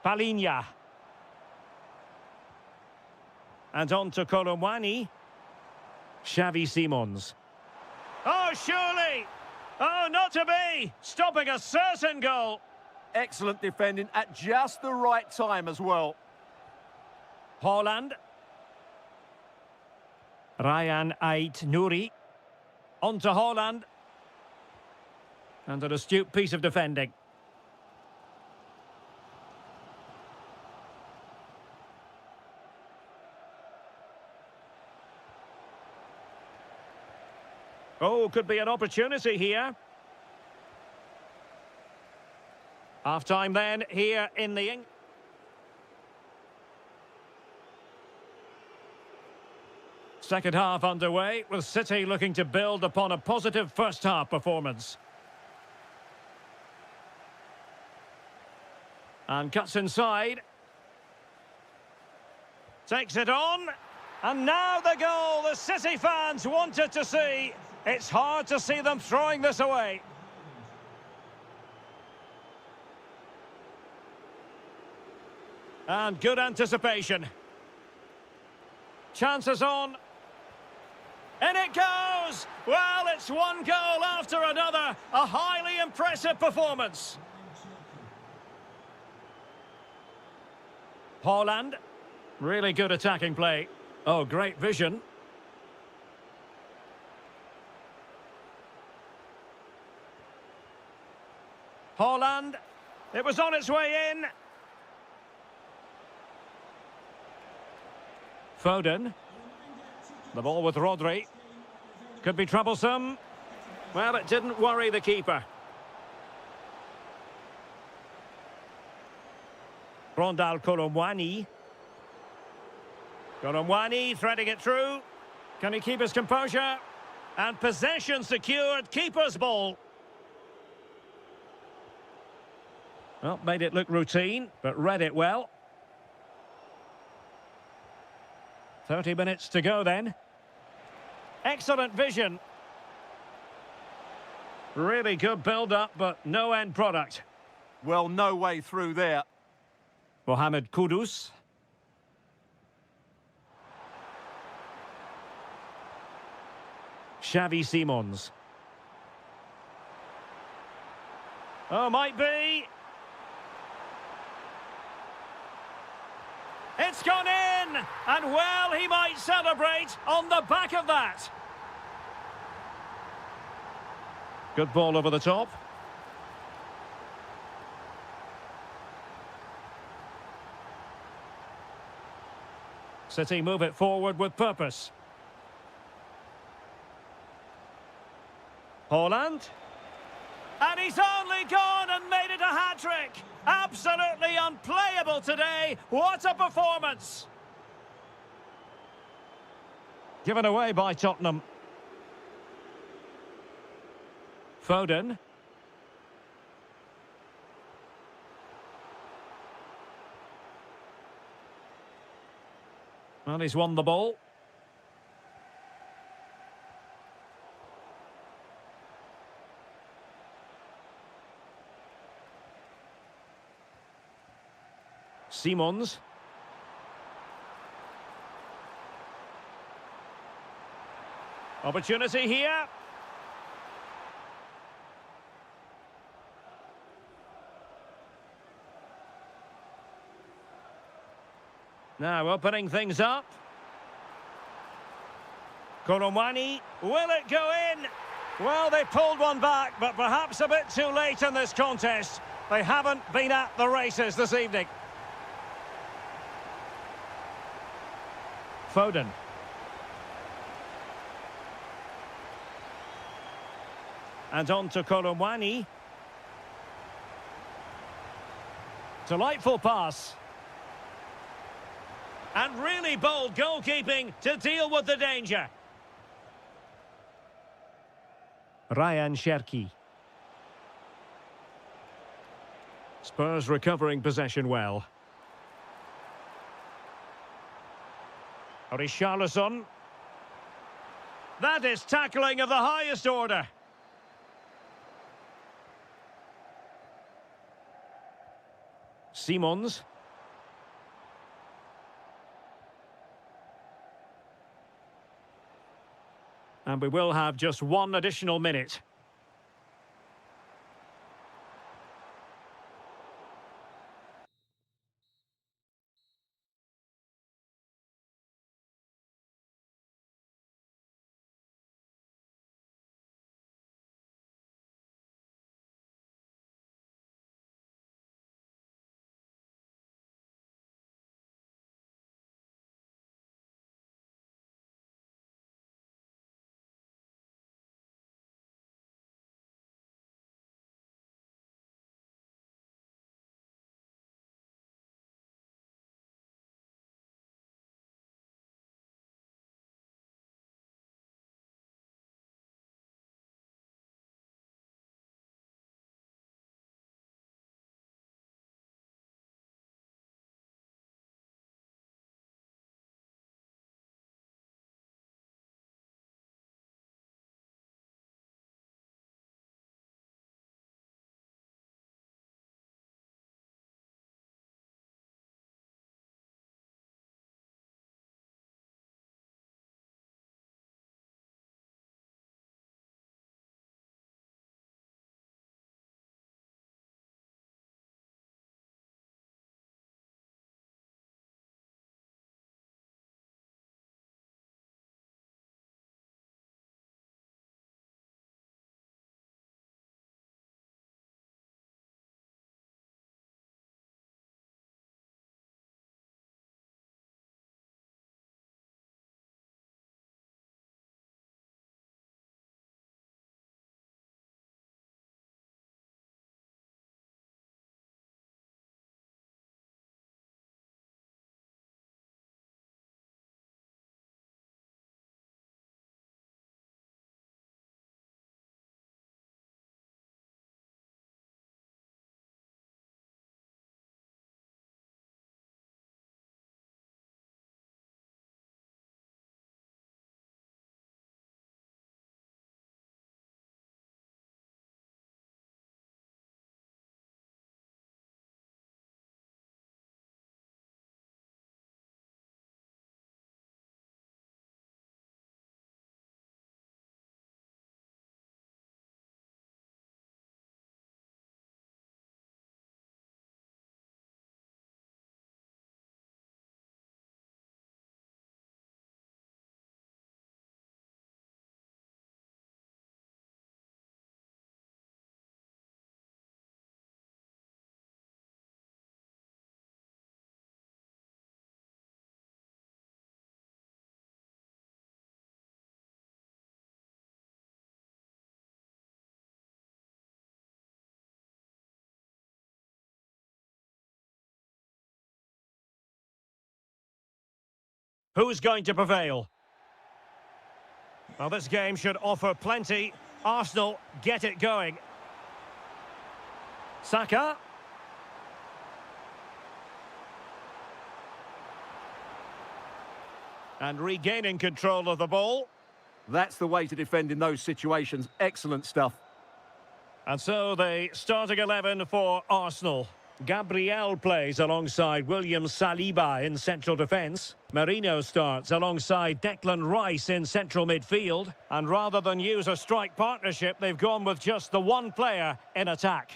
S1: Palinha. And on to Koromwani. Xavi Simons. Oh, surely! Oh, not to be! Stopping a certain goal.
S2: Excellent defending at just the right time as well.
S1: Haaland. Ryan Ait Nouri. On to Haaland. And an astute piece of defending. Oh, could be an opportunity here. Half-time then, here in the... Second half underway, with City looking to build upon a positive first-half performance. And cuts inside. Takes it on. And now the goal the City fans wanted to see. It's hard to see them throwing this away. And good anticipation. Chances on. In it goes! Well, it's one goal after another. A highly impressive performance. Holland. Really good attacking play. Oh, great vision. Holland. It was on its way in. Foden. The ball with Rodri. Could be troublesome. Well, it didn't worry the keeper. Rondal Colomwani. Colomwani threading it through. Can he keep his composure? And possession secured. Keeper's ball. Well, made it look routine, but read it well. 30 minutes to go then. Excellent vision. Really good build-up, but no end product.
S2: Well, no way through there.
S1: Mohamed Kudus. Xavi Simons. Oh, might be. It's gone in! And well, he might celebrate on the back of that. Good ball over the top. City move it forward with purpose. Holland. And he's only gone and made it a hat-trick. Absolutely unplayable today. What a performance. Given away by Tottenham. Foden. Well, he's won the ball. Simons. Opportunity here. Now opening things up. Koromwani, will it go in? Well, they pulled one back, but perhaps a bit too late in this contest. They haven't been at the races this evening. Foden. And on to Koromwani. Delightful pass. And really bold goalkeeping to deal with the danger. Ryan Cherki. Spurs recovering possession well. Richarlison. That is tackling of the highest order. Simons. And we will have just one additional minute. Who's going to prevail? Well, this game should offer plenty. Arsenal get it going. Saka. And regaining control of the ball.
S2: That's the way to defend in those situations. Excellent stuff.
S1: And so the starting 11 for Arsenal. Gabriel plays alongside William Saliba in central defence. Marino starts alongside Declan Rice in central midfield. And rather than use a strike partnership, they've gone with just the one player in attack.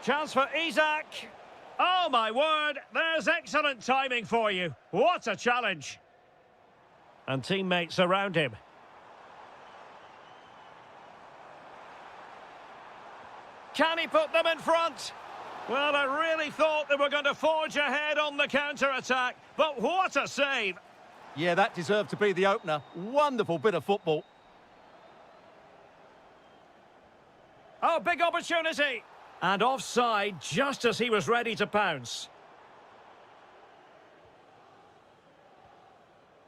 S1: Chance for Isak. Oh, my word, there's excellent timing for you. What a challenge. And teammates around him. Can he put them in front? Well, I really thought they were going to forge ahead on the counter-attack, but what a save.
S2: Yeah, that deserved to be the opener. Wonderful bit of football.
S1: Oh, big opportunity. And offside just as he was ready to pounce.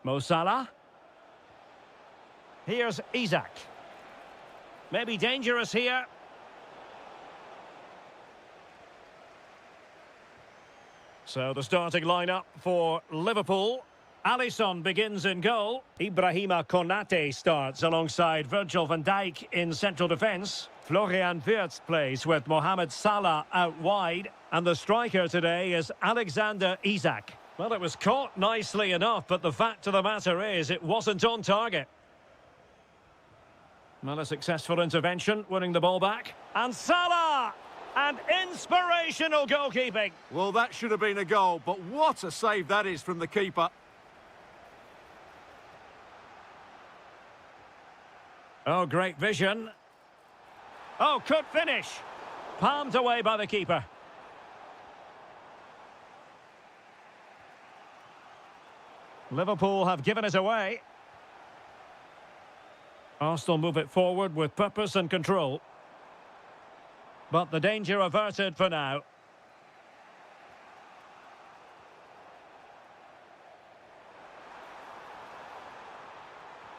S1: Mo Salah. Here's Isak. Maybe dangerous here. So the starting lineup for Liverpool. Alisson begins in goal. Ibrahima Konate starts alongside Virgil van Dijk in central defence. Florian Wirtz plays with Mohamed Salah out wide. And the striker today is Alexander Isak. Well, it was caught nicely enough, but the fact of the matter is it wasn't on target. Well, a successful intervention, winning the ball back. And Salah! And inspirational goalkeeping.
S2: Well, that should have been a goal, but what a save that is from the keeper.
S1: Oh, great vision. Oh, could finish. Palmed away by the keeper. Liverpool have given it away. Arsenal move it forward with purpose and control. But the danger averted for now.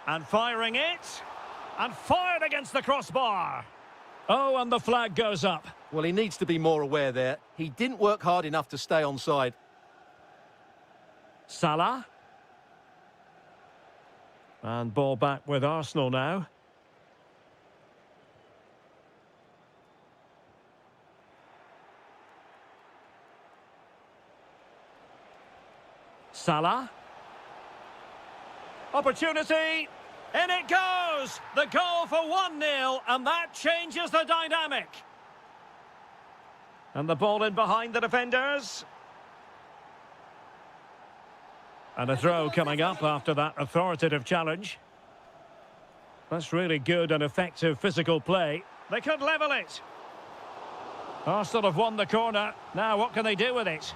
S1: And firing it. And fired against the crossbar. Oh, and the flag goes up.
S2: Well, he needs to be more aware there. He didn't work hard enough to stay onside.
S1: Salah. And ball back with Arsenal now. Salah. Opportunity. In it goes! The goal for 1-0, and that changes the dynamic. And the ball in behind the defenders. And a throw coming up after that authoritative challenge. That's really good and effective physical play. They could level it. Arsenal have won the corner. Now what can they do with it?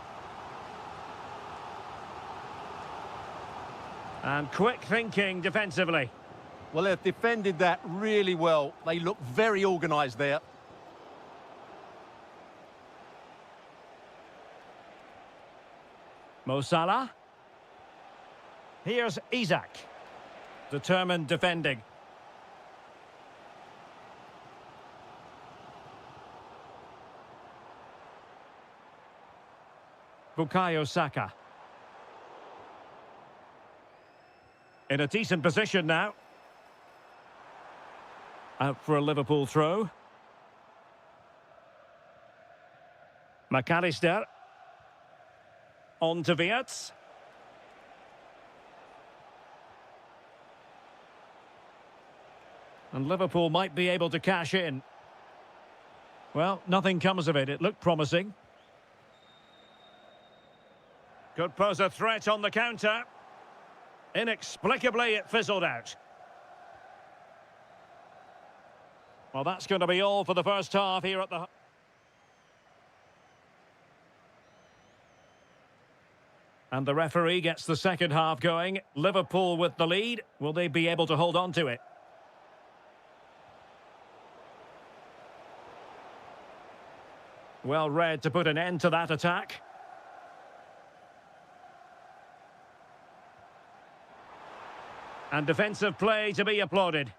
S1: And quick thinking defensively.
S2: Well, they've defended that really well. They look very organised there.
S1: Mo Salah. Here's Isak. Determined defending. Bukayo Saka. In a decent position now. Out for a Liverpool throw. McAllister. On to Wirtz. And Liverpool might be able to cash in. Well, nothing comes of it. It looked promising. Could pose a threat on the counter. Inexplicably, it fizzled out. Well, that's going to be all for the first half here at the... And the referee gets the second half going. Liverpool with the lead. Will they be able to hold on to it? Well read to put an end to that attack. And defensive play to be applauded.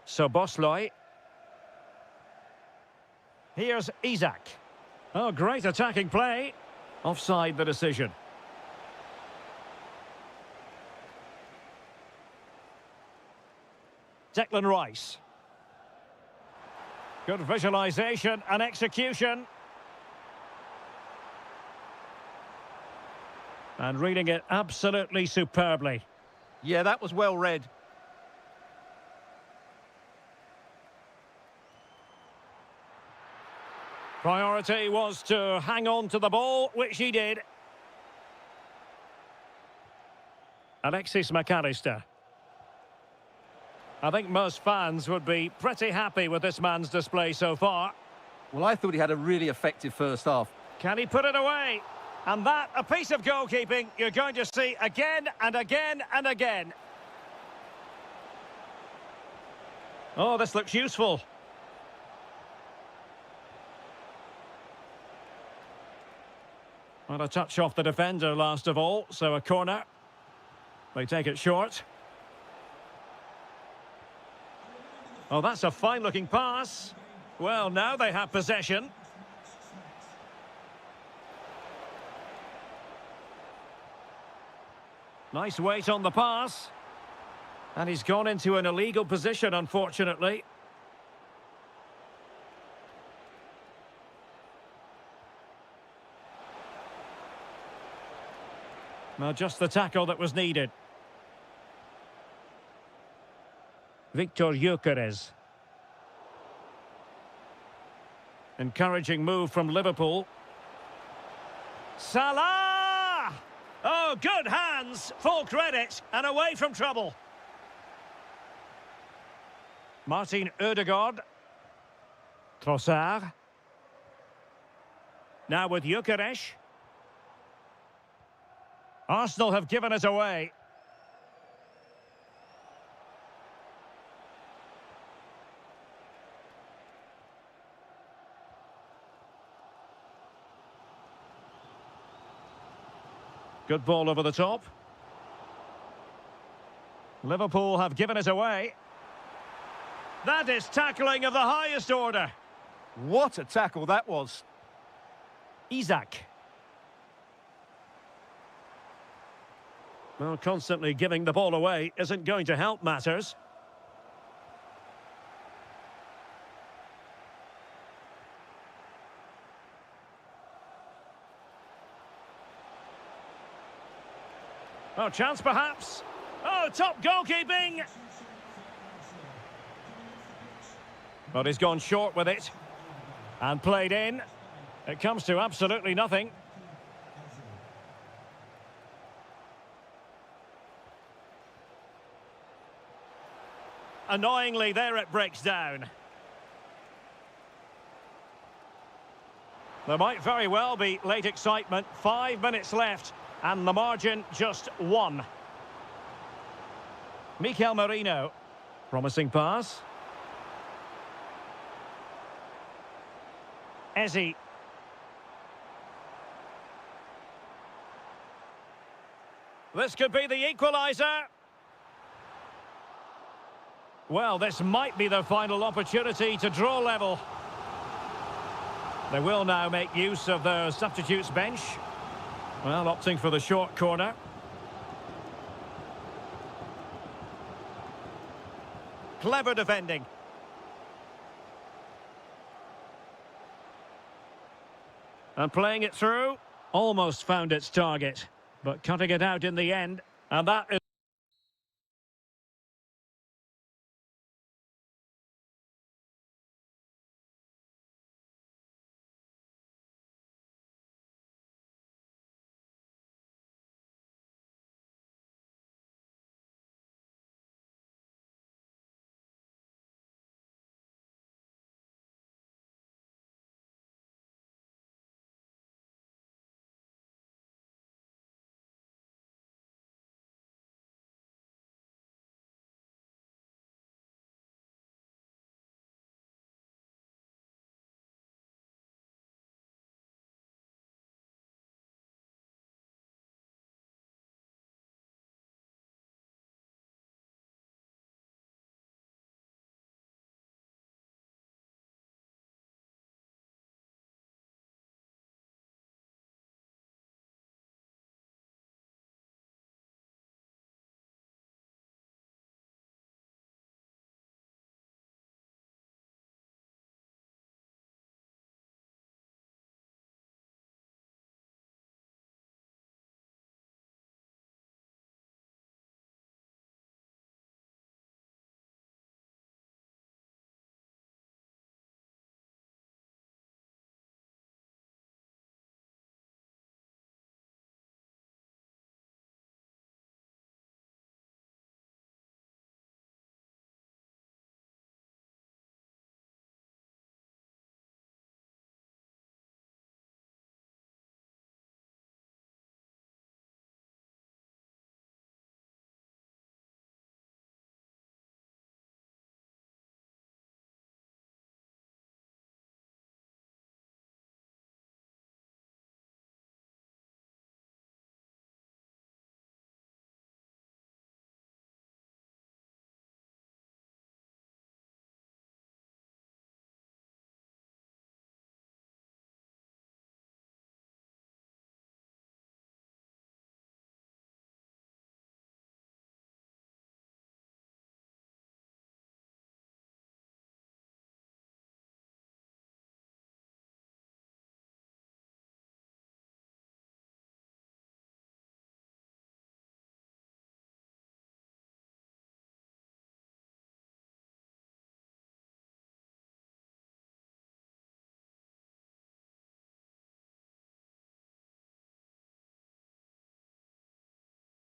S1: So Bosloy. Here's Isak. Oh, great attacking play. Offside the decision. Declan Rice. Good visualisation and execution. And reading it absolutely superbly.
S2: Yeah, that was well read.
S1: Priority was to hang on to the ball, which he did. Alexis McAllister. I think most fans would be pretty happy with this man's display so far.
S2: Well, I thought he had a really effective first half.
S1: Can he put it away? And that, a piece of goalkeeping you're going to see again and again and again. Oh, this looks useful. Well, a touch off the defender last of all, so a corner. They take it short. Oh, that's a fine-looking pass. Well, now they have possession. Nice weight on the pass. And he's gone into an illegal position, unfortunately. Well, just the tackle that was needed. Victor Gyökeres. Encouraging move from Liverpool. Salah! Oh, good hands, full credit, and away from trouble. Martin Ødegaard. Trossard. Now with Gyökeres. Arsenal have given us away. Good ball over the top. Liverpool have given us away. That is tackling of the highest order.
S2: What a tackle that was.
S1: Isak. Well, constantly giving the ball away isn't going to help matters. Oh, chance perhaps. Oh, top goalkeeping. But he's gone short with it. And played in. It comes to absolutely nothing. Annoyingly, there it breaks down. There might very well be late excitement. 5 minutes left, and the margin just 1. Mikel Merino. Promising pass. Eze. This could be the equaliser. Well, this might be their final opportunity to draw level. They will now make use of their substitutes bench. Well, opting for the short corner. Clever defending. And playing it through. Almost found its target, but cutting it out in the end. And that is...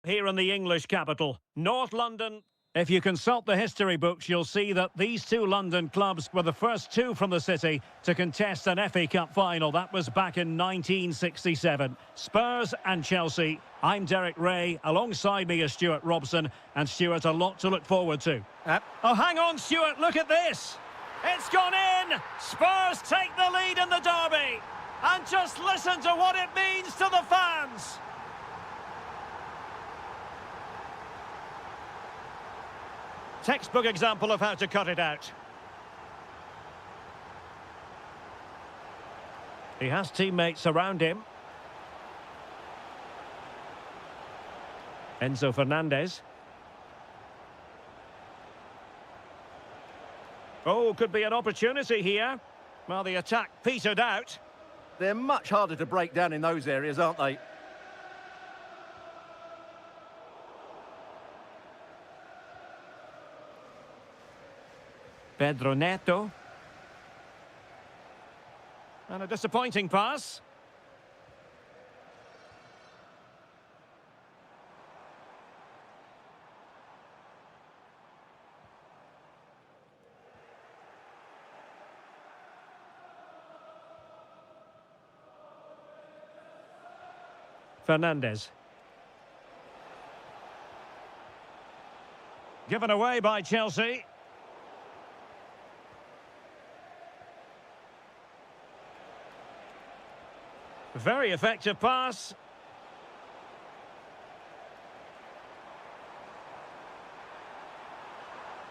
S1: here in the English capital. North London. If you consult the history books, you'll see that these two London clubs were the first two from the city to contest an FA Cup final. That was back in 1967. Spurs and Chelsea. I'm Derek Ray. Alongside me is Stuart Robson. And Stuart, a lot to look forward to. Oh, hang on, Stuart. Look at this. It's gone in. Spurs take the lead in the derby. And just listen to what it means to the fans. Textbook example of how to cut it out. He has teammates around him. Enzo Fernandez. Oh, could be an opportunity here. Well, the attack petered out.
S2: They're much harder to break down in those areas, aren't they?
S1: Pedro Neto. And a disappointing pass. Fernandez. Given away by Chelsea. Very effective pass.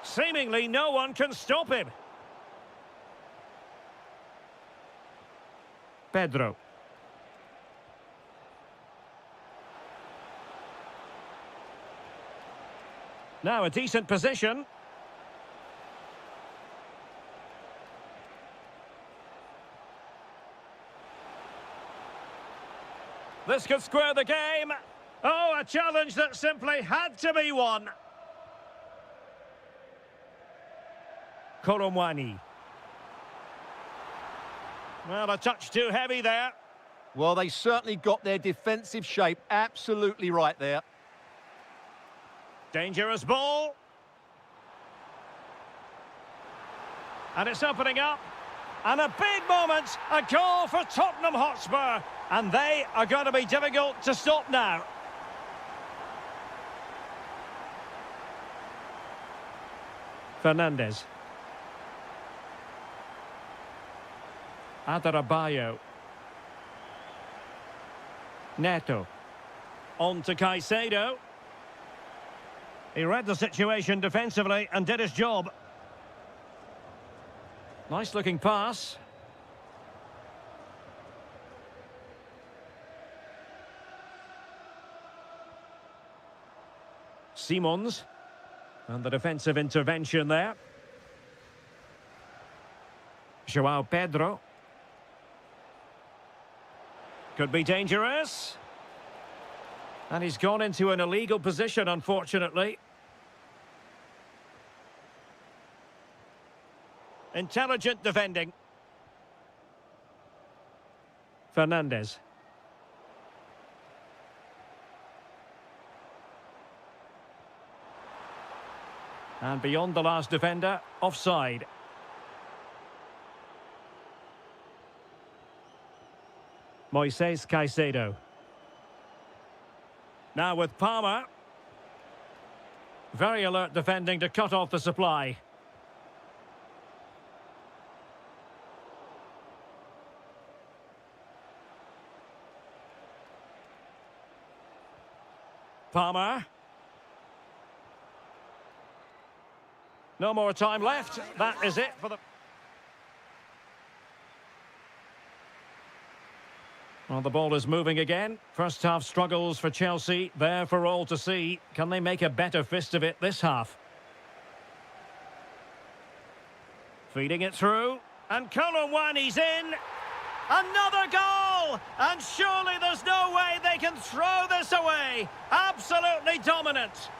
S1: Seemingly no one can stop him. Pedro. Now a decent position. This could square the game. Oh, a challenge that simply had to be won. Koromwani. Well, a touch too heavy there.
S2: Well, they certainly got their defensive shape absolutely right there.
S1: Dangerous ball. And it's opening up. And a big moment, a goal for Tottenham Hotspur. And they are going to be difficult to stop now. Fernandez. Adarabioyo. Neto. On to Caicedo. He read the situation defensively and did his job. Nice looking pass. Simons. And the defensive intervention there. João Pedro. Could be dangerous. And he's gone into an illegal position, unfortunately. Intelligent defending. Fernandez. And beyond the last defender, offside. Moises Caicedo. Now with Palmer. Very alert defending to cut off the supply. Palmer. No more time left. That is it for the... Well, the ball is moving again. First half struggles for Chelsea. There for all to see. Can they make a better fist of it this half? Feeding it through. And Koromwani's in. Another goal! And surely there's no way they can throw this away. Absolutely dominant.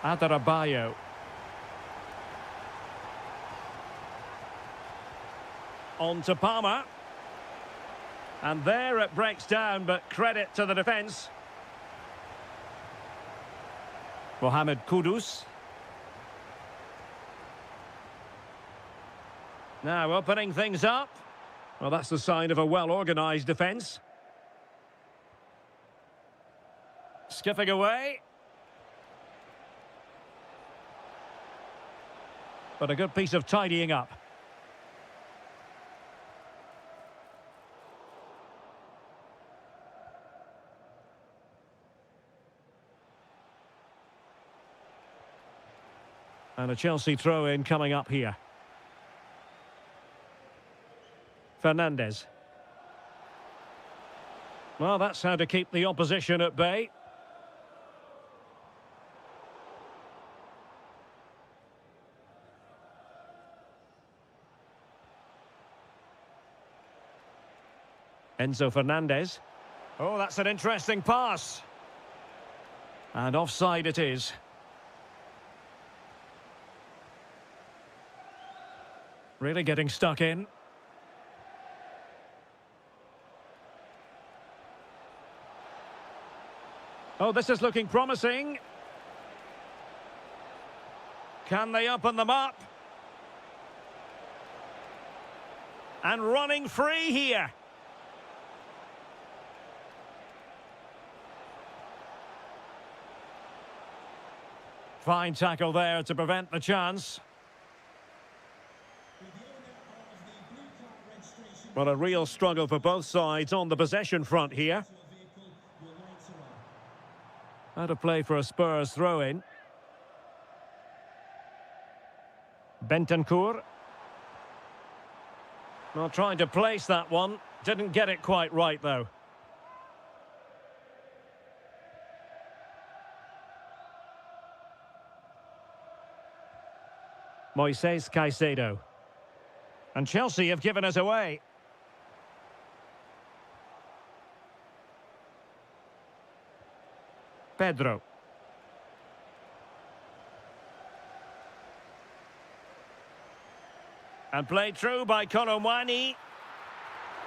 S1: Adarabioyo. On to Palmer. And there it breaks down, but credit to the defence. Mohamed Kudus. Now opening things up. Well, that's the sign of a well-organised defence. Skipping away. But a good piece of tidying up. And a Chelsea throw-in coming up here. Fernandez. Well, that's how to keep the opposition at bay. Enzo Fernandez. Oh, that's an interesting pass. And offside it is. Really getting stuck in. Oh, this is looking promising. Can they open them up? And running free here. Fine tackle there to prevent the chance. Well, a real struggle for both sides on the possession front here. How to play for a Spurs throw-in. Bentancur. Well, trying to place that one. Didn't get it quite right, though. Moises Caicedo. And Chelsea have given us away. Pedro. And played through by Colomwani.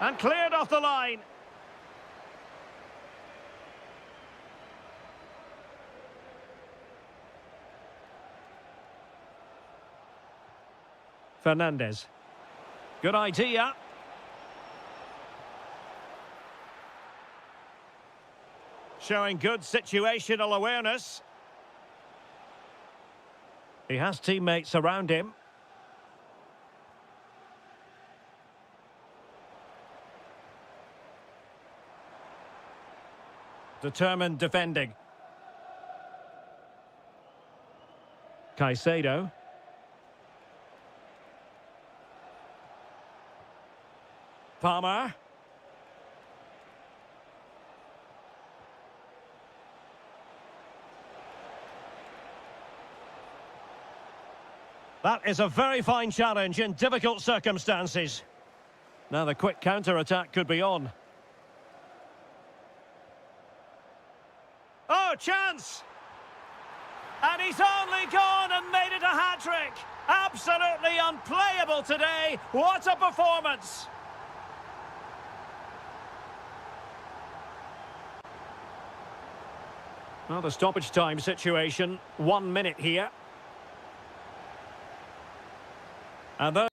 S1: And cleared off the line. Fernandez. Good idea. Showing good situational awareness. He has teammates around him. Determined defending. Caicedo. Palmer. That is a very fine challenge in difficult circumstances. Now the quick counter-attack could be on. Oh, chance! And he's only gone and made it a hat-trick. Absolutely unplayable today. What a performance! Well, the stoppage time situation, 1 minute here. And those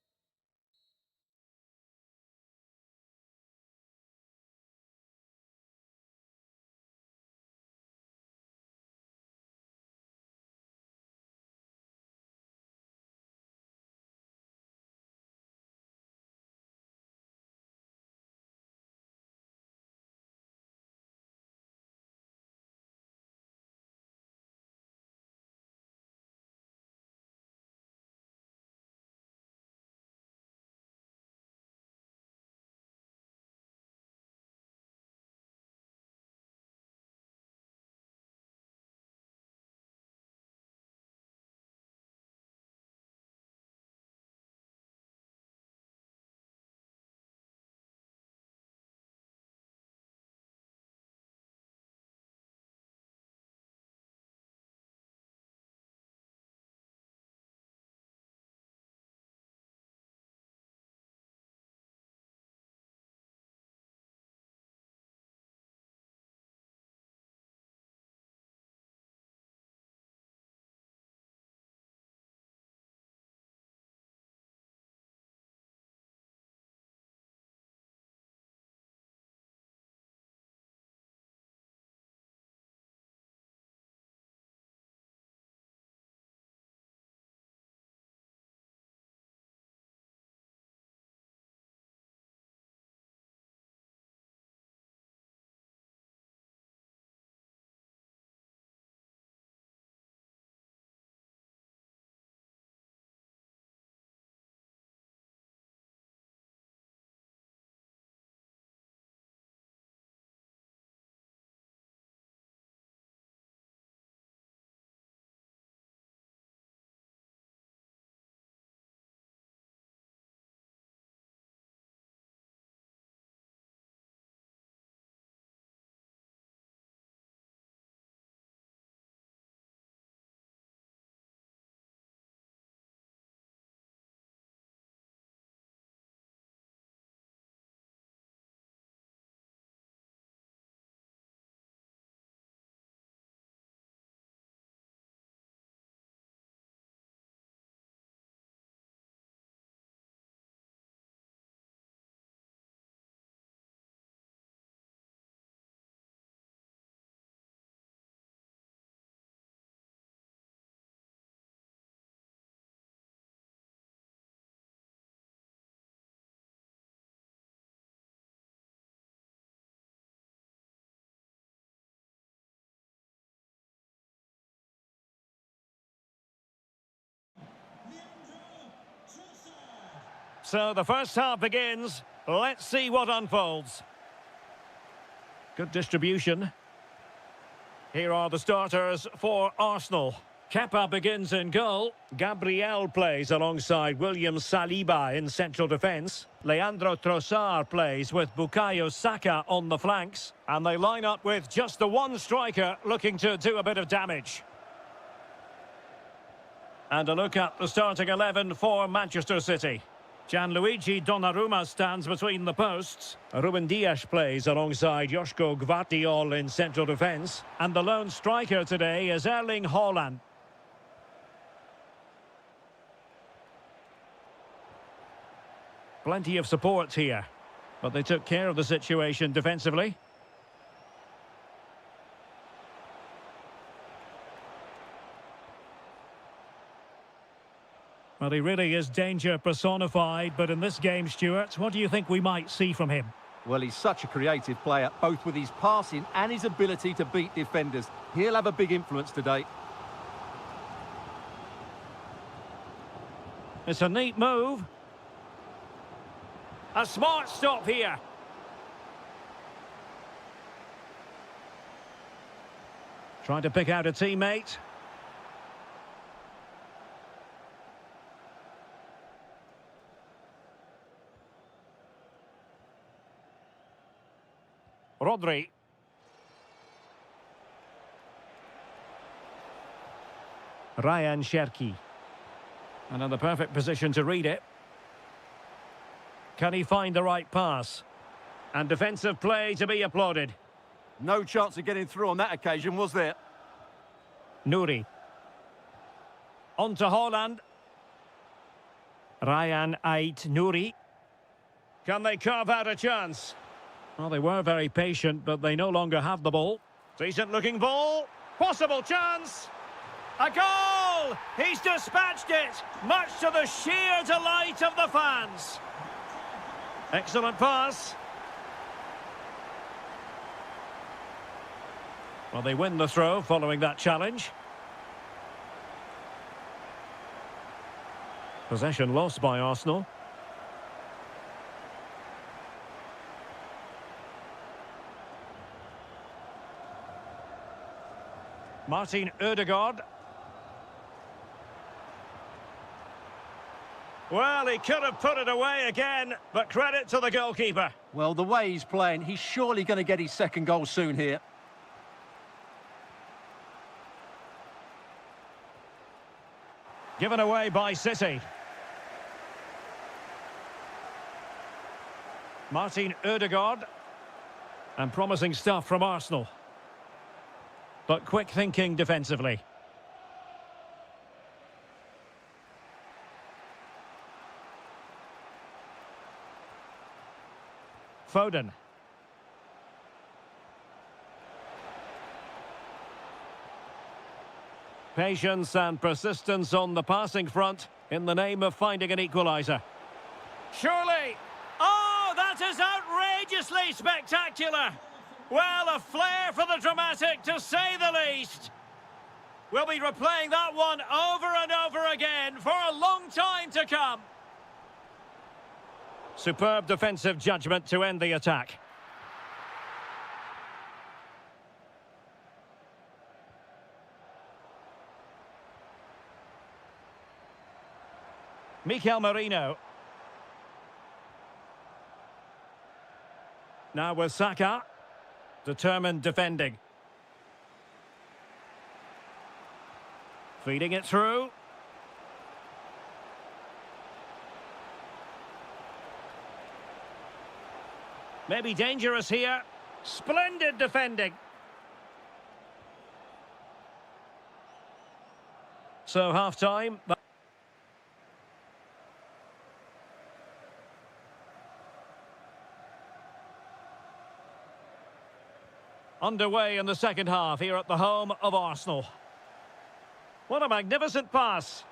S1: So the first half begins. Let's see what unfolds. Good distribution. Here are the starters for Arsenal. Kepa begins in goal. Gabriel plays alongside William Saliba in central defence. Leandro Trossard plays with Bukayo Saka on the flanks. And they line up with just the one striker looking to do a bit of damage. And a look at the starting 11 for Manchester City. Gianluigi Donnarumma stands between the posts. Ruben Dias plays alongside Joško Gvardiol in central defence. And the lone striker today is Erling Haaland. Plenty of support here, but they took care of the situation defensively. Well, he really is danger personified, but in this game, Stuart, what do you think we might see from him?
S2: Well, he's such a creative player, both with his passing and his ability to beat defenders. He'll have a big influence today.
S1: It's a neat move. A smart stop here. Trying to pick out a teammate. Rodri. Ryan Cherki. And in the perfect position to read it. Can he find the right pass? And defensive play to be applauded.
S2: No chance of getting through on that occasion, was there?
S1: Nouri. On to Haaland. Ryan Ait Nouri. Can they carve out a chance? Well, they were very patient, but they no longer have the ball. Decent looking ball. Possible chance. A goal! He's dispatched it, much to the sheer delight of the fans. Excellent pass. Well, they win the throw following that challenge. Possession lost by Arsenal. Martin Ødegaard. Well, he could have put it away again, but credit to the goalkeeper.
S2: Well, the way he's playing, he's surely going to get his second goal soon here.
S1: Given away by City. Martin Ødegaard. And promising stuff from Arsenal. But quick thinking defensively. Foden. Patience and persistence on the passing front in the name of finding an equaliser. Surely! Oh, that is outrageously spectacular! Well, a flair for the dramatic, to say the least. We'll be replaying that one over and over again for a long time to come. Superb defensive judgment to end the attack. Mikel Merino. Now with Saka. Determined defending. Feeding it through. Maybe dangerous here. Splendid defending. So half-time. Underway in the second half here at the home of Arsenal. What a magnificent pass.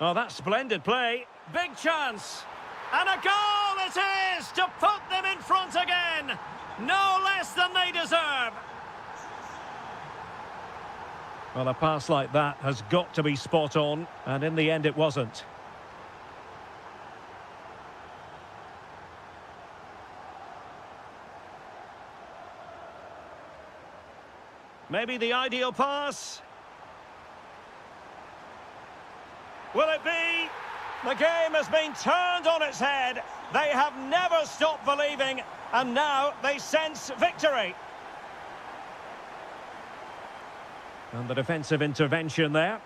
S1: Oh, that's splendid play. Big chance. And a goal it is to put them in front again. No less than they deserve. Well, a pass like that has got to be spot on, and in the end it wasn't. Maybe the ideal pass. Will it be? The game has been turned on its head. They have never stopped believing, and now they sense victory. And the defensive intervention there.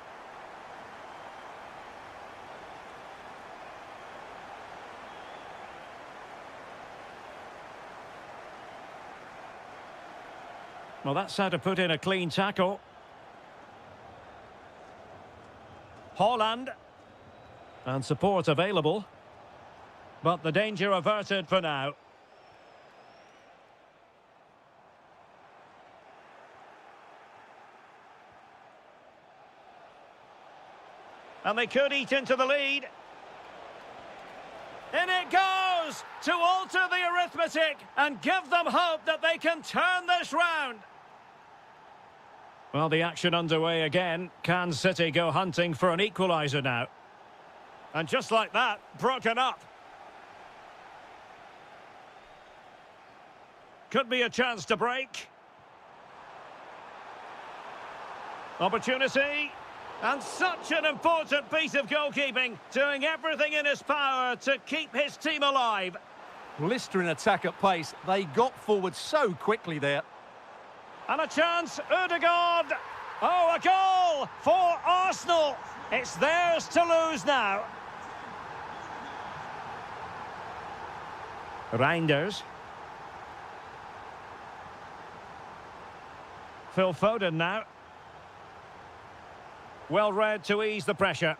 S1: Well, that's how to put in a clean tackle. Holland. And support available. But the danger averted for now. And they could eat into the lead. In it goes to alter the arithmetic and give them hope that they can turn this round. Well, the action underway again. Can City go hunting for an equaliser now? And just like that, broken up. Could be a chance to break. Opportunity. And such an important piece of goalkeeping, doing everything in his power to keep his team alive.
S2: Blistering attack at pace. They got forward so quickly there.
S1: And a chance, Ødegaard. Oh, a goal for Arsenal. It's theirs to lose now. Reinders. Phil Foden now. Well read to ease the pressure.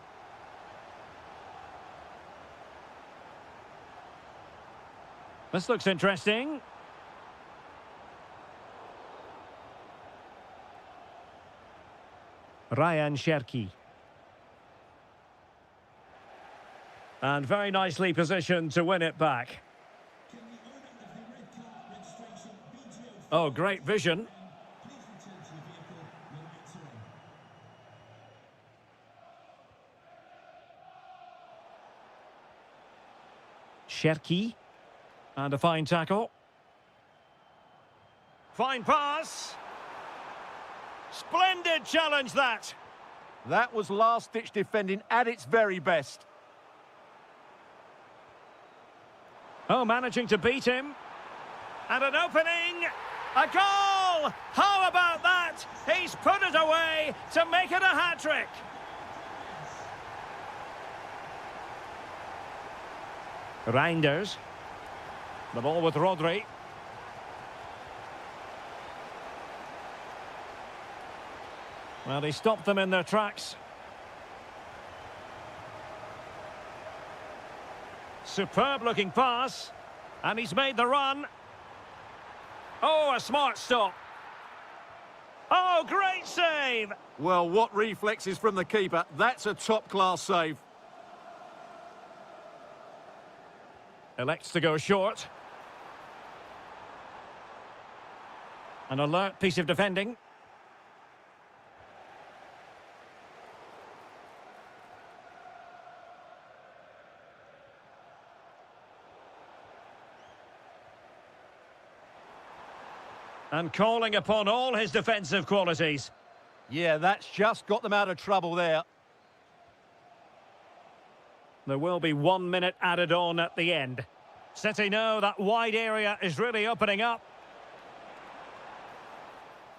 S1: This looks interesting. Ryan Cherki. And very nicely positioned to win it back. Oh, great vision. Cherki. And a fine tackle. Fine pass. Splendid challenge that.
S2: That was last-ditch defending at its very best.
S1: Oh, managing to beat him. And an opening. A goal! How about that? He's put it away to make it a hat-trick. Reinders. The ball with Rodri. Well, he stopped them in their tracks. Superb-looking pass. And he's made the run. Oh, a smart stop. Oh, great save!
S2: Well, what reflexes from the keeper. That's a top-class save.
S1: Elects to go short. An alert piece of defending. And calling upon all his defensive qualities.
S2: Yeah, that's just got them out of trouble there.
S1: There will be 1 minute added on at the end. City know that wide area is really opening up.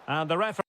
S1: And the referee...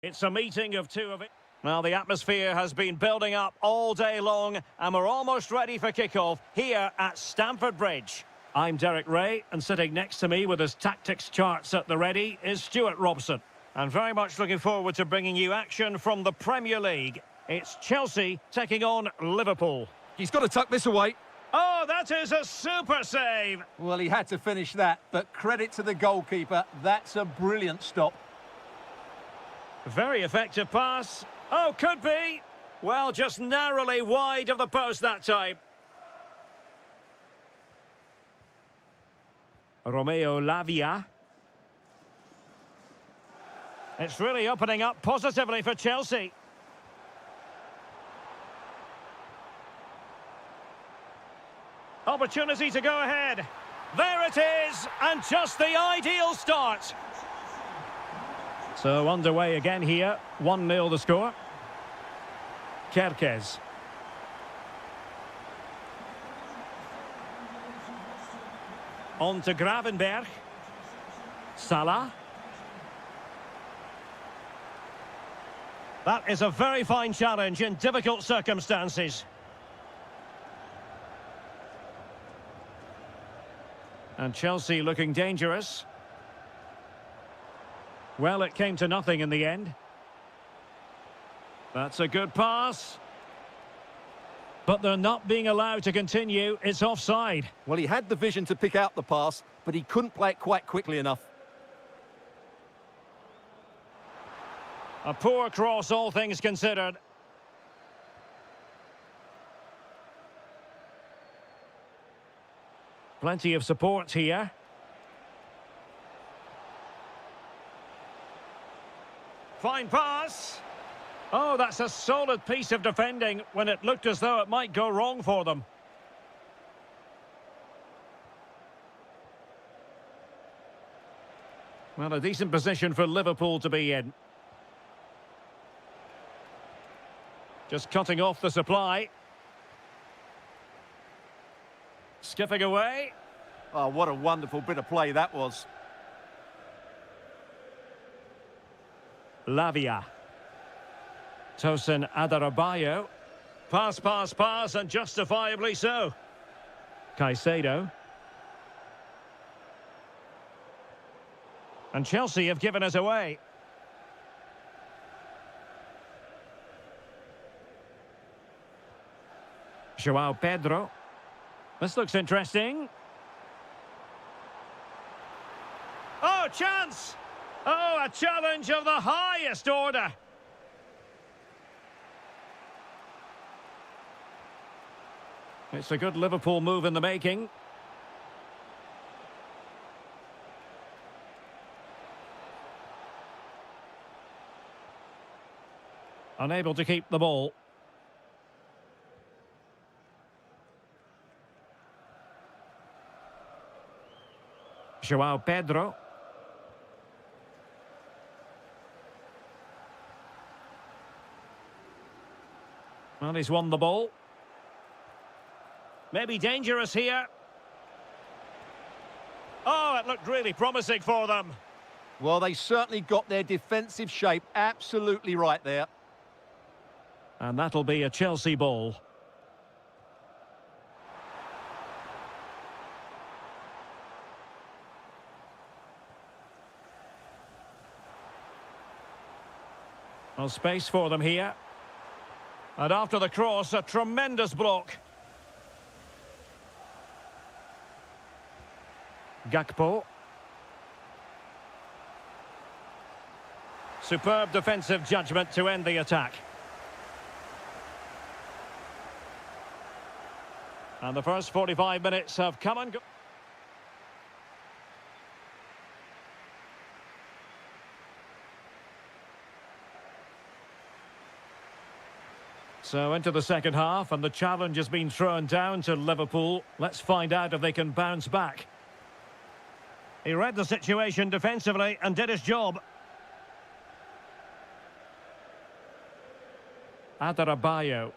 S1: It's a meeting of two of it. Well, the atmosphere has been building up all day long, and we're almost ready for kickoff here at Stamford Bridge. I'm Derek Ray, and sitting next to me with his tactics charts at the ready is Stuart Robson. And very much looking forward to bringing you action from the Premier League. It's Chelsea taking on Liverpool.
S2: He's got to tuck this away.
S1: Oh, that is a super save!
S2: Well, he had to finish that, but credit to the goalkeeper. That's a brilliant stop.
S1: Very effective pass. Oh, could be. Well, just narrowly wide of the post that time. Romeo Lavia. It's really opening up positively for Chelsea. Opportunity to go ahead. There it is, and just the ideal start. So underway again here. 1-0 the score. Kerkez. On to Gravenberg. Salah. That is a very fine challenge in difficult circumstances. And Chelsea looking dangerous. Well, it came to nothing in the end. That's a good pass. But they're not being allowed to continue. It's offside.
S2: Well, he had the vision to pick out the pass, but he couldn't play it quite quickly enough.
S1: A poor cross, all things considered. Plenty of support here. Fine pass. Oh, that's a solid piece of defending when it looked as though it might go wrong for them. Well, a decent position for Liverpool to be in. Just cutting off the supply. Skipping away.
S2: Oh, what a wonderful bit of play that was.
S1: Lavia. Tosin Adarabayo. Pass, pass, pass, and justifiably so. Caicedo. And Chelsea have given us away. João Pedro. This looks interesting. Oh, chance! Oh, a challenge of the highest order. It's a good Liverpool move in the making. Unable to keep the ball. João Pedro. Well, he's won the ball. Maybe dangerous here. Oh, it looked really promising for them.
S2: Well, they certainly got their defensive shape absolutely right there.
S1: And that'll be a Chelsea ball. Well, space for them here. And after the cross, a tremendous block. Gakpo. Superb defensive judgment to end the attack. And the first 45 minutes have come and gone. So into the second half, and the challenge has been thrown down to Liverpool. Let's find out if they can bounce back. He read the situation defensively and did his job. Adarabayo.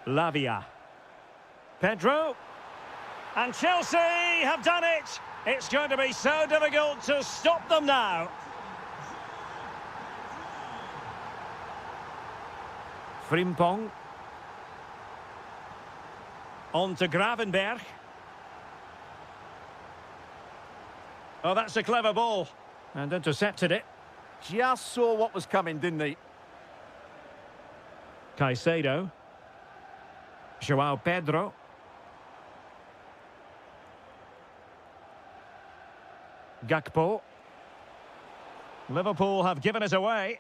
S1: Lavia. Pedro. And Chelsea have done it. It's going to be so difficult to stop them now. Frimpong. On to Gravenberg. Oh, that's a clever ball. And intercepted it.
S2: Just saw what was coming, didn't he?
S1: Caicedo. João Pedro. Gakpo. Liverpool have given us away.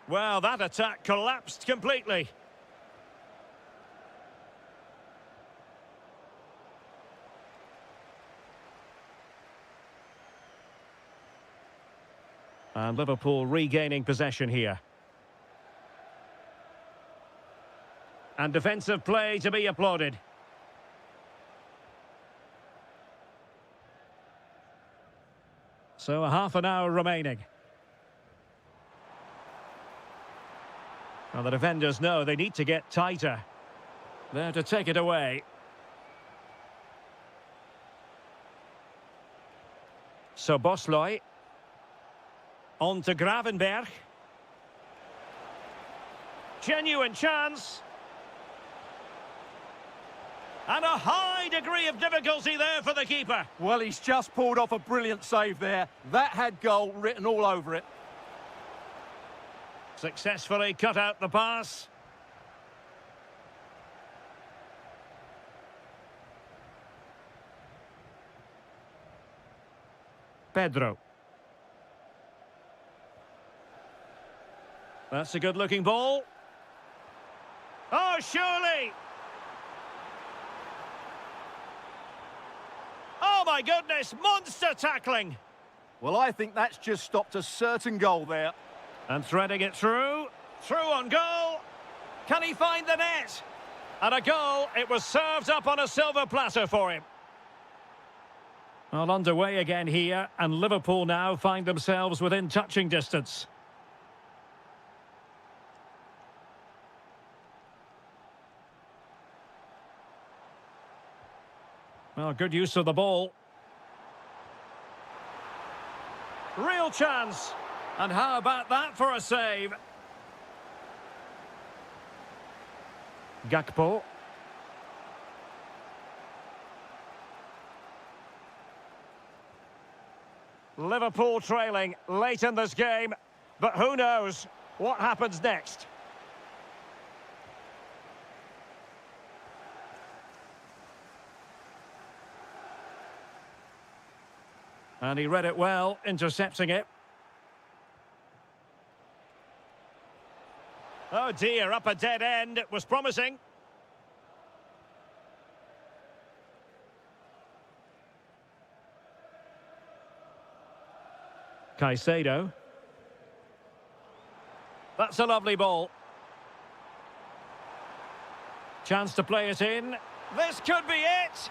S1: Well, that attack collapsed completely. And Liverpool regaining possession here. And defensive play to be applauded. So a half an hour remaining. Well, the defenders know they need to get tighter. There to take it away. So Bosley. On to Gravenberg. Genuine chance. And a high degree of difficulty there for the keeper.
S2: Well, he's just pulled off a brilliant save there. That had goal written all over it.
S1: Successfully cut out the pass. Pedro. That's a good-looking ball. Oh, surely! Oh, my goodness! Monster tackling!
S2: Well, I think that's just stopped a certain goal there.
S1: And threading it through. Through on goal. Can he find the net? And a goal. It was served up on a silver platter for him. Well, underway again here. And Liverpool now find themselves within touching distance. Well, good use of the ball. Real chance. And how about that for a save? Gakpo. Liverpool trailing late in this game, but who knows what happens next? And he read it well, intercepting it. Oh dear, up a dead end. It was promising. Caicedo. That's a lovely ball. Chance to play it in. This could be it.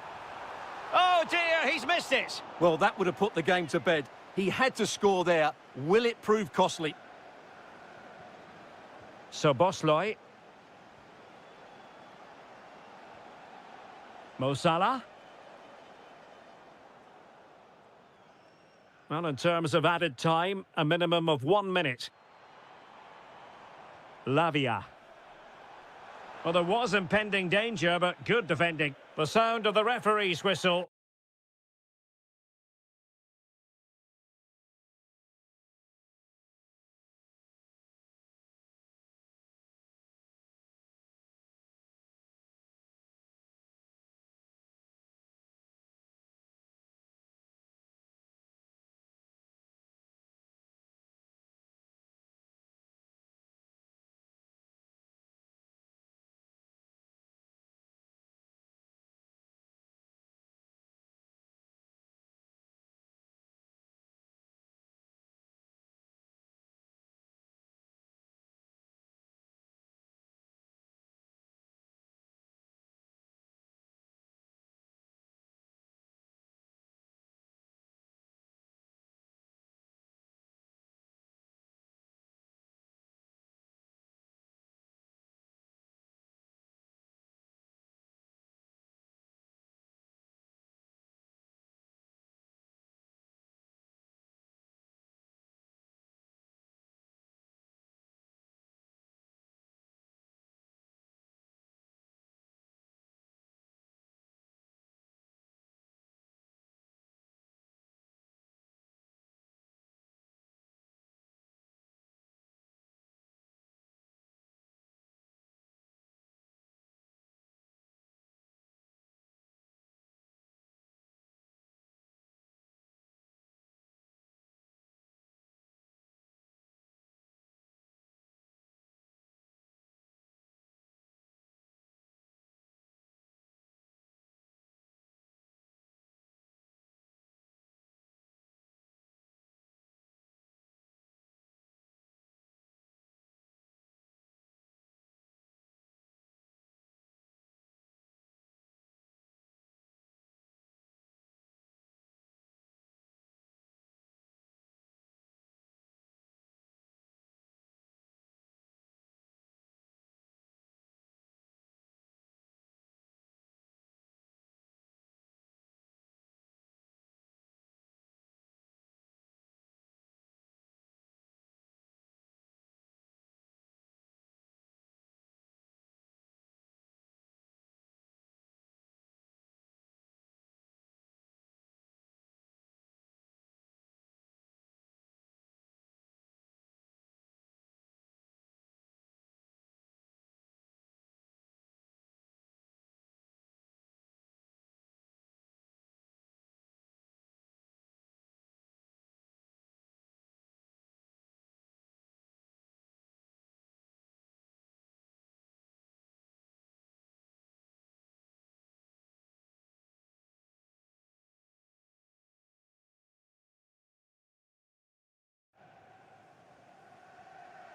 S1: Oh dear, he's missed it.
S2: Well, that would have put the game to bed. He had to score there. Will it prove costly?
S1: So Bosley. Mo Salah. Well, in terms of added time, a minimum of 1 minute. Lavia. Well, there was impending danger, but good defending. The sound of the referee's whistle.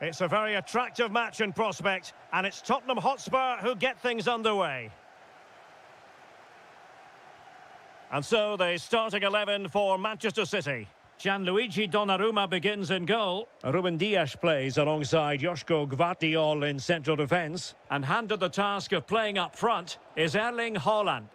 S1: It's a very attractive match in prospect, and it's Tottenham Hotspur who get things underway. And so the starting 11 for Manchester City. Gianluigi Donnarumma begins in goal. Ruben Dias plays alongside Joško Gvardiol in central defence. And handed the task of playing up front is Erling Haaland.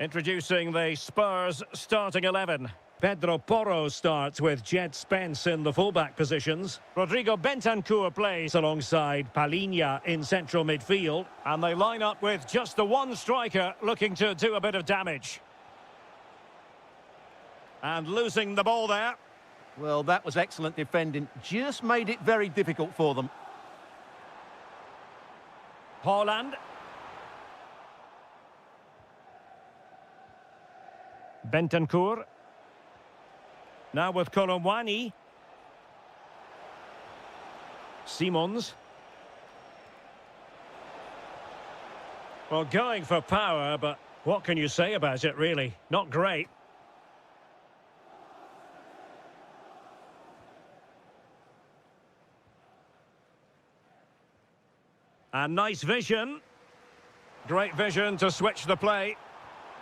S1: Introducing the Spurs starting 11. Pedro Porro starts with Jed Spence in the fullback positions. Rodrigo Bentancur plays alongside Palhinha in central midfield. And they line up with just the one striker looking to do a bit of damage. And losing the ball there.
S2: Well, that was excellent defending. Just made it very difficult for them.
S1: Haaland. Bentancur. Now with Kolomwani. Simons. Well, going for power, but what can you say about it, really? Not great. And nice vision. Great vision to switch the play.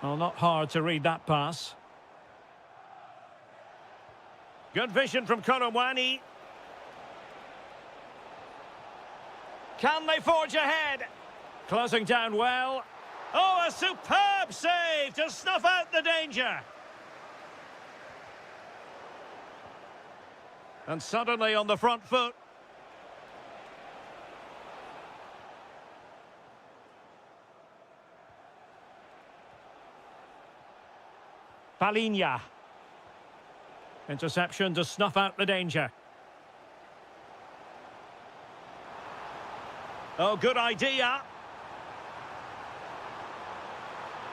S1: Well, not hard to read that pass. Good vision from Kolomwani. Can they forge ahead? Closing down well. Oh, a superb save to snuff out the danger. And suddenly on the front foot. Palhinha. Interception to snuff out the danger. Oh, good idea.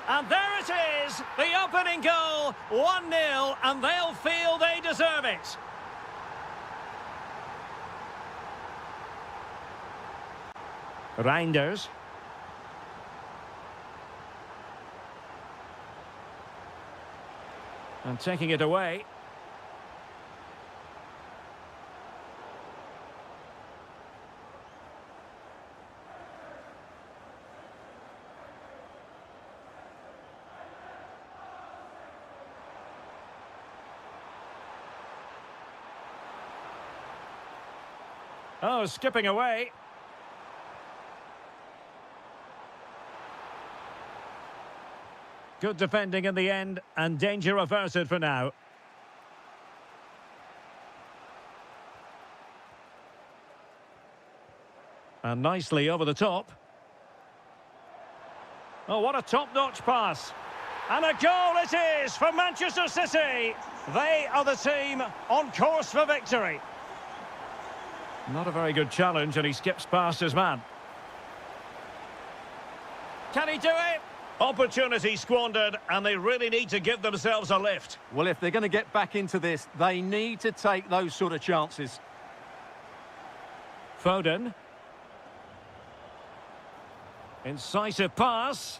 S1: And there it is, the opening goal, 1-0, and they'll feel they deserve it. Reinders. And taking it away. Oh, skipping away. Good defending in the end, and danger averted for now. And nicely over the top. Oh, what a top-notch pass. And a goal it is for Manchester City. They are the team on course for victory. Not a very good challenge, and he skips past his man. Can he do it? Opportunity squandered, and they really need to give themselves a lift.
S2: Well, if they're going to get back into this, they need to take those sort of chances.
S1: Foden. Incisive pass.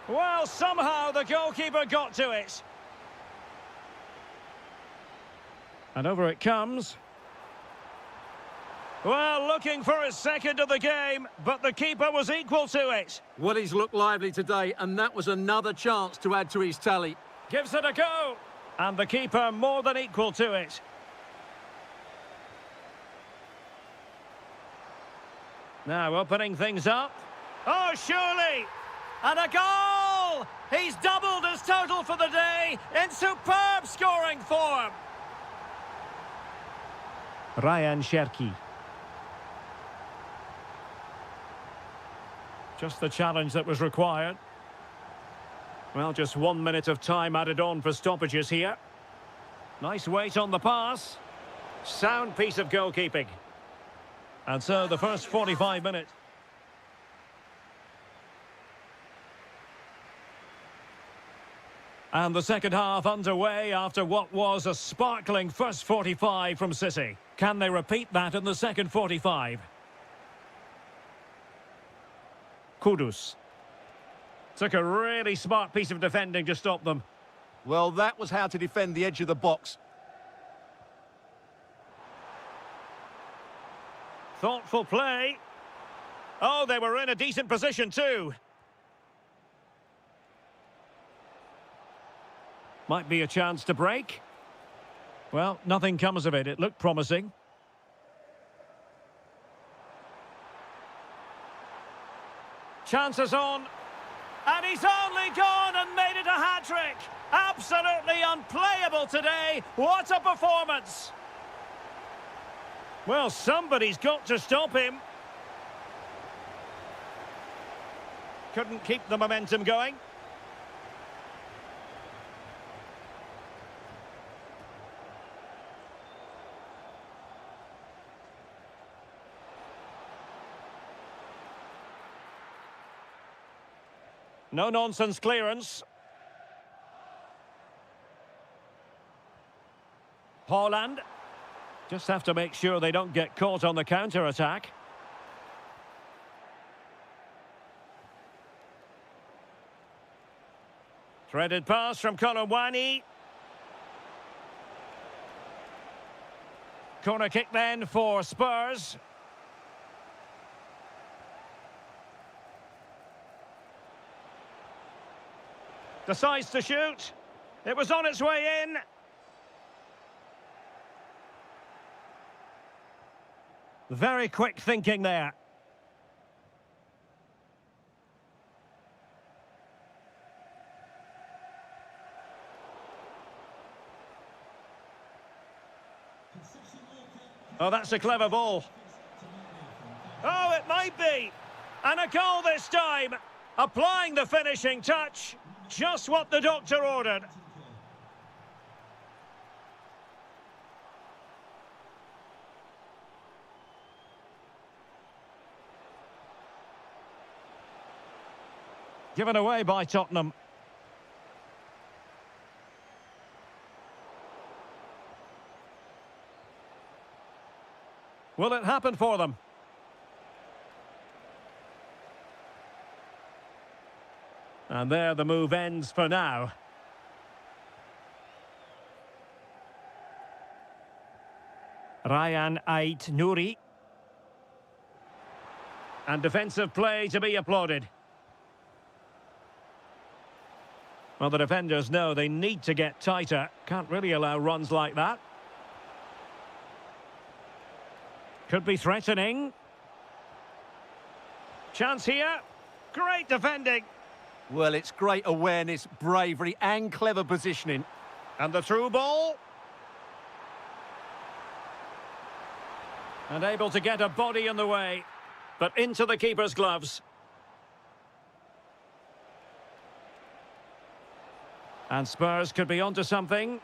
S1: Well, somehow the goalkeeper got to it. And over it comes. Well, looking for his second of the game, but the keeper was equal to it.
S2: Well, he's looked lively today, and that was another chance to add to his tally.
S1: Gives it a go. And the keeper more than equal to it. Now opening things up. Oh, surely! And a goal! He's doubled his total for the day in superb scoring form. Ryan Cherki. Just the challenge that was required. Well, just 1 minute of time added on for stoppages here. Nice weight on the pass. Sound piece of goalkeeping. And so the first 45 minutes. And the second half underway after what was a sparkling first 45 from City. Can they repeat that in the second 45? Kudus. Took a really smart piece of defending to stop them.
S2: Well, that was how to defend the edge of the box.
S1: Thoughtful play. Oh, they were in a decent position too. Might be a chance to break. Well, nothing comes of it. It looked promising. Chances on. And he's only gone and made it a hat-trick. Absolutely unplayable today. What a performance. Well, somebody's got to stop him. Couldn't keep the momentum going. No-nonsense clearance. Haaland. Just have to make sure they don't get caught on the counter-attack. Threaded pass from Kolomwani. Corner kick then for Spurs. Decides to shoot. It was on its way in. Very quick thinking there. Oh, that's a clever ball. Oh, it might be. And a goal this time. Applying the finishing touch. Just what the doctor ordered. Given away by Tottenham. Will it happen for them? And there the move ends for now. Ryan Ait Nouri. And defensive play to be applauded. Well, the defenders know they need to get tighter. Can't really allow runs like that. Could be threatening. Chance here. Great defending.
S2: Well, it's great awareness, bravery and clever positioning.
S1: And the through ball. And able to get a body in the way. But into the keeper's gloves. And Spurs could be onto something.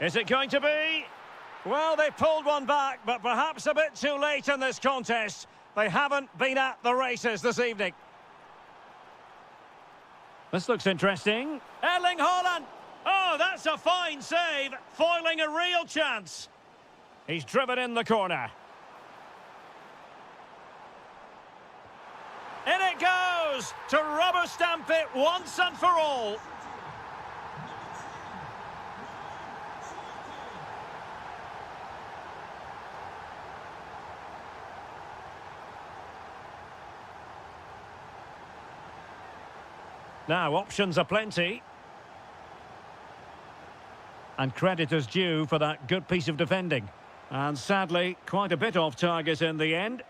S1: Is it going to be? Well, they pulled one back, but perhaps a bit too late in this contest. They haven't been at the races this evening. This looks interesting. Erling Haaland! Oh, that's a fine save, foiling a real chance. He's driven in the corner. In it goes, to rubber stamp it once and for all. Now, options are plenty. And credit is due for that good piece of defending. And sadly, quite a bit off target in the end.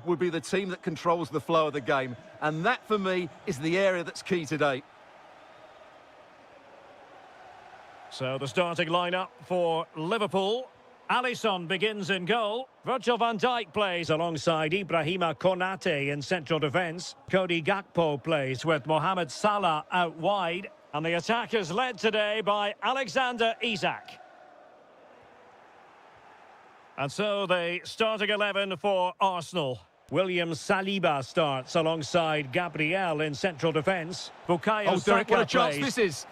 S2: would be the team that controls the flow of the game. And that, for me, is the area that's key today.
S1: So the starting lineup for Liverpool. Alisson begins in goal. Virgil van Dijk plays alongside Ibrahima Konate in central defence. Cody Gakpo plays with Mohamed Salah out wide. And the attack is led today by Alexander Isak. And so the starting 11 for Arsenal. William Saliba starts alongside Gabriel in central defence. Bukayo
S2: Derek, what a
S1: Saka
S2: chance
S1: plays.
S2: this is.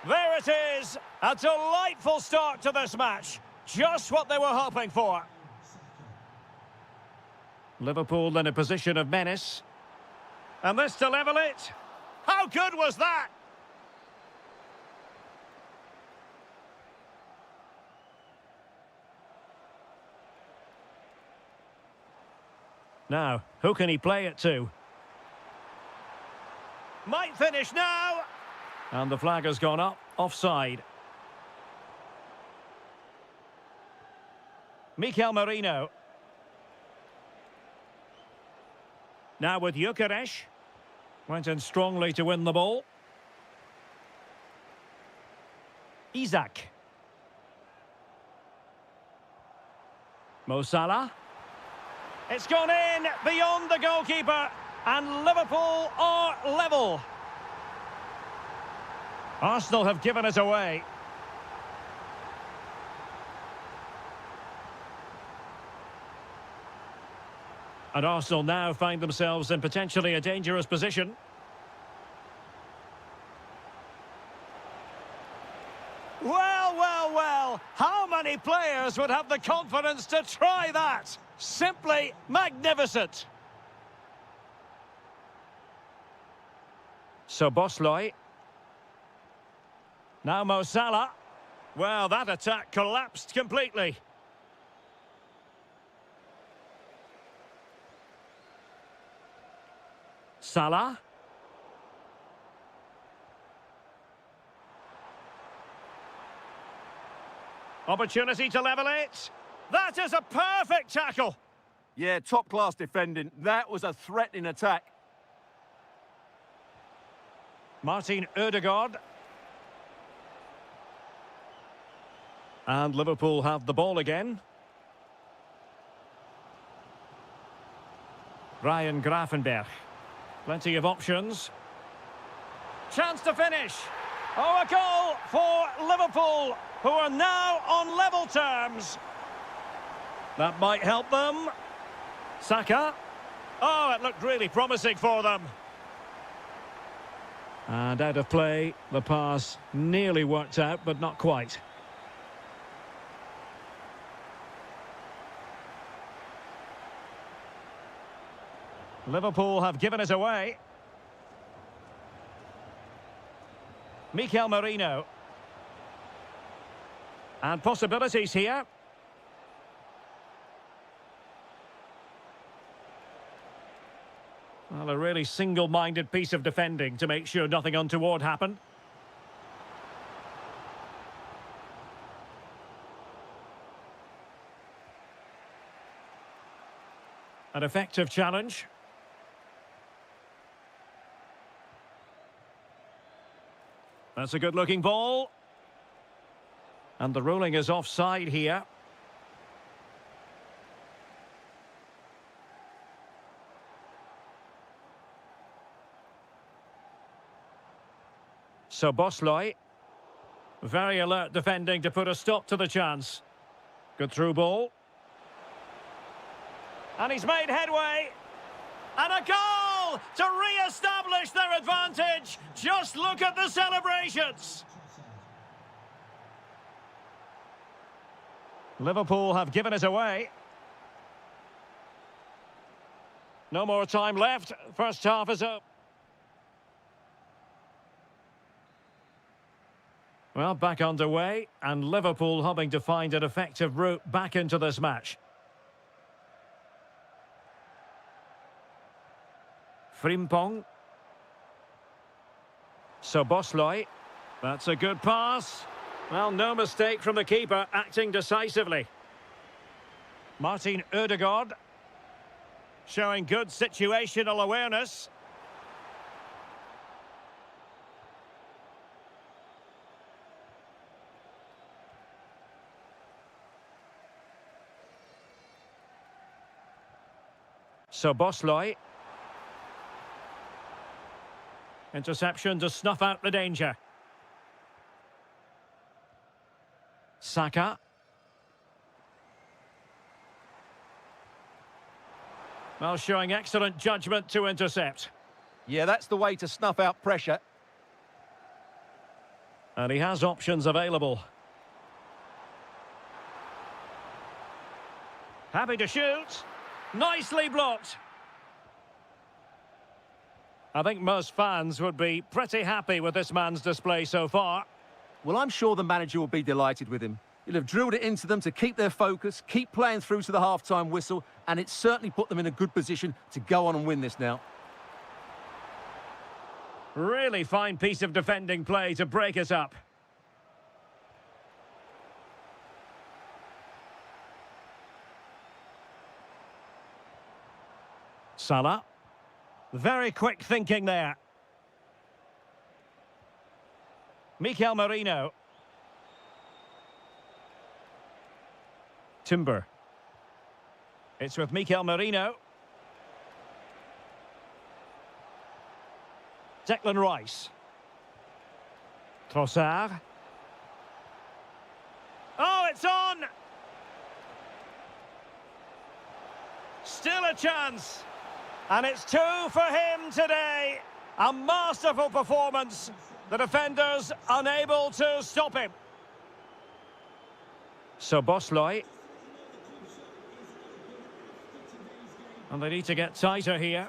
S1: There it is! A delightful start to this match. Just what they were hoping for. Liverpool in a position of menace. And this to level it. How good was that? Now, who can he play it to? Might finish now. And the flag has gone up. Offside. Mikel Merino. Now with Gyökeres. Went in strongly to win the ball. Isak. Mo Salah. It's gone in beyond the goalkeeper. And Liverpool are level. Arsenal have given it away. And Arsenal now find themselves in potentially a dangerous position. Well, well, well. How many players would have the confidence to try that? Simply magnificent. So Bosley. Now Mo Salah. Well, that attack collapsed completely. Salah. Opportunity to level it. That is a perfect tackle.
S2: Yeah, top-class defending. That was a threatening attack.
S1: Martin Ødegaard. And Liverpool have the ball again. Ryan Gravenberch. Plenty of options. Chance to finish. Oh, a goal for Liverpool, who are now on level terms. That might help them. Saka. Oh, it looked really promising for them. And out of play, the pass nearly worked out, but not quite. Liverpool have given it away. Mikel Merino. And possibilities here. Well, a really single-minded piece of defending to make sure nothing untoward happened. An effective challenge. That's a good-looking ball. And the ruling is offside here. So Bosley. Very alert defending to put a stop to the chance. Good through ball. And he's made headway. And a goal to re-establish their advantage. Just look at the celebrations. Liverpool have given it away. No more time left. First half is up. Well, back underway, and Liverpool hoping to find an effective route back into this match. Frimpong. So Bosley. That's a good pass. Well, no mistake from the keeper, acting decisively. Martin Ødegaard. Showing good situational awareness. So Bosloy. Interception to snuff out the danger. Saka. Well, showing excellent judgment to intercept.
S2: Yeah, that's the way to snuff out pressure.
S1: And he has options available. Happy to shoot. Nicely blocked. I think most fans would be pretty happy with this man's display so far.
S2: Well, I'm sure the manager will be delighted with him. He'll have drilled it into them to keep their focus, keep playing through to the half-time whistle, and it's certainly put them in a good position to go on and win this now.
S1: Really fine piece of defending play to break us up. Salah. Very quick thinking there. Mikel Merino. Timber. It's with Mikel Merino. Declan Rice. Trossard. Oh, it's on! Still a chance. And it's 2 for him today. A masterful performance. The defenders unable to stop him. So Bosloy. And they need to get tighter here.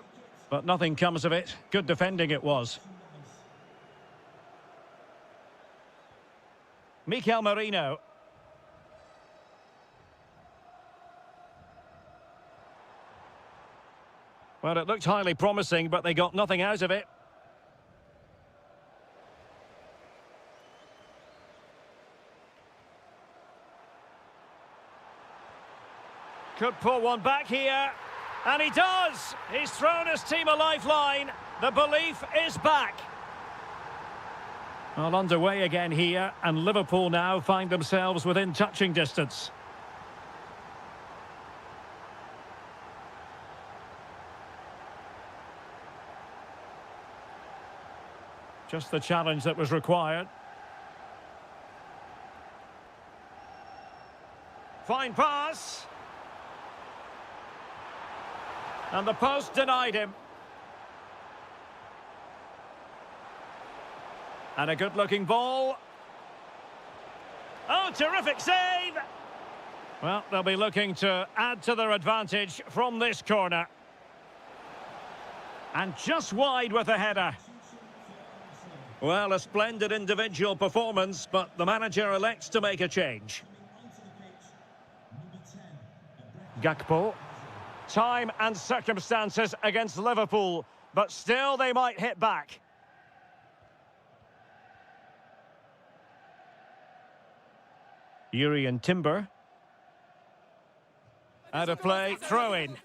S1: But nothing comes of it. Good defending it was. Mikel Merino. Well, it looked highly promising, but they got nothing out of it. Could pull one back here. And he does! He's thrown his team a lifeline. The belief is back. Well, underway again here, and Liverpool now find themselves within touching distance. Just the challenge that was required. Fine pass. And the post denied him. And a good-looking ball. Oh, terrific save! Well, they'll be looking to add to their advantage from this corner. And just wide with a header. Well, a splendid individual performance, but the manager elects to make a change. Gakpo. Time and circumstances against Liverpool, but still they might hit back. Yuri and Timber. Out of play, throw in.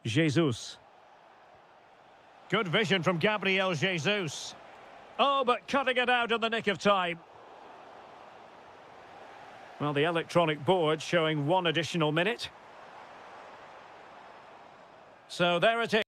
S1: Jesus. Good vision from Gabriel Jesus. Oh, but cutting it out in the nick of time. Well, the electronic board showing 1 additional minute. So there it is.